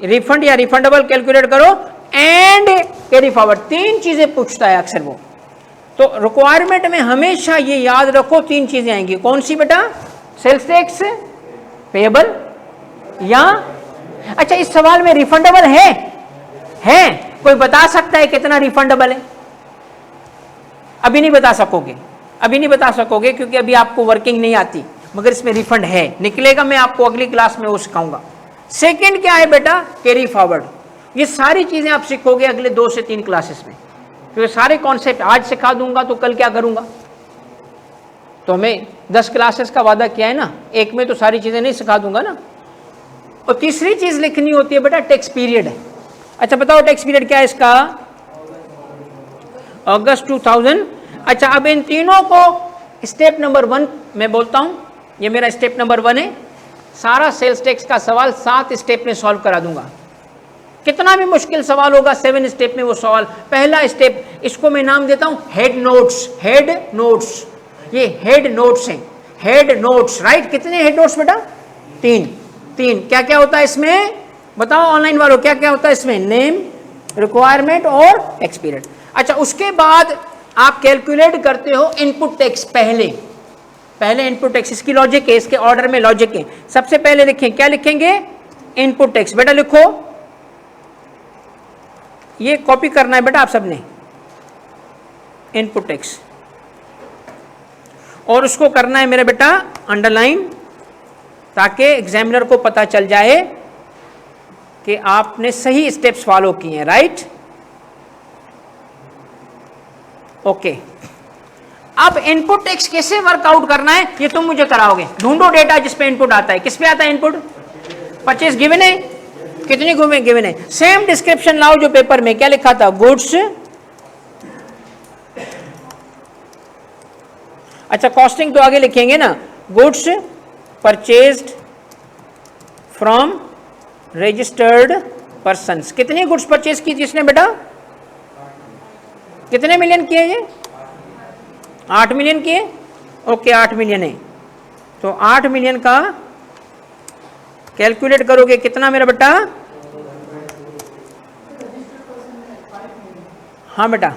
[SPEAKER 1] रिफंड या रिफंडेबल कैलकुलेट करो एंड कैरी फॉरवर्ड। 3 चीजें पूछता है अक्सर वो। तो रिक्वायरमेंट में हमेशा ये याद रखो 3 चीजें आएंगी। कौन सी बेटा? सेल्स टैक्स पेएबल या, अच्छा इस सवाल में रिफंडेबल है? कोई बता सकता है कितना रिफंडेबल है? अभी नहीं बता सकोगे क्योंकि अभी आपको वर्किंग नहीं आती, मगर इसमें रिफंड है, निकलेगा, मैं आपको अगली क्लास में वो सिखाऊंगा। सेकंड क्या है बेटा? Carry forward. ये सारी चीजें आप सीखोगे अगले 2 से 3 क्लासेस में, क्योंकि सारे कॉन्सेप्ट आज सिखा दूंगा तो कल क्या करूंगा? तो हमें 10 क्लासेस का वादा किया है ना, एक में तो सारी चीजें नहीं सिखा दूंगा ना। और तीसरी चीज लिखनी होती है बेटा टैक्स पीरियड है। अच्छा बताओ टैक्स पीरियड क्या है इसका? अगस्त 2000। अच्छा अब इन तीनों को स्टेप नंबर 1 मैं बोलता हूं, ये मेरा स्टेप नंबर 1 है। सारा सेल्स टैक्स का सवाल 7 स्टेप में सॉल्व करा दूंगा। कितना भी मुश्किल सवाल होगा 7 स्टेप में वो सवाल। पहला स्टेप, इसको मैं नाम देता हूं हेड नोट्स। ये हेड नोट्स हैं, हेड नोट्स, राइट। कितने हेड नोट्स बेटा? 3। क्या क्या होता है इसमें बताओ ऑनलाइन वालों, क्या क्या होता है इसमें? नेम, रिक्वायरमेंट और टैक्स पीरियड। अच्छा उसके बाद आप कैलकुलेट करते हो इनपुट टैक्स। पहले इनपुट टैक्स, इसकी लॉजिक है, इसके ऑर्डर में लॉजिक है। सबसे पहले लिखें, क्या लिखेंगे? Input tax. बेटा लिखो, ये कॉपी करना है बेटा आप सबने, इनपुट टैक्स, और उसको करना है मेरा बेटा अंडरलाइन, ताकि एग्जामिनर को पता चल जाए कि आपने सही स्टेप्स फॉलो किए हैं, राइट। ओके, अब इनपुट टैक्स कैसे वर्कआउट करना है ये तुम मुझे कराओगे। ढूंढो डेटा जिस पे इनपुट आता है। किस पे आता है इनपुट? परचेज गिवन है, कितनी गिवन है। सेम डिस्क्रिप्शन लाओ जो पेपर में क्या लिखा था, गुड्स। अच्छा कॉस्टिंग तो आगे लिखेंगे ना, goods purchased from registered persons. कितनी गुड्स परचेज की जिसने बेटा? कितने मिलियन किए ये? 8 मिलियन किए। ओके 8 मिलियन है, तो 8 मिलियन का कैलकुलेट करोगे कितना मेरा बेटा? हाँ बेटा,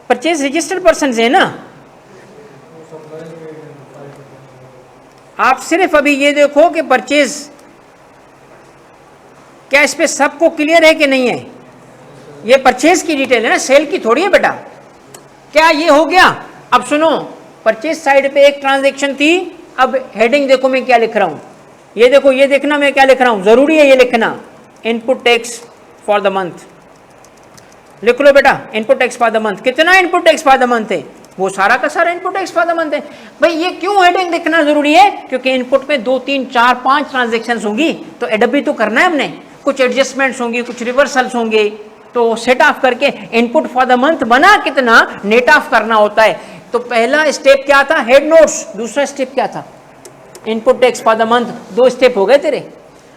[SPEAKER 1] परचेज रजिस्टर्ड पर्सन है ना। आप सिर्फ अभी ये देखो कि परचेज, क्या इस पे सबको क्लियर है कि नहीं है? ये परचेज की डिटेल है ना, सेल की थोड़ी है बेटा। क्या ये हो गया? अब सुनो, परचेज साइड पे एक ट्रांजैक्शन थी। अब हेडिंग देखो मैं क्या लिख रहा हूं, ये देखो, ये देखना मैं क्या लिख रहा हूं, जरूरी है ये लिखना। Input tax for the month लिख लो बेटा, input tax for the month. कितना input tax for the month है? वो सारा का सारा input tax for the month है। भाई ये क्यों हेडिंग लिखना जरूरी है? क्योंकि इनपुट में 2, 3, 4, 5 ट्रांजेक्शन होंगी, तो एडअप भी तो करना है हमने, कुछ एडजस्टमेंट्स होंगी, कुछ रिवर्सल्स होंगे, तो सेट ऑफ करके इनपुट फॉर द मंथ बना कितना, नेट ऑफ करना होता है। तो पहला स्टेप क्या था? Head notes. दूसरा स्टेप क्या था? Input tax for the month. 2 step हो गए तेरे।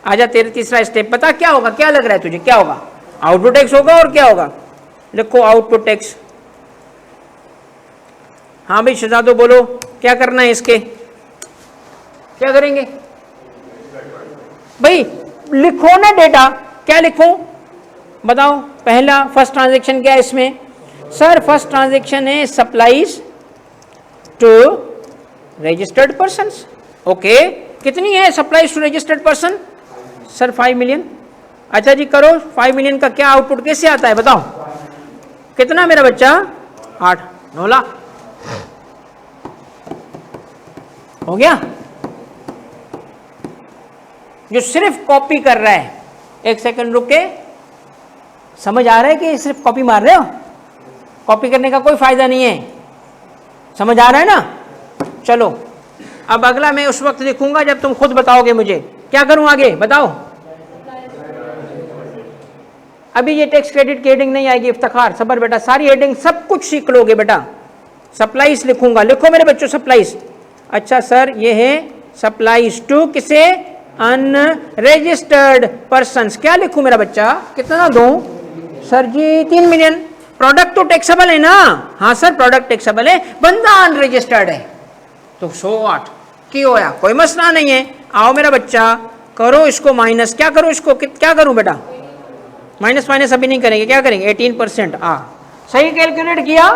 [SPEAKER 1] आजा तेरे तीसरा स्टेप बता क्या होगा, क्या लग रहा है तुझे, क्या होगा? आउटपुट टैक्स होगा। और क्या होगा? लिखो आउटपुट टैक्स। हाँ भाई शहजादो बोलो, क्या करना है इसके, क्या करेंगे? भाई लिखो ना डेटा, क्या लिखूं बताओ। पहला फर्स्ट ट्रांजैक्शन क्या है इसमें सर? फर्स्ट ट्रांजैक्शन है supplies to registered persons. Okay, कितनी है supplies to registered person? Sir 5 million. अच्छा जी करो, 5 मिलियन का क्या आउटपुट कैसे आता है बताओ। कितना मेरा बच्चा? 8, 9 लाख हो गया। जो सिर्फ कॉपी कर रहा है, एक सेकंड रुक के, समझ आ रहा है कि सिर्फ कॉपी मार रहे हो? कॉपी करने का कोई फायदा नहीं है, समझ आ रहा है ना? चलो अब अगला मैं उस वक्त लिखूंगा जब तुम खुद बताओगे मुझे। क्या करूं आगे बताओ? अभी ये टैक्स क्रेडिट की हेडिंग नहीं आएगी, इफ्तिखार सबर बेटा, सारी हेडिंग सब कुछ सीख लोगे बेटा। सप्लाईज लिखूंगा, लिखो मेरे बच्चों सप्लाईज। अच्छा सर ये है सप्लाईज टू किसे? Unregistered persons. क्या लिखूं मेरा बच्चा? कितना दूं? सर जी 3 मिलियन। प्रोडक्ट तो टैक्सेबल है ना? हाँ सर प्रोडक्ट टैक्सेबल है, बंदा अनरजिस्टर्ड है तो 108 की होया, कोई मसला नहीं है। आओ मेरा बच्चा करो इसको माइनस, क्या करूं इसको? क्या करूं बेटा? माइनस माइनस अभी नहीं करेंगे, क्या करेंगे? 18%। सही कैलकुलेट किया?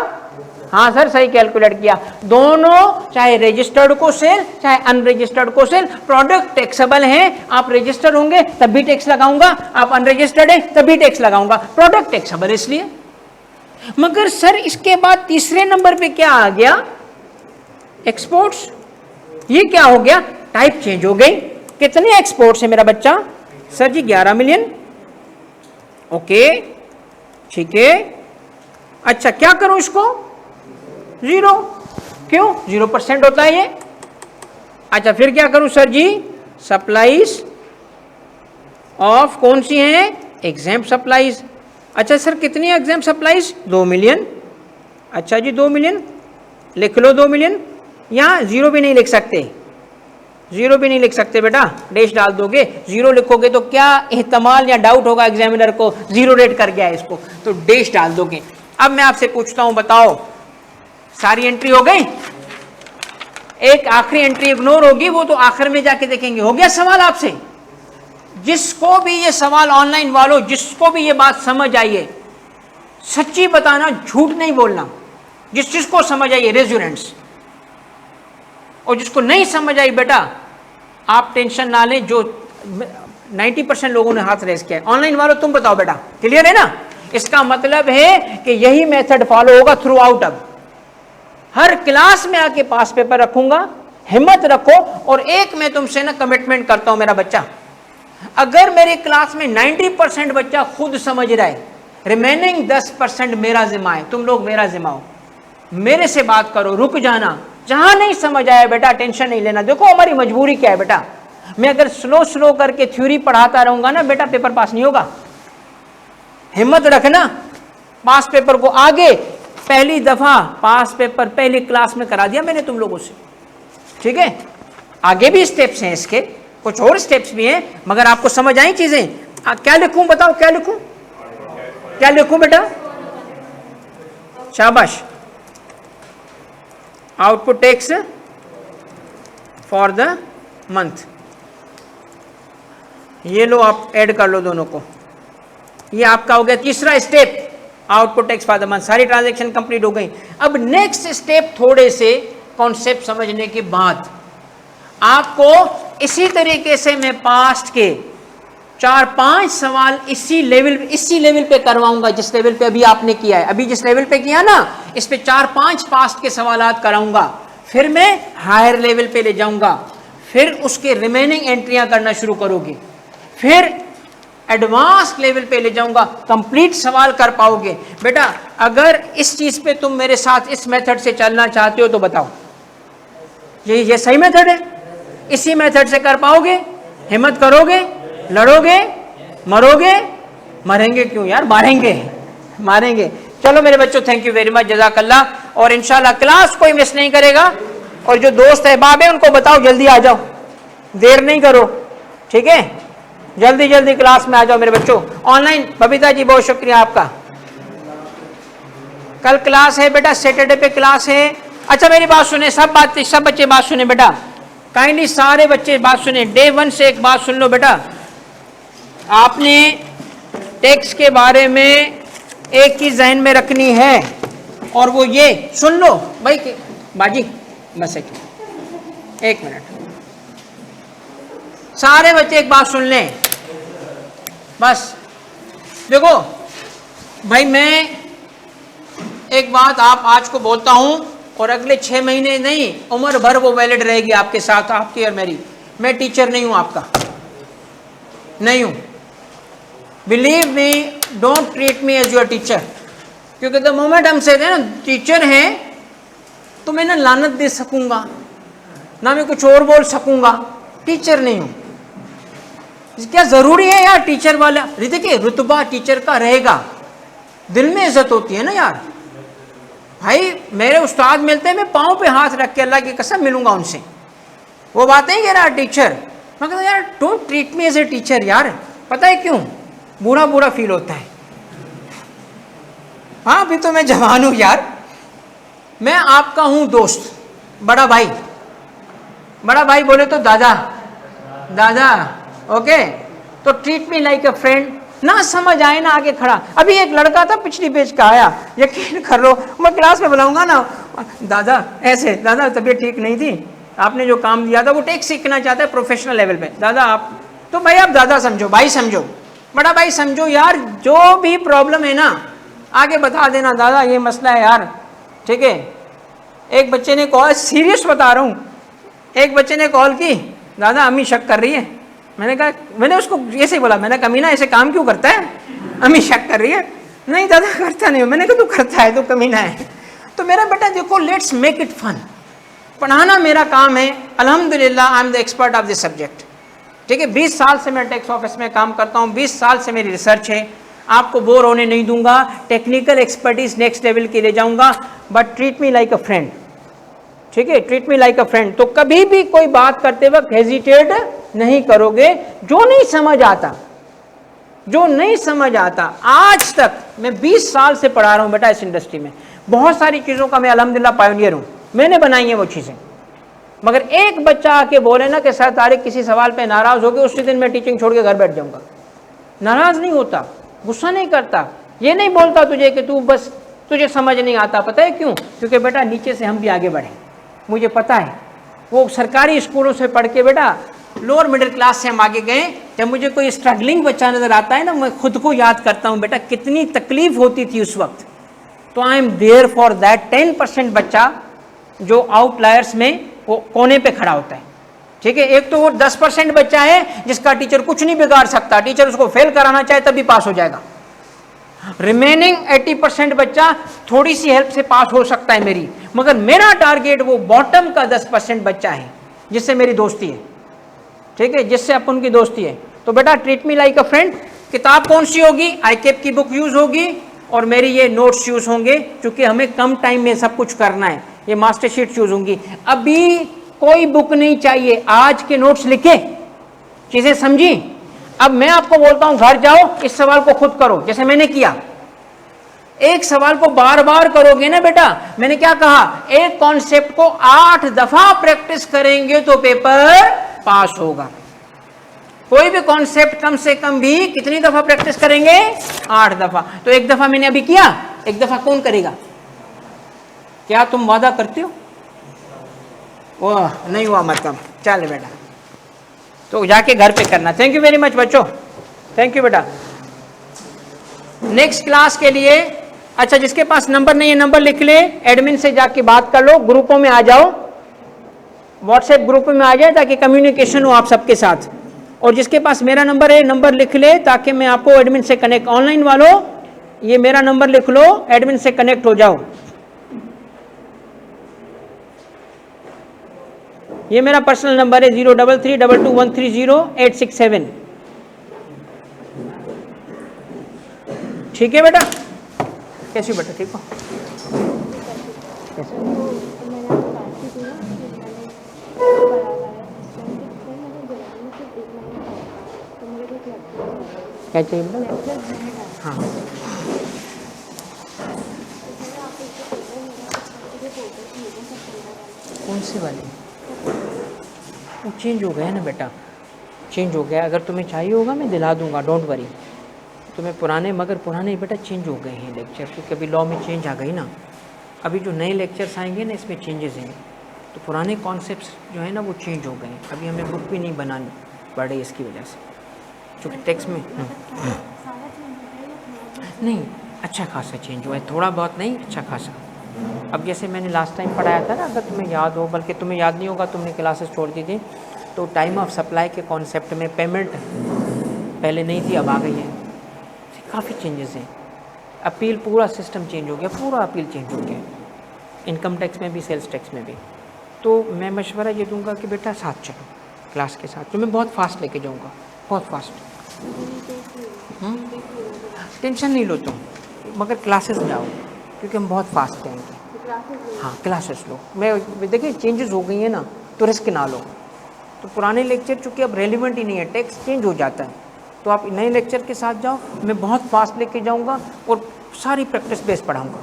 [SPEAKER 1] हाँ सर सही कैलकुलेट किया। दोनों चाहे रजिस्टर्ड को सेल चाहे अनरजिस्टर्ड को सेल, प्रोडक्ट टैक्सेबल है। आप रजिस्टर्ड होंगे तब भी टैक्स लगाऊंगा, आप अनरजिस्टर्ड है तब भी टैक्स लगाऊंगा, प्रोडक्ट टैक्सेबल इसलिए। मगर सर इसके बाद तीसरे नंबर पे क्या आ गया? एक्सपोर्ट्स। ये क्या हो गया? टाइप चेंज हो गई। कितने एक्सपोर्ट्स है मेरा बच्चा? सर जी 11 मिलियन। ओके ठीक है। अच्छा क्या करूं इसको? 0। क्यों? 0% होता है ये। अच्छा फिर क्या करूं सर जी? सप्लाईज ऑफ कौन सी है? Exempt supplies. अच्छा सर कितनी एग्जेम्प्ट सप्लाईज? 2 मिलियन। अच्छा जी 2 मिलियन लिख लो, 2 मिलियन। यहां 0 भी नहीं लिख सकते, 0 भी नहीं लिख सकते बेटा, डैश डाल दोगे। 0 लिखोगे तो क्या एहतमाल या डाउट होगा एग्जामिनर को 0 रेट कर गया है इसको, तो डैश डाल दोगे। अब मैं आपसे पूछता हूं बताओ, सारी एंट्री हो गई? एक आखिरी एंट्री इग्नोर होगी, वो तो आखिर में जाके देखेंगे। हो गया सवाल आपसे? जिसको भी ये सवाल ऑनलाइन वालों, जिसको भी ये बात समझ आई है, सच्ची बताना, झूठ नहीं बोलना। जिसको समझ आई रेजुरेंट्स, और जिसको नहीं समझ आई बेटा आप टेंशन ना लें। जो 90% लोगों ने हाथ रेस किया है ऑनलाइन वालों, तुम बताओ बेटा क्लियर है ना? इसका मतलब है कि यही मेथड फॉलो होगा थ्रू आउट। अब हर क्लास में आके पास पेपर रखूंगा, हिम्मत रखो। और एक मैं तुमसे ना कमिटमेंट करता हूं मेरा बच्चा, अगर मेरी क्लास में 90% बच्चा खुद समझ रहा है, रिमेनिंग 10% मेरा जिम्मा है। तुम लोग मेरा जिम्मा हो, मेरे से बात करो, रुक जाना। जहां नहीं समझ आया बेटा टेंशन नहीं लेना। देखो हमारी मजबूरी क्या है बेटा, मैं अगर स्लो करके थ्योरी पढ़ाता रहूंगा ना बेटा, पेपर पास नहीं होगा। हिम्मत रखना, पास पेपर को आगे पहली दफा पास पेपर पहली क्लास में करा दिया मैंने तुम लोगों से, ठीक है? आगे भी स्टेप्स हैं इसके, कुछ और स्टेप्स भी हैं, मगर आपको समझ आई चीजें? क्या लिखूं बताओ, क्या लिखूं? क्या लिखूं बेटा? शाबाश। Output tax for the month, ये लो आप ऐड कर लो दोनों को। ये आपका हो गया तीसरा step, output tax for the month. सारी ट्रांजैक्शन कंप्लीट हो गई। अब नेक्स्ट स्टेप, थोड़े से कॉन्सेप्ट समझने के बाद आपको इसी तरीके से मैं पास्ट के 4-5 सवाल इसी लेवल पे करवाऊंगा जिस लेवल पे अभी आपने किया है। अभी जिस लेवल पे किया ना, इस पे 4-5 पास्ट के सवालात कराऊंगा। फिर मैं हायर लेवल पे ले जाऊंगा, फिर उसके रिमेनिंग एंट्रियां करना शुरू करोगे, फिर एडवांस लेवल पे ले जाऊंगा, कंप्लीट सवाल कर पाओगे। बेटा अगर इस चीज पे तुम मेरे साथ इस मेथड से चलना चाहते हो तो बताओ, ये सही मेथड है? इसी मेथड से कर पाओगे? हिम्मत करोगे? लड़ोगे? मरोगे? मरेंगे क्यों यार, मारेंगे। चलो मेरे बच्चों, थैंक यू वेरी मच, जज़ाकल्लाह। और इंशाल्लाह क्लास कोई मिस नहीं करेगा। और जो दोस्त अहबाब है उनको बताओ जल्दी आ जाओ, देर नहीं करो, ठीक है? जल्दी क्लास में आ जाओ मेरे बच्चों। ऑनलाइन बबीता जी बहुत शुक्रिया आपका। कल क्लास है बेटा, सैटरडे पे क्लास है। अच्छा मेरी बात सुने, सब बच्चे बात सुने बेटा। काइंडली सारे बच्चे बात सुने, डे 1 से एक बात सुन लो बेटा, आपने टैक्स के बारे में एक चीज जहन में रखनी है और वो ये सुन लो भाई बाजी, बस एक मिनट, सारे बच्चे एक बात सुन लें बस। देखो भाई, मैं एक बात आप आज को बोलता हूं और अगले 6 महीने नहीं, उम्र भर वो वैलिड रहेगी आपके साथ, आपकी और मेरी। मैं टीचर नहीं हूं, आपका नहीं हूं, believe me, don't treat me as your teacher, क्योंकि द मोमेंट हम से ना टीचर हैं तो मैं ना लानत दे सकूंगा ना मैं कुछ और बोल सकूंगा, टीचर नहीं हूं। क्या जरूरी है यार टीचर वाला, देखिए रुतबा टीचर का रहेगा, दिल में इज्जत होती है ना यार। भाई मेरे उस्ताद मिलते हैं, मैं पाँव पे हाथ रख के अल्लाह की कसम मिलूंगा उनसे, वो बात नहीं कह रहा टीचर, मैं कहता यार don't treat me as a teacher यार। पता है क्यों? बुरा बुरा फील होता है। हाँ अभी तो मैं जवान हूं यार, मैं आपका हूं दोस्त, बड़ा भाई, बड़ा भाई बोले तो दादा, दादा ओके, तो ट्रीट मी लाइक अ फ्रेंड। ना समझ आए ना आगे खड़ा, अभी एक लड़का था पिछली पेज का आया, यकीन कर लो मैं क्लास में बुलाऊंगा ना, दादा ऐसे, दादा तबीयत ठीक नहीं थी, आपने जो काम दिया था वो टेक सीखना चाहता है प्रोफेशनल लेवल पे, दादा आप, तो भाई आप दादा समझो, भाई समझो, बड़ा भाई समझो यार, जो भी प्रॉब्लम है ना आगे बता देना, दादा ये मसला है यार, ठीक है। एक बच्चे ने कॉल, सीरियस बता रहा हूँ, एक बच्चे ने कॉल की, दादा अम्मी शक कर रही है, मैंने कहा, मैंने उसको ऐसे ही बोला, मैंने कमीना ऐसे काम क्यों करता है, अम्मी शक कर रही है, नहीं दादा करता नहीं, मैंने कहा तू करता है, तू कमीना है। तो मेरा बेटा देखो, लेट्स मेक इट फन, पढ़ाना मेरा काम है, अल्हम्दुलिल्लाह I am the expert of this subject, ठीक है। 20 साल से मैं टैक्स ऑफिस में काम करता हूँ, 20 साल से मेरी रिसर्च है, आपको बोर होने नहीं दूंगा, टेक्निकल एक्सपर्टीज नेक्स्ट लेवल के ले जाऊंगा, but treat me like a friend, ठीक है, ट्रीट मी लाइक अ फ्रेंड। तो कभी भी कोई बात करते वक्त हेजिटेट नहीं करोगे, जो नहीं समझ आता, जो नहीं समझ आता, आज तक मैं 20 साल से पढ़ा रहा हूं बेटा इस इंडस्ट्री में, बहुत सारी चीजों का मैं अल्हम्दुलिल्लाह पायोनियर हूं, मैंने बनाई है वो चीजें, मगर एक बच्चा आके बोले ना कि सर तारिक किसी सवाल पे नाराज हो गए, उसी दिन मैं टीचिंग छोड़ के घर बैठ जाऊंगा, नाराज नहीं होता, गुस्सा नहीं करता, ये नहीं बोलता तुझे कि तू बस तुझे समझ नहीं आता, पता है क्यों? क्योंकि बेटा नीचे से हम भी आगे बढ़े, मुझे पता है, वो सरकारी स्कूलों से पढ़ के बेटा लोअर मिडिल क्लास से हम आगे गए। जब मुझे कोई स्ट्रगलिंग बच्चा नजर आता है ना, मैं खुद को याद करता हूँ बेटा कितनी तकलीफ होती थी उस वक्त, तो I am there for that 10% बच्चा जो आउटलायर्स में वो कोने पे खड़ा होता है, ठीक है। एक तो वो 10% बच्चा है जिसका टीचर कुछ नहीं बिगाड़ सकता, टीचर उसको फेल कराना चाहे तभी पास हो जाएगा, रिमेनिंग 80% बच्चा थोड़ी सी हेल्प से पास हो सकता है मेरी, मगर मेरा टारगेट वो बॉटम का 10% बच्चा है जिससे मेरी दोस्ती है, ठीक है, जिससे अपन की दोस्ती है। तो बेटा ट्रीट मी लाइक अ फ्रेंड। किताब कौन सी होगी? आईकेप की बुक यूज होगी और मेरी ये नोट्स यूज होंगे, क्योंकि हमें कम टाइम में सब कुछ करना है, ये मास्टर शीट यूज होंगी। अभी कोई बुक नहीं चाहिए, आज के नोट्स लिखे, चीजें समझी। अब मैं आपको बोलता हूं घर जाओ इस सवाल को खुद करो, जैसे मैंने किया, एक सवाल को बार बार करोगे ना बेटा, मैंने क्या कहा, एक कॉन्सेप्ट को 8 दफा प्रैक्टिस करेंगे तो पेपर पास होगा। कोई भी कॉन्सेप्ट कम से कम भी कितनी दफा प्रैक्टिस करेंगे? 8 दफा। तो एक दफा मैंने अभी किया, एक दफा कौन करेगा? क्या तुम वादा करते हो? ओह नहीं हुआ मतलब, चल बेटा तो जाके घर पे करना। थैंक यू वेरी मच बच्चों, थैंक यू बेटा। नेक्स्ट क्लास के लिए, अच्छा जिसके पास नंबर नहीं है नंबर लिख ले, एडमिन से जाके बात कर लो, ग्रुपों में आ जाओ, व्हाट्सएप ग्रुप में आ जाए ताकि कम्युनिकेशन हो आप सबके साथ। और जिसके पास मेरा नंबर है नंबर लिख ले ताकि मैं आपको एडमिन से कनेक्ट, ऑनलाइन वालों ये मेरा नंबर लिख लो, एडमिन से कनेक्ट हो जाओ। ये मेरा पर्सनल नंबर है 033221308667। ठीक है बेटा, कैसी बेटा ठीक हो? क्या चाहिए बेटा? हाँ कौन सी वाली? वो चेंज हो गया ना बेटा, चेंज हो गया। अगर तुम्हें चाहिए होगा मैं दिला दूंगा, डोंट वरी। तुम्हें पुराने, मगर पुराने बेटा चेंज हो गए हैं लेक्चर, क्योंकि अभी लॉ में चेंज आ गई ना। अभी जो नए लेक्चर्स आएंगे ना इसमें चेंजेस हैं, तो पुराने कॉन्सेप्ट्स जो है ना वो चेंज हो गए हैं। अभी हमें बुक भी नहीं बनानी पड़ रही इसकी वजह से, चूँकि टेक्स्ट में नहीं अच्छा खासा चेंज हुआ है, थोड़ा बहुत नहीं, अच्छा खासा। अब जैसे मैंने लास्ट टाइम पढ़ाया था ना, अगर तुम्हें याद हो, बल्कि तुम्हें याद नहीं होगा, तुमने क्लासेस छोड़ दी थी, तो टाइम ऑफ सप्लाई के कॉन्सेप्ट में पेमेंट पहले नहीं थी, अब आ गई है। काफ़ी चेंजेस हैं। अपील पूरा सिस्टम चेंज हो गया, पूरा अपील चेंज हो गया, इनकम टैक्स में भी, सेल्स टैक्स में भी। तो मैं मशवरा ये दूंगा कि बेटा साथ चलो क्लास के साथ, तो मैं बहुत फास्ट लेके जाऊंगा, बहुत फास्ट। टेंशन नहीं लो तुम, मगर क्लासेस में आओ, क्योंकि हम बहुत फास्ट जाएंगे। हाँ क्लासेस लो। मैं देखिए चेंजेस हो गई है ना, तो रिस्क ना लो। तो पुराने लेक्चर चूँकि अब रेलिवेंट ही नहीं है, टेक्स्ट चेंज हो जाता है, तो आप नए लेक्चर के साथ जाओ। मैं बहुत फास्ट लेके जाऊंगा और सारी प्रैक्टिस बेस पढ़ाऊंगा,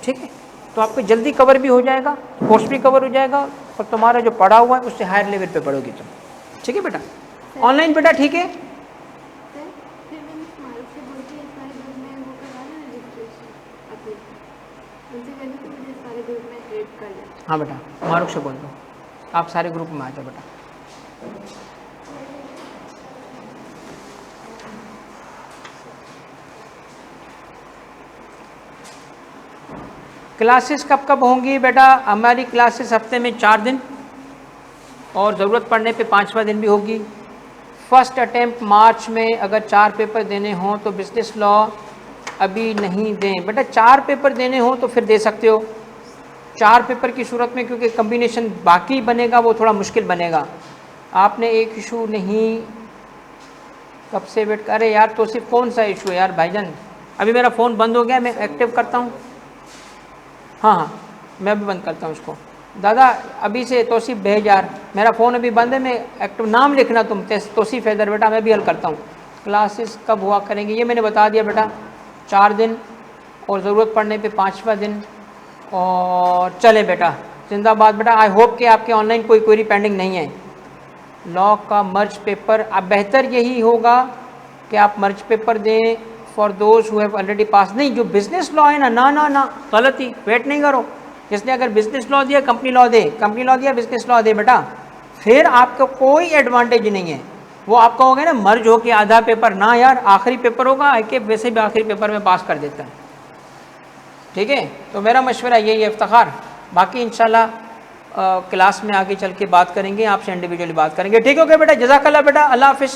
[SPEAKER 1] ठीक है? तो आपको जल्दी कवर भी हो जाएगा, कोर्स भी कवर हो जाएगा, और तुम्हारा जो पढ़ा हुआ है उससे हायर लेवल पे पढ़ोगी तुम, ठीक है बेटा? ऑनलाइन बेटा ठीक है? हाँ बेटा, मारूक से बोल दो, आप सारे ग्रुप में आ जाओ बेटा। क्लासेस कब कब होंगी बेटा? हमारी क्लासेस हफ्ते में 4 दिन, और ज़रूरत पड़ने पे 5वां दिन भी होगी। फर्स्ट अटेम्प्ट मार्च में, अगर 4 पेपर देने हों तो बिजनेस लॉ अभी नहीं दें बेटा। 4 पेपर देने हों तो फिर दे सकते हो, 4 पेपर की सूरत में, क्योंकि कम्बिनेशन बाकी बनेगा वो थोड़ा मुश्किल बनेगा। आपने एक इशू नहीं, कब से वेट कर, अरे यार तो सिर्फ कौन सा इशू है यार भाईजान? अभी मेरा फ़ोन बंद हो गया, मैं एक्टिव करता हूँ। हाँ हाँ मैं भी बंद करता हूँ उसको। दादा अभी से तोसीफ़ भेज यार, मेरा फ़ोन अभी बंद है, मैं एक्टिव, नाम लिखना तुम तोसीफ़ हैदर बेटा, मैं भी हल करता हूँ। क्लासेस कब हुआ करेंगे ये मैंने बता दिया बेटा, 4 दिन, और ज़रूरत पड़ने पे 5वां दिन। और चले बेटा, जिंदाबाद बेटा। आई होप कि आपके ऑनलाइन कोई क्वेरी पेंडिंग नहीं है। लॉ का मर्ज पेपर, अब बेहतर यही होगा कि आप मर्ज पेपर दें for those who have already pass. नहीं, जो बिजनेस लॉ है ना, ना ना ना गलत ही, वेट नहीं करो। इसलिए अगर बिजनेस लॉ दिया कंपनी लॉ दे, कंपनी लॉ दिया बिजनेस लॉ दे बेटा, फिर आपको कोई एडवांटेज नहीं है। वो आप कहोगे ना मर्ज हो के आधा पेपर, ना यार आखिरी पेपर होगा, आई के वैसे भी आखिरी पेपर में पास कर देता है, ठीक है? तो मेरा मशवरा यही है इफ्तिखार। बाकी इंशाल्लाह क्लास में आगे चल के बात करेंगे, आपसे इंडिविजुअली बात करेंगे, ठीक है? ओके बेटा, जज़ाकल्लाह बेटा, अल्लाह हाफिज़।